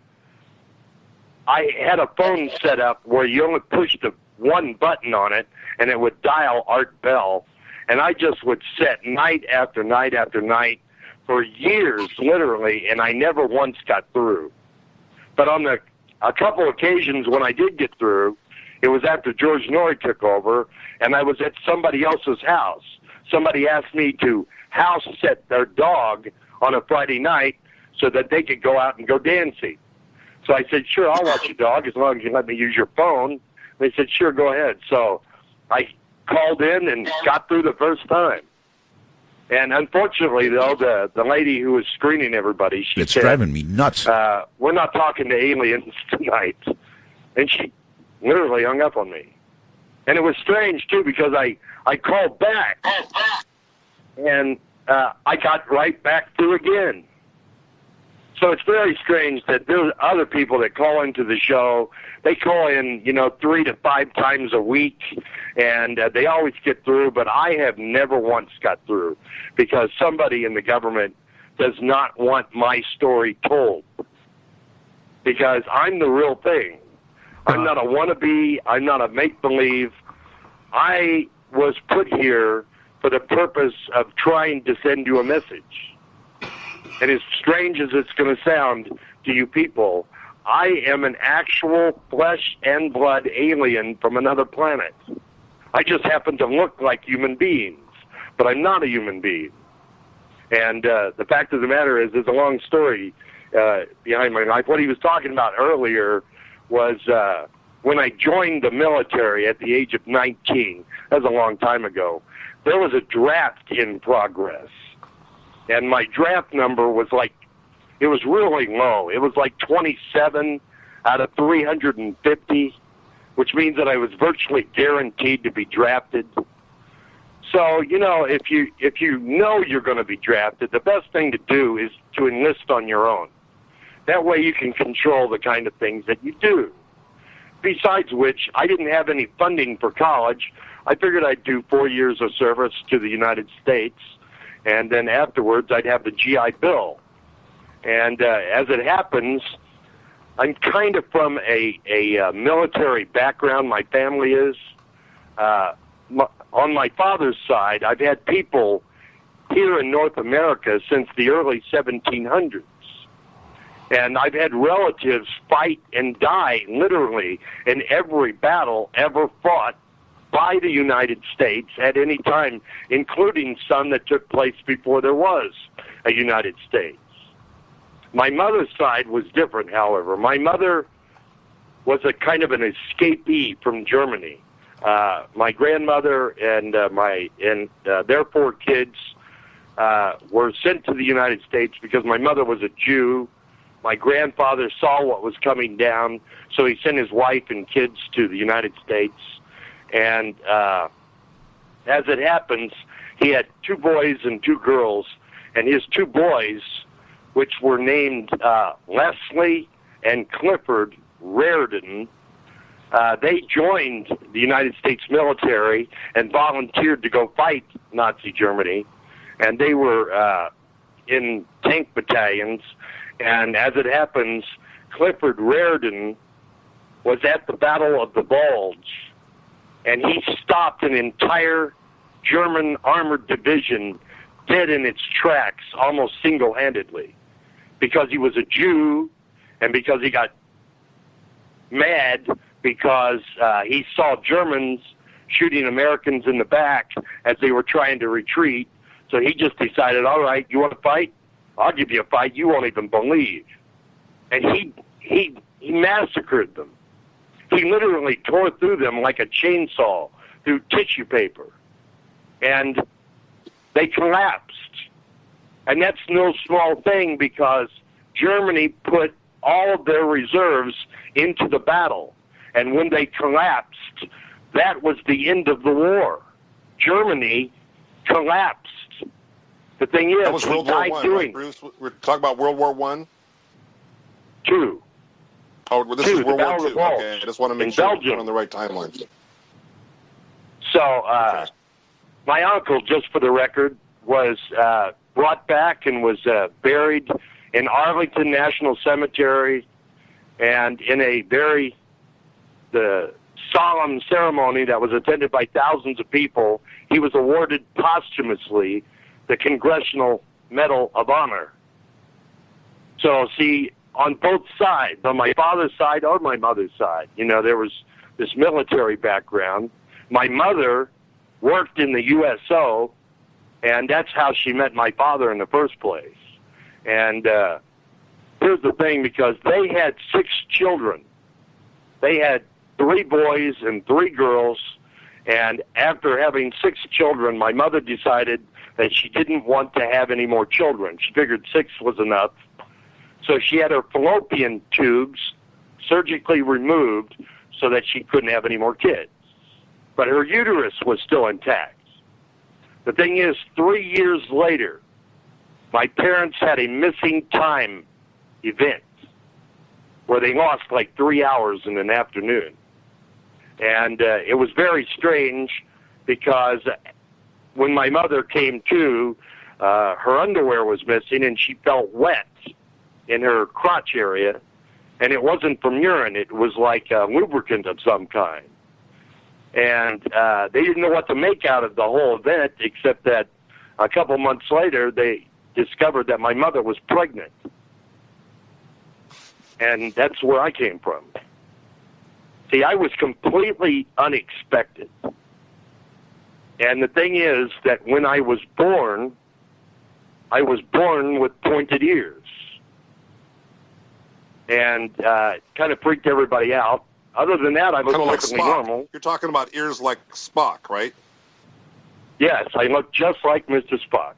[SPEAKER 15] had a phone set up where you only pushed the one button on it, and it would dial Art Bell. And I just would sit night after night after night for years, literally, and I never once got through. But on a couple occasions when I did get through, it was after George Norrie took over, and I was at somebody else's house. Somebody asked me to house sit their dog on a Friday night so that they could go out and go dancing. So I said, sure, I'll watch your dog as long as you let me use your phone. They said, sure, go ahead. So I called in and got through the first time. And unfortunately, though, the lady who was screening everybody, she
[SPEAKER 16] it's
[SPEAKER 15] said,
[SPEAKER 16] driving me nuts.
[SPEAKER 15] We're not talking to aliens tonight. And she literally hung up on me. And it was strange, too, because I called back, and I got right back through again. So it's very strange that there's other people that call into the show. They call in, 3 to 5 times a week, and they always get through, but I have never once got through because somebody in the government does not want my story told, because I'm the real thing. I'm not a wannabe. I'm not a make-believe. I was put here for the purpose of trying to send you a message. And as strange as it's going to sound to you people, I am an actual flesh and blood alien from another planet. I just happen to look like human beings, but I'm not a human being. And the fact of the matter is, there's a long story behind my life. What he was talking about earlier was when I joined the military at the age of 19, that was a long time ago, there was a draft in progress. And my draft number was it was really low. It was like 27 out of 350, which means that I was virtually guaranteed to be drafted. So, you know, if you know you're going to be drafted, the best thing to do is to enlist on your own. That way you can control the kind of things that you do. Besides which, I didn't have any funding for college. I figured I'd do 4 years of service to the United States, and then afterwards I'd have the GI Bill. And as it happens, I'm kind of from a military background. My family is. On my father's side, I've had people here in North America since the early 1700s. And I've had relatives fight and die, literally, in every battle ever fought by the United States at any time, including some that took place before there was a United States. My mother's side was different, however. My mother was a kind of an escapee from Germany. My grandmother and their 4 kids were sent to the United States because my mother was a Jew. My grandfather saw what was coming down, so he sent his wife and kids to the United States. And as it happens, he had 2 boys and 2 girls, and his 2 boys, which were named Leslie and Clifford Raridan, they joined the United States military and volunteered to go fight Nazi Germany. And they were in tank battalions. And as it happens, Clifford Raridan was at the Battle of the Bulge, and he stopped an entire German armored division dead in its tracks, almost single-handedly, because he was a Jew and because he got mad because he saw Germans shooting Americans in the back as they were trying to retreat. So he just decided, all right, you want to fight? I'll give you a fight you won't even believe. And he massacred them. He literally tore through them like a chainsaw through tissue paper. And they collapsed. And that's no small thing because Germany put all of their reserves into the battle. And when they collapsed, that was the end of the war. Germany collapsed. The thing is,
[SPEAKER 12] that was World War I, right, Bruce? We're talking about World War I?
[SPEAKER 15] 2.
[SPEAKER 12] Oh, well, this is World War II. Okay, I just want to make sure we're on the right timeline.
[SPEAKER 15] So, my uncle, just for the record, was brought back and was buried in Arlington National Cemetery, and in the solemn ceremony that was attended by thousands of people, he was awarded posthumously the Congressional Medal of Honor. So, see, on both sides, on my father's side or my mother's side, you know, there was this military background. My mother worked in the USO, and that's how she met my father in the first place. And here's the thing, because they had 6 children. They had 3 boys and 3 girls, and after having 6 children, my mother decided that she didn't want to have any more children. She figured 6 was enough. So she had her fallopian tubes surgically removed so that she couldn't have any more kids. But her uterus was still intact. The thing is, 3 years later, my parents had a missing time event where they lost like 3 hours in an afternoon. And it was very strange because when my mother came to, her underwear was missing and she felt wet in her crotch area, and it wasn't from urine. It was like a lubricant of some kind. And they didn't know what to make out of the whole event, except that a couple months later they discovered that my mother was pregnant. And that's where I came from. See, I was completely unexpected. And the thing is that when I was born with pointed ears. And kind of freaked everybody out. Other than that, I looked perfectly normal.
[SPEAKER 12] You're talking about ears like Spock, right?
[SPEAKER 15] Yes, I look just like Mr. Spock,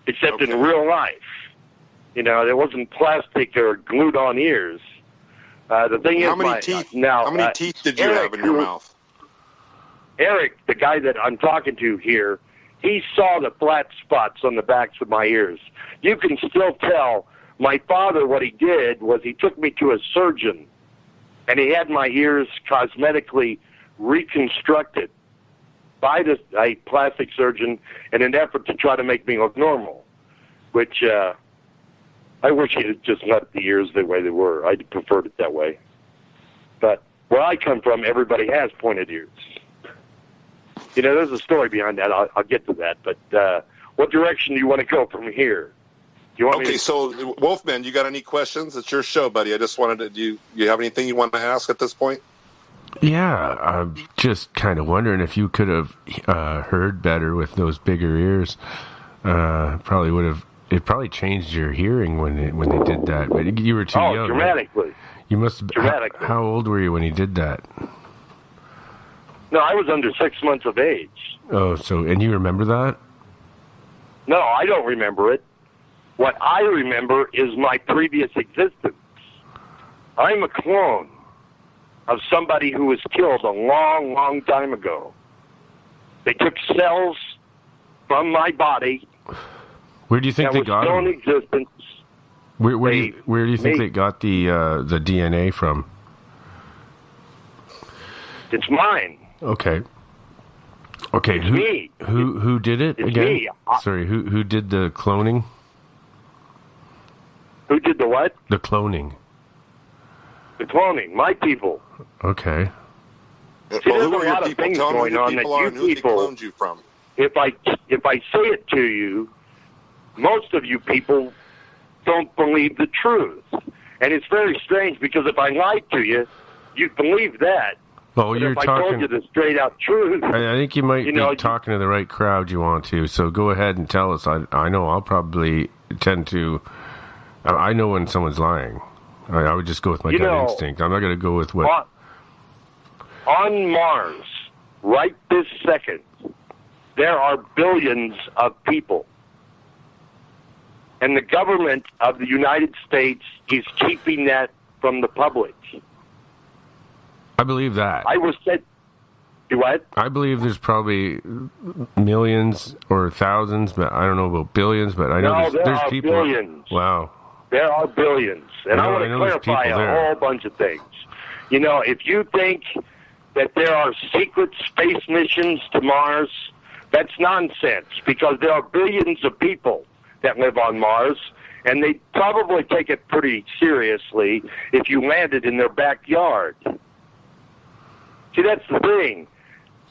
[SPEAKER 15] except in real life. You know, there wasn't plastic or glued-on ears. The thing is,
[SPEAKER 12] how many teeth did you have in your mouth?
[SPEAKER 15] Eric, the guy that I'm talking to here, he saw the flat spots on the backs of my ears. You can still tell. My father, what he did was he took me to a surgeon, and he had my ears cosmetically reconstructed by a plastic surgeon in an effort to try to make me look normal, which I wish he had just left the ears the way they were. I preferred it that way. But where I come from, everybody has pointed ears. You know, there's a story behind that. I'll get to that. But what direction do you want to go from here? Do you want me to...
[SPEAKER 12] So Wolfman, you got any questions? It's your show, buddy. I just wanted to. Do you have anything you want to ask at this point?
[SPEAKER 2] Yeah, I'm just kind of wondering if you could have heard better with those bigger ears. Probably would have. It probably changed your hearing when they did that. But you were too young.
[SPEAKER 15] Oh, dramatically.
[SPEAKER 2] Right? You must have.
[SPEAKER 15] Dramatically.
[SPEAKER 2] How old were you when he did that?
[SPEAKER 15] No, I was under 6 months of age.
[SPEAKER 2] Oh, and you remember that?
[SPEAKER 15] No, I don't remember it. What I remember is my previous existence. I'm a clone of somebody who was killed a long, long time ago. They took cells from my body.
[SPEAKER 2] Where do you think they got
[SPEAKER 15] still
[SPEAKER 2] them?
[SPEAKER 15] in existence.
[SPEAKER 2] Where do you think they got the DNA from?
[SPEAKER 15] It's mine.
[SPEAKER 2] Okay.
[SPEAKER 15] It's me.
[SPEAKER 2] Who did it
[SPEAKER 15] it's
[SPEAKER 2] again?
[SPEAKER 15] Me.
[SPEAKER 2] Sorry, who did the cloning?
[SPEAKER 15] Who did the what?
[SPEAKER 2] The cloning.
[SPEAKER 15] The cloning. My people.
[SPEAKER 2] Okay.
[SPEAKER 15] See, there's a lot of things going on that you people
[SPEAKER 12] cloned you from.
[SPEAKER 15] If I say it to you, most of you people don't believe the truth. And it's very strange because if I lied to you, you'd believe that.
[SPEAKER 2] Well,
[SPEAKER 15] but
[SPEAKER 2] you're
[SPEAKER 15] if I told you the straight out truth,
[SPEAKER 2] I think you might be talking to the right crowd you want to. So go ahead and tell us. I know I'll probably tend to. I know when someone's lying. I would just go with my gut instinct. I'm not going to go with what.
[SPEAKER 15] On Mars, right this second, there are billions of people. And the government of the United States is keeping that from the public.
[SPEAKER 2] I believe that.
[SPEAKER 15] I was said. Do what?
[SPEAKER 2] I believe there's probably millions or thousands, but I don't know about billions. But I know there's people.
[SPEAKER 15] Billions.
[SPEAKER 2] Wow.
[SPEAKER 15] There are billions, and I want to clarify a whole bunch of things. You know, if you think that there are secret space missions to Mars, that's nonsense, because there are billions of people that live on Mars, and they probably take it pretty seriously if you landed in their backyard. See, that's the thing.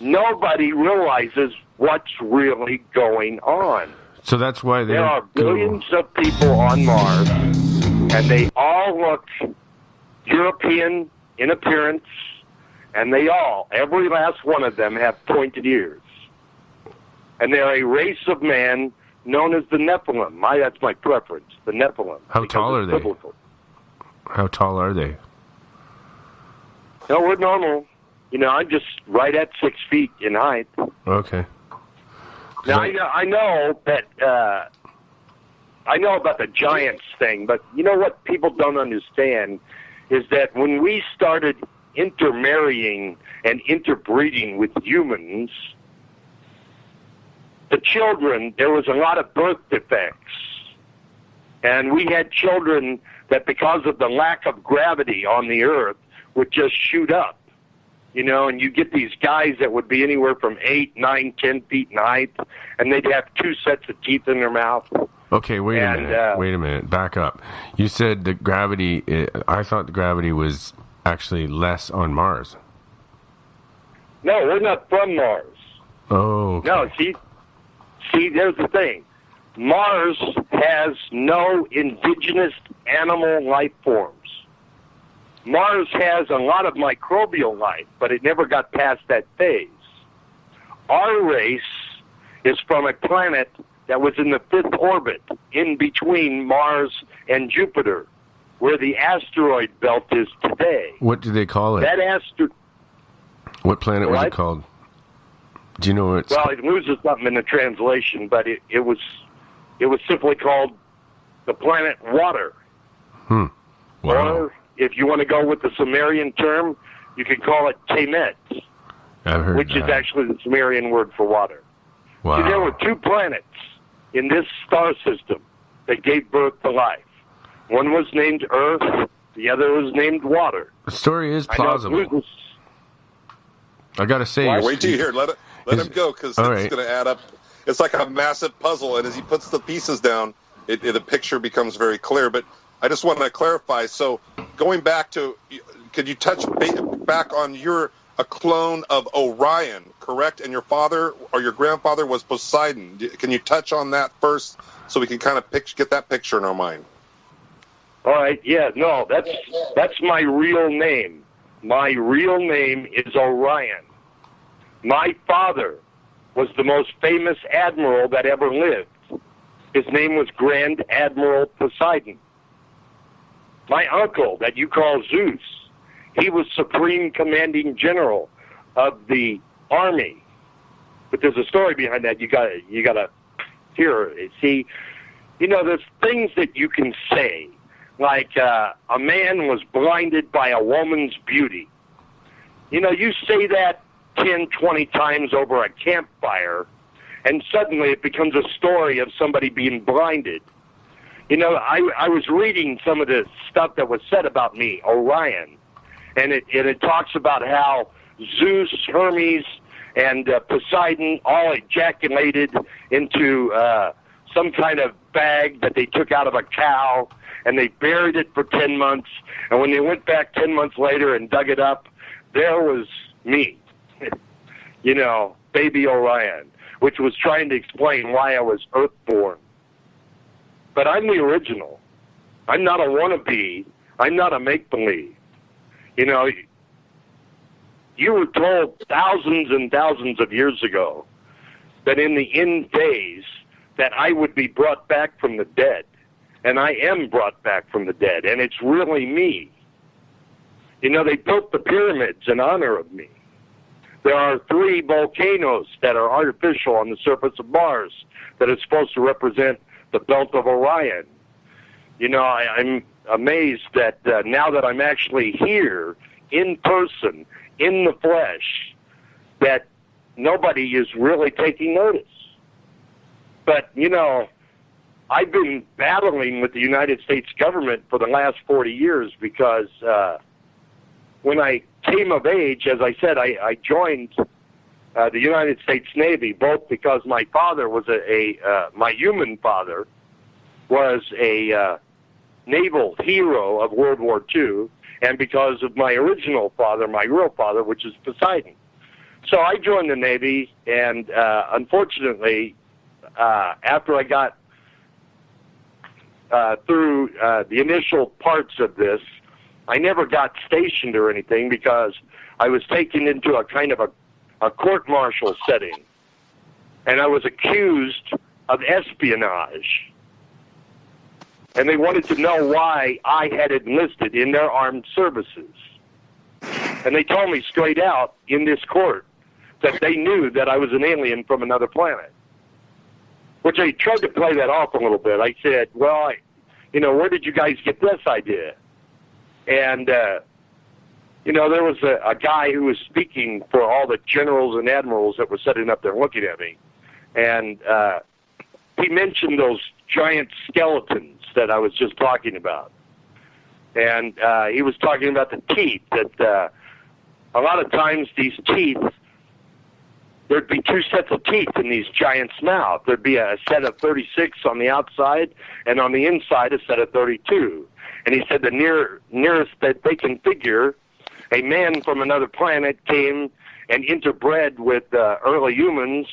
[SPEAKER 15] Nobody realizes what's really going on.
[SPEAKER 2] So that's why
[SPEAKER 15] there are billions of people on Mars, and they all look European in appearance, and every last one of them, have pointed ears. And they're a race of man known as the Nephilim. That's my preference, the Nephilim.
[SPEAKER 2] How tall are they?
[SPEAKER 15] Biblical. How
[SPEAKER 2] tall are they?
[SPEAKER 15] No, we're normal. You know, I'm just right at 6 feet in height.
[SPEAKER 2] Okay.
[SPEAKER 15] Now, I know that I know about the giants thing, but you know what people don't understand is that when we started intermarrying and interbreeding with humans, the children, there was a lot of birth defects. And we had children that, because of the lack of gravity on the earth, would just shoot up. You know, and you get these guys that would be anywhere from 8, 9, 10 feet in height, and they'd have 2 sets of teeth in their mouth.
[SPEAKER 2] Okay, wait a minute. Back up. You said the gravity, I thought the gravity was actually less on Mars.
[SPEAKER 15] No, we're not from Mars.
[SPEAKER 2] Oh, okay.
[SPEAKER 15] No, see, there's the thing. Mars has no indigenous animal life forms. Mars has a lot of microbial life, but it never got past that phase. Our race is from a planet that was in the 5th orbit, in between Mars and Jupiter, where the asteroid belt is today.
[SPEAKER 2] What do they call it?
[SPEAKER 15] That asteroid.
[SPEAKER 2] What planet was it called? Do you know what it's
[SPEAKER 15] Well, it loses something in the translation, but it was simply called the planet water.
[SPEAKER 2] Wow.
[SPEAKER 15] Or if you want to go with the Sumerian term, you could call it Kemet,
[SPEAKER 2] I've heard
[SPEAKER 15] which is actually the Sumerian word for water.
[SPEAKER 2] Wow.
[SPEAKER 15] See, there were two planets in this star system that gave birth to life. One was named Earth, the other was named water.
[SPEAKER 2] The story is plausible. I got to say,
[SPEAKER 12] wait till you hear. Let him go, because it's
[SPEAKER 2] right.
[SPEAKER 12] going to add up. It's like a massive puzzle, and as he puts the pieces down, the picture becomes very clear. But I just want to clarify. So, going back to, could you touch back on a clone of Orion, correct? And your father or your grandfather was Poseidon. Can you touch on that first, so we can kind of get that picture in our mind?
[SPEAKER 15] All right. Yeah. No, that's my real name. My real name is Orion. My father was the most famous admiral that ever lived. His name was Grand Admiral Poseidon. My uncle, that you call Zeus, he was Supreme Commanding General of the Army. But there's a story behind that. You gotta hear. See, there's things that you can say, like a man was blinded by a woman's beauty. You say that 10, 20 times over a campfire, and suddenly it becomes a story of somebody being blinded. I was reading some of the stuff that was said about me, Orion, and it talks about how Zeus, Hermes, and Poseidon all ejaculated into some kind of bag that they took out of a cow, and they buried it for 10 months, and when they went back 10 months later and dug it up, there was me, baby Orion, which was trying to explain why I was earthborn. But I'm the original. I'm not a wannabe. I'm not a make-believe. You were told thousands and thousands of years ago that in the end days that I would be brought back from the dead. And I am brought back from the dead. And it's really me. They built the pyramids in honor of me. There are 3 volcanoes that are artificial on the surface of Mars that are supposed to represent the belt of Orion. I'm amazed that now that I'm actually here in person, in the flesh, that nobody is really taking notice. But, I've been battling with the United States government for the last 40 years because when I came of age, as I said, I joined the United States Navy, both because my father was my human father was a naval hero of World War II, and because of my original father, my real father, which is Poseidon. So I joined the Navy, and unfortunately, after I got through the initial parts of this, I never got stationed or anything because I was taken into a kind of a court-martial setting, and I was accused of espionage. And they wanted to know why I had enlisted in their armed services. And they told me straight out in this court that they knew that I was an alien from another planet. Which I tried to play that off a little bit. I said, well, where did you guys get this idea? And, there was a guy who was speaking for all the generals and admirals that were sitting up there looking at me. And he mentioned those giant skeletons that I was just talking about. And he was talking about the teeth, that a lot of times these teeth, there'd be 2 sets of teeth in these giants' mouth. There'd be a set of 36 on the outside, and on the inside a set of 32. And he said the nearest that they can figure, a man from another planet came and interbred with early humans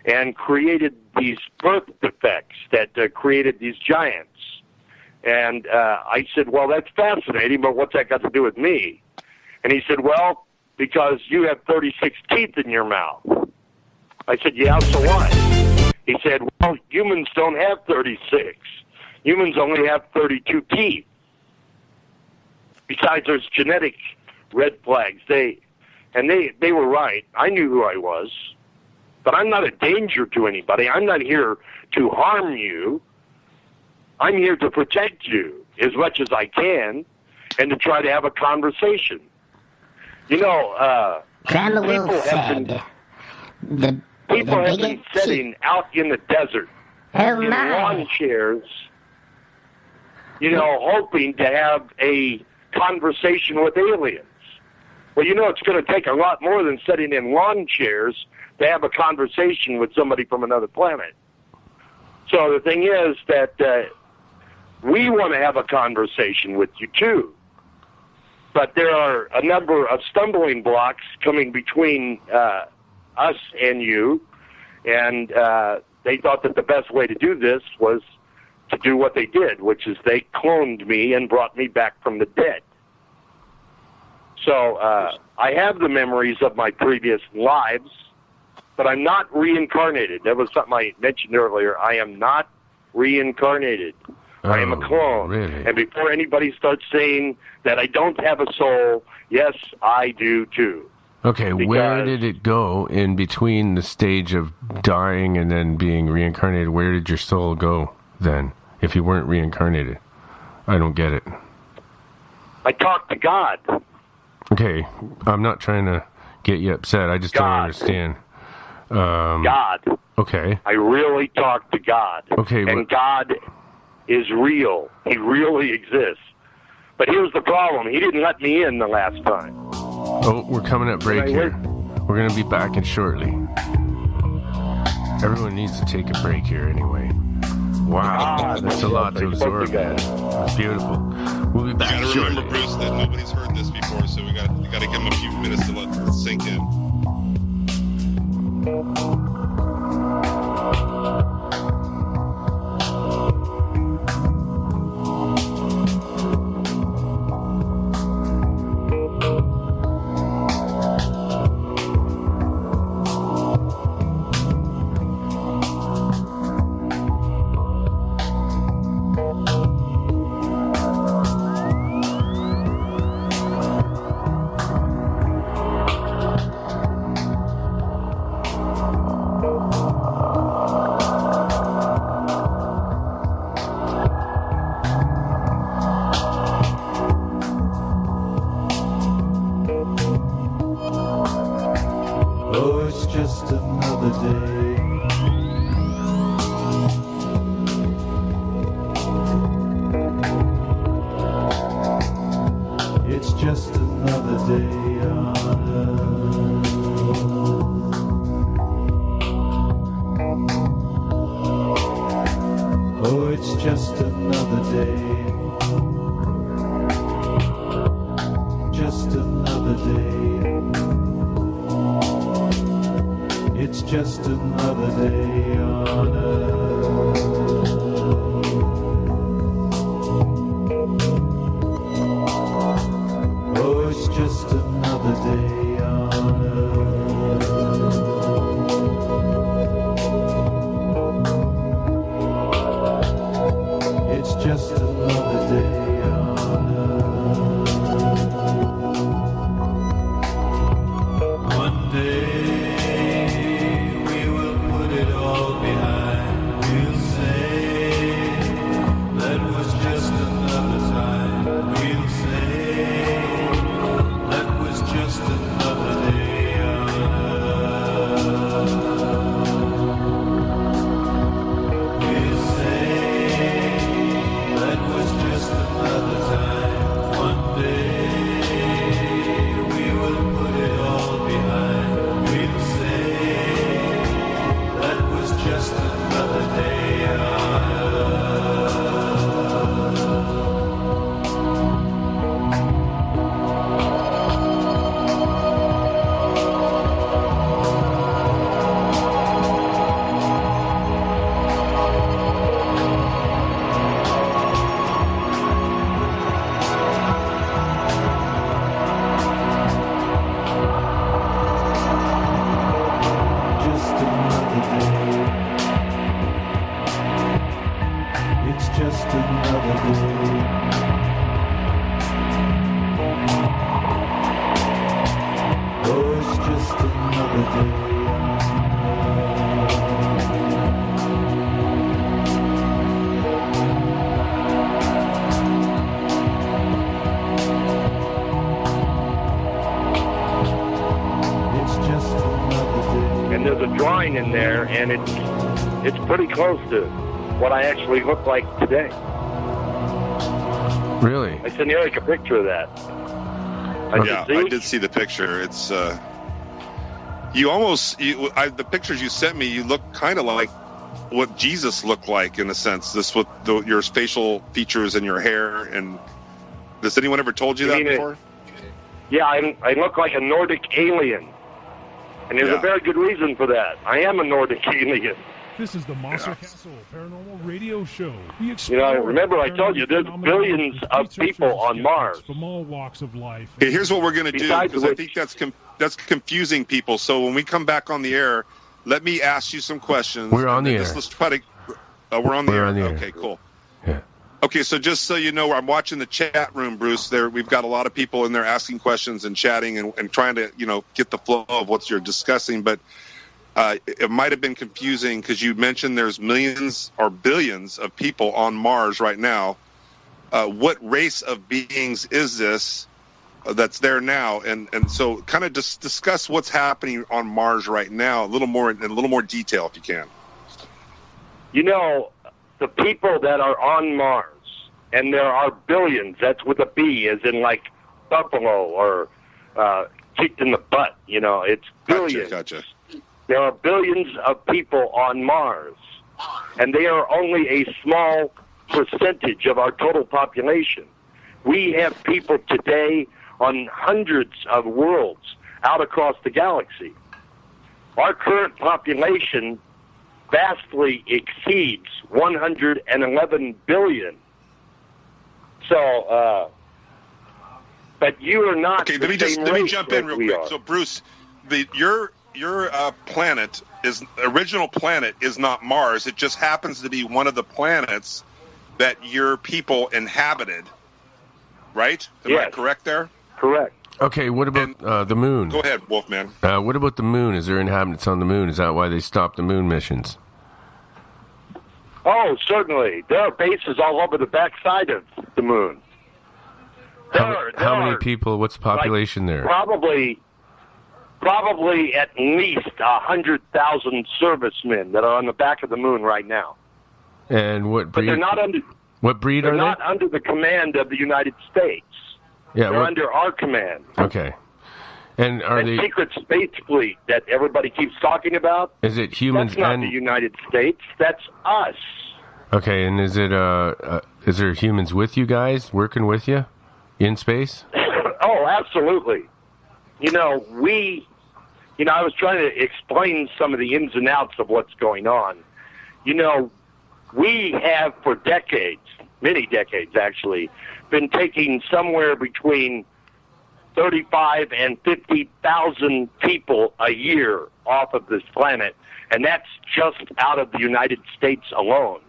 [SPEAKER 15] and created these birth defects that created these giants. And I said, well, that's fascinating, but what's that got to do with me? And he said, well, because you have 36 teeth in your mouth. I said, yeah, so what? He said, well, humans don't have 36. Humans only have 32 teeth. Besides, there's genetic red flags. They were right. I knew who I was. But I'm not a danger to anybody. I'm not here to harm you. I'm here to protect you as much as I can and to try to have a conversation. You know,
[SPEAKER 16] Grandma Will
[SPEAKER 15] people have been sitting out in the desert in lawn chairs, you know, hoping to have a conversation with aliens. Well, you know, it's going to take a lot more than sitting in lawn chairs to have a conversation with somebody from another planet. So the thing is that we want to have a conversation with you, too. But there are a number of stumbling blocks coming between us and you, and they thought that the best way to do this was to do what they did, which is they cloned me and brought me back from the dead. So I have the memories of my previous lives, but I'm not reincarnated. That was something I mentioned earlier. I am not reincarnated. I am a clone.
[SPEAKER 2] Really?
[SPEAKER 15] And before anybody starts saying that I don't have a soul, yes, I do too.
[SPEAKER 2] Okay, where did it go in between the stage of dying and then being reincarnated? Where did your soul go then, if you weren't reincarnated? I don't get it.
[SPEAKER 15] I talked to God.
[SPEAKER 2] Okay, I'm not trying to get you upset. I just don't understand.
[SPEAKER 15] God.
[SPEAKER 2] Okay.
[SPEAKER 15] I really talked to God.
[SPEAKER 2] Okay.
[SPEAKER 15] And God is real. He really exists. But here's the problem. He didn't let me in the last time.
[SPEAKER 2] Oh, we're coming up break here. We're going to be back in shortly. Everyone needs to take a break here anyway. Wow, that's a lot to absorb, man. It's beautiful. We'll be back shortly.
[SPEAKER 12] You got to remember, Bruce, that nobody's heard this before, so we got to give them a few minutes to let it sink in.
[SPEAKER 15] drawing in there, and it's pretty close to what I actually look like today.
[SPEAKER 2] Really?
[SPEAKER 15] I sent Eric a picture of that.
[SPEAKER 12] I did see the picture. It's the pictures you sent me. You look kind of like what Jesus looked like in a sense. This with your facial features and your hair. And has anyone ever told you that before?
[SPEAKER 15] Yeah, I look like a Nordic alien, and there's a very good reason for that. I am a Nordic alien.
[SPEAKER 16] This is the Monster Castle Paranormal Radio Show. We
[SPEAKER 15] remember I told you there's billions of people on Mars.
[SPEAKER 16] From all walks of life.
[SPEAKER 12] Okay, here's what we're going to do, because I think that's confusing people. So when we come back on the air, let me ask you some questions.
[SPEAKER 2] We're on the air.
[SPEAKER 12] Let's try to. We're on the air. Okay, cool.
[SPEAKER 2] Yeah.
[SPEAKER 12] Okay, so just so you know, I'm watching the chat room, Bruce. We've got a lot of people in there asking questions and chatting and trying to, get the flow of what you're discussing. But it might have been confusing because you mentioned there's millions or billions of people on Mars right now. What race of beings is this that's there now? And so kind of just discuss what's happening on Mars right now in a little more detail if you can.
[SPEAKER 15] The people that are on Mars, and there are billions, that's with a B, as in like buffalo or kicked in the butt, it's billions.
[SPEAKER 12] Gotcha.
[SPEAKER 15] There are billions of people on Mars, and they are only a small percentage of our total population. We have people today on hundreds of worlds out across the galaxy. Our current population vastly exceeds 111 billion. So, but you are not.
[SPEAKER 12] Okay, let me jump in real quick. So, Bruce, your planet original planet is not Mars. It just happens to be one of the planets that your people inhabited. Right? Am I correct there?
[SPEAKER 15] Correct.
[SPEAKER 2] Okay, what about the moon?
[SPEAKER 12] Go ahead, Wolfman.
[SPEAKER 2] What about the moon? Is there inhabitants on the moon? Is that why they stopped the moon missions?
[SPEAKER 15] Oh, certainly. There are bases all over the backside of the moon.
[SPEAKER 2] How many people? What's the population there?
[SPEAKER 15] Probably at least 100,000 servicemen that are on the back of the moon right now.
[SPEAKER 2] And what breed?
[SPEAKER 15] But they're not under.
[SPEAKER 2] What breed are they?
[SPEAKER 15] They're not under the command of the United States.
[SPEAKER 2] Yeah,
[SPEAKER 15] they're under our command.
[SPEAKER 2] Okay. And are they
[SPEAKER 15] secret space fleet that everybody keeps talking about?
[SPEAKER 2] Is it humans?
[SPEAKER 15] That's not the United States. That's us.
[SPEAKER 2] Okay, and is there humans with you guys working with you in space?
[SPEAKER 15] Oh, absolutely. I was trying to explain some of the ins and outs of what's going on. We have for decades, many decades actually, been taking somewhere between 35 and 50,000 people a year off of this planet, and that's just out of the United States alone.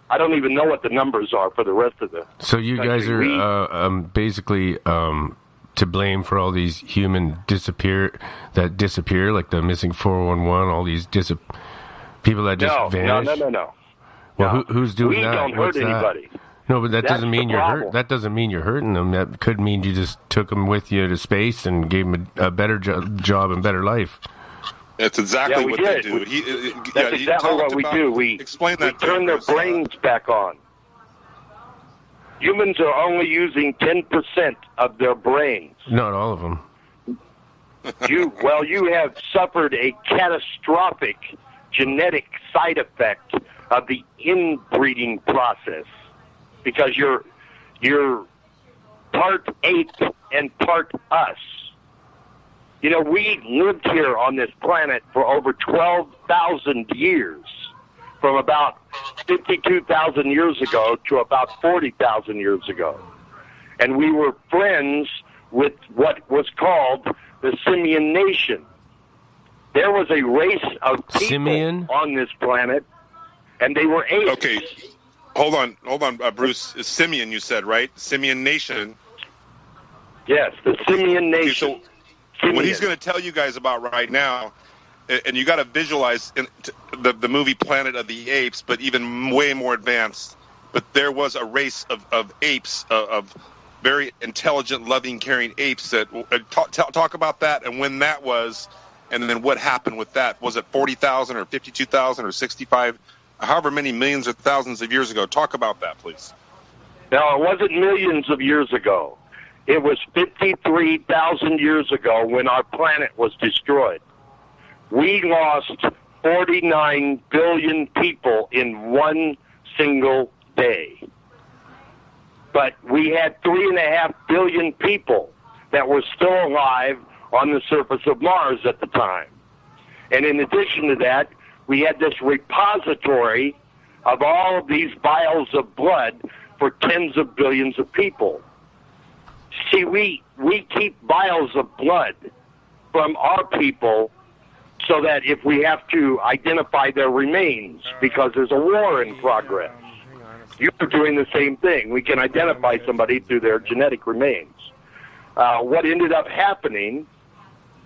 [SPEAKER 15] I don't even know what the numbers are for the rest of the
[SPEAKER 2] So you
[SPEAKER 15] country.
[SPEAKER 2] guys are basically to blame for all these human disappear, like the missing 411, all these people that just vanish?
[SPEAKER 15] No.
[SPEAKER 2] Well, who's doing that?
[SPEAKER 15] We don't hurt anybody.
[SPEAKER 2] No, but that
[SPEAKER 15] That's
[SPEAKER 2] doesn't mean
[SPEAKER 15] the
[SPEAKER 2] you're
[SPEAKER 15] problem.
[SPEAKER 2] That doesn't mean you're hurting them. That could mean you just took them with you to space and gave them a better job and better life.
[SPEAKER 12] That's exactly what they do.
[SPEAKER 15] That's exactly what we do. We turn their brains back on. Humans are only using 10% of their brains.
[SPEAKER 2] Not all of them.
[SPEAKER 15] You have suffered a catastrophic genetic side effect of the inbreeding process because you're part ape and part us. We lived here on this planet for over 12,000 years, from about 52,000 years ago to about 40,000 years ago. And we were friends with what was called the Simian Nation. There was a race of people on this planet, and they were apes.
[SPEAKER 12] Okay, hold on, Bruce. It's Simian, you said, right? Simian Nation.
[SPEAKER 15] Yes, the Simian Nation.
[SPEAKER 12] Okay, so what he's going to tell you guys about right now, and you got to visualize the movie Planet of the Apes, but even way more advanced. But there was a race of apes, of very intelligent, loving, caring apes that talk about that and when that was, And then what happened with that? Was it 40,000 or 52,000 or 65, however many millions or thousands of years ago? Talk about that, please.
[SPEAKER 15] No, it wasn't millions of years ago. It was 53,000 years ago when our planet was destroyed. We lost 49 billion people in one single day. But we had 3.5 billion people that were still alive on the surface of Mars at the time. And in addition to that, we had this repository of all of these vials of blood for tens of billions of people. See, we keep vials of blood from our people so that if we have to identify their remains because there's a war in progress. You're doing the same thing. We can identify somebody through their genetic remains. What ended up happening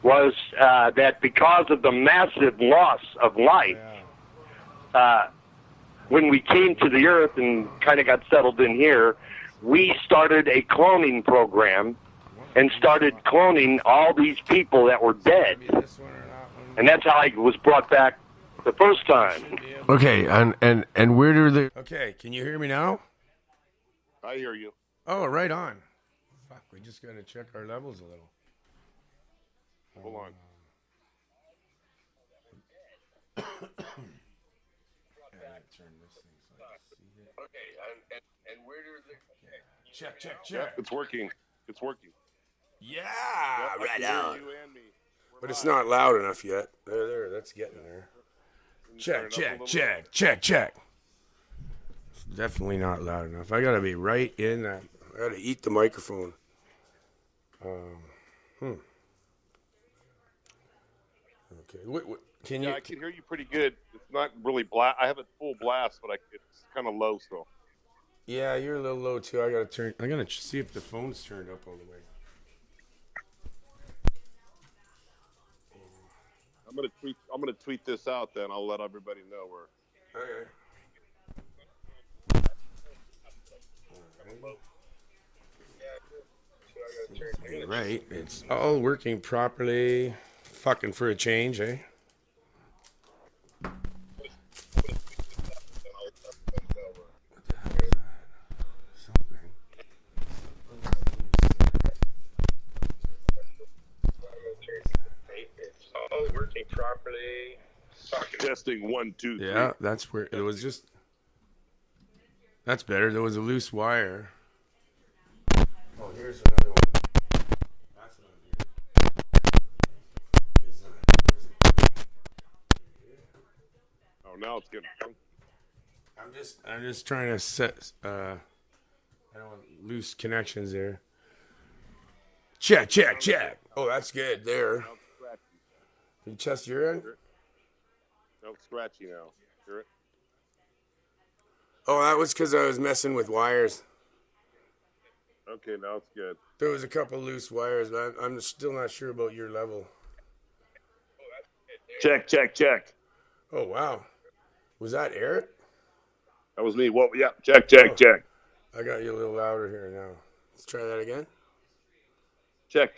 [SPEAKER 15] was that because of the massive loss of life, when we came to the Earth and kind of got settled in here, we started a cloning program and started cloning all these people that were dead. And that's how I was brought back the first time.
[SPEAKER 2] Okay, and where do the... Okay, can you hear me now?
[SPEAKER 12] I hear you.
[SPEAKER 2] Oh, right on. Fuck, we just got to check our levels a little.
[SPEAKER 12] Hold on. Okay, and where do the...
[SPEAKER 2] Check.
[SPEAKER 12] Yep, it's working. It's working.
[SPEAKER 2] Yeah,
[SPEAKER 12] yep,
[SPEAKER 2] right
[SPEAKER 12] on.
[SPEAKER 2] on. But it's not loud enough yet. There, that's getting there. Check. It's definitely not loud enough. I gotta be right in that. I gotta eat the microphone. Okay. What, can you?
[SPEAKER 12] I can hear you pretty good. It's not really blast. I have it full blast, but it's kind of low still.
[SPEAKER 2] Yeah, you're a little low too. I gotta see if the phone's turned up all the way.
[SPEAKER 12] I'm gonna tweet this out. Then I'll let everybody know where.
[SPEAKER 2] Okay. Right, it's all working properly. Fucking for a change, eh? It's all working properly.
[SPEAKER 12] Testing 1, 2, 3.
[SPEAKER 2] Yeah, that's where it was just. That's better. There was a loose wire. Oh, here's another one. That's not here.
[SPEAKER 12] Oh, now it's getting.
[SPEAKER 2] I'm just trying to set. I don't want loose connections there. Check. Oh, that's good there. Can you test your end?
[SPEAKER 12] No, it's scratchy now. Hear it?
[SPEAKER 2] Oh, that was because I was messing with wires.
[SPEAKER 12] Okay, now it's good.
[SPEAKER 2] There was a couple loose wires, but I'm still not sure about your level.
[SPEAKER 12] Check.
[SPEAKER 2] Oh, wow. Was that Eric?
[SPEAKER 12] That was me. What? Yeah. Check.
[SPEAKER 2] I got you a little louder here now. Let's try that again.
[SPEAKER 12] Check.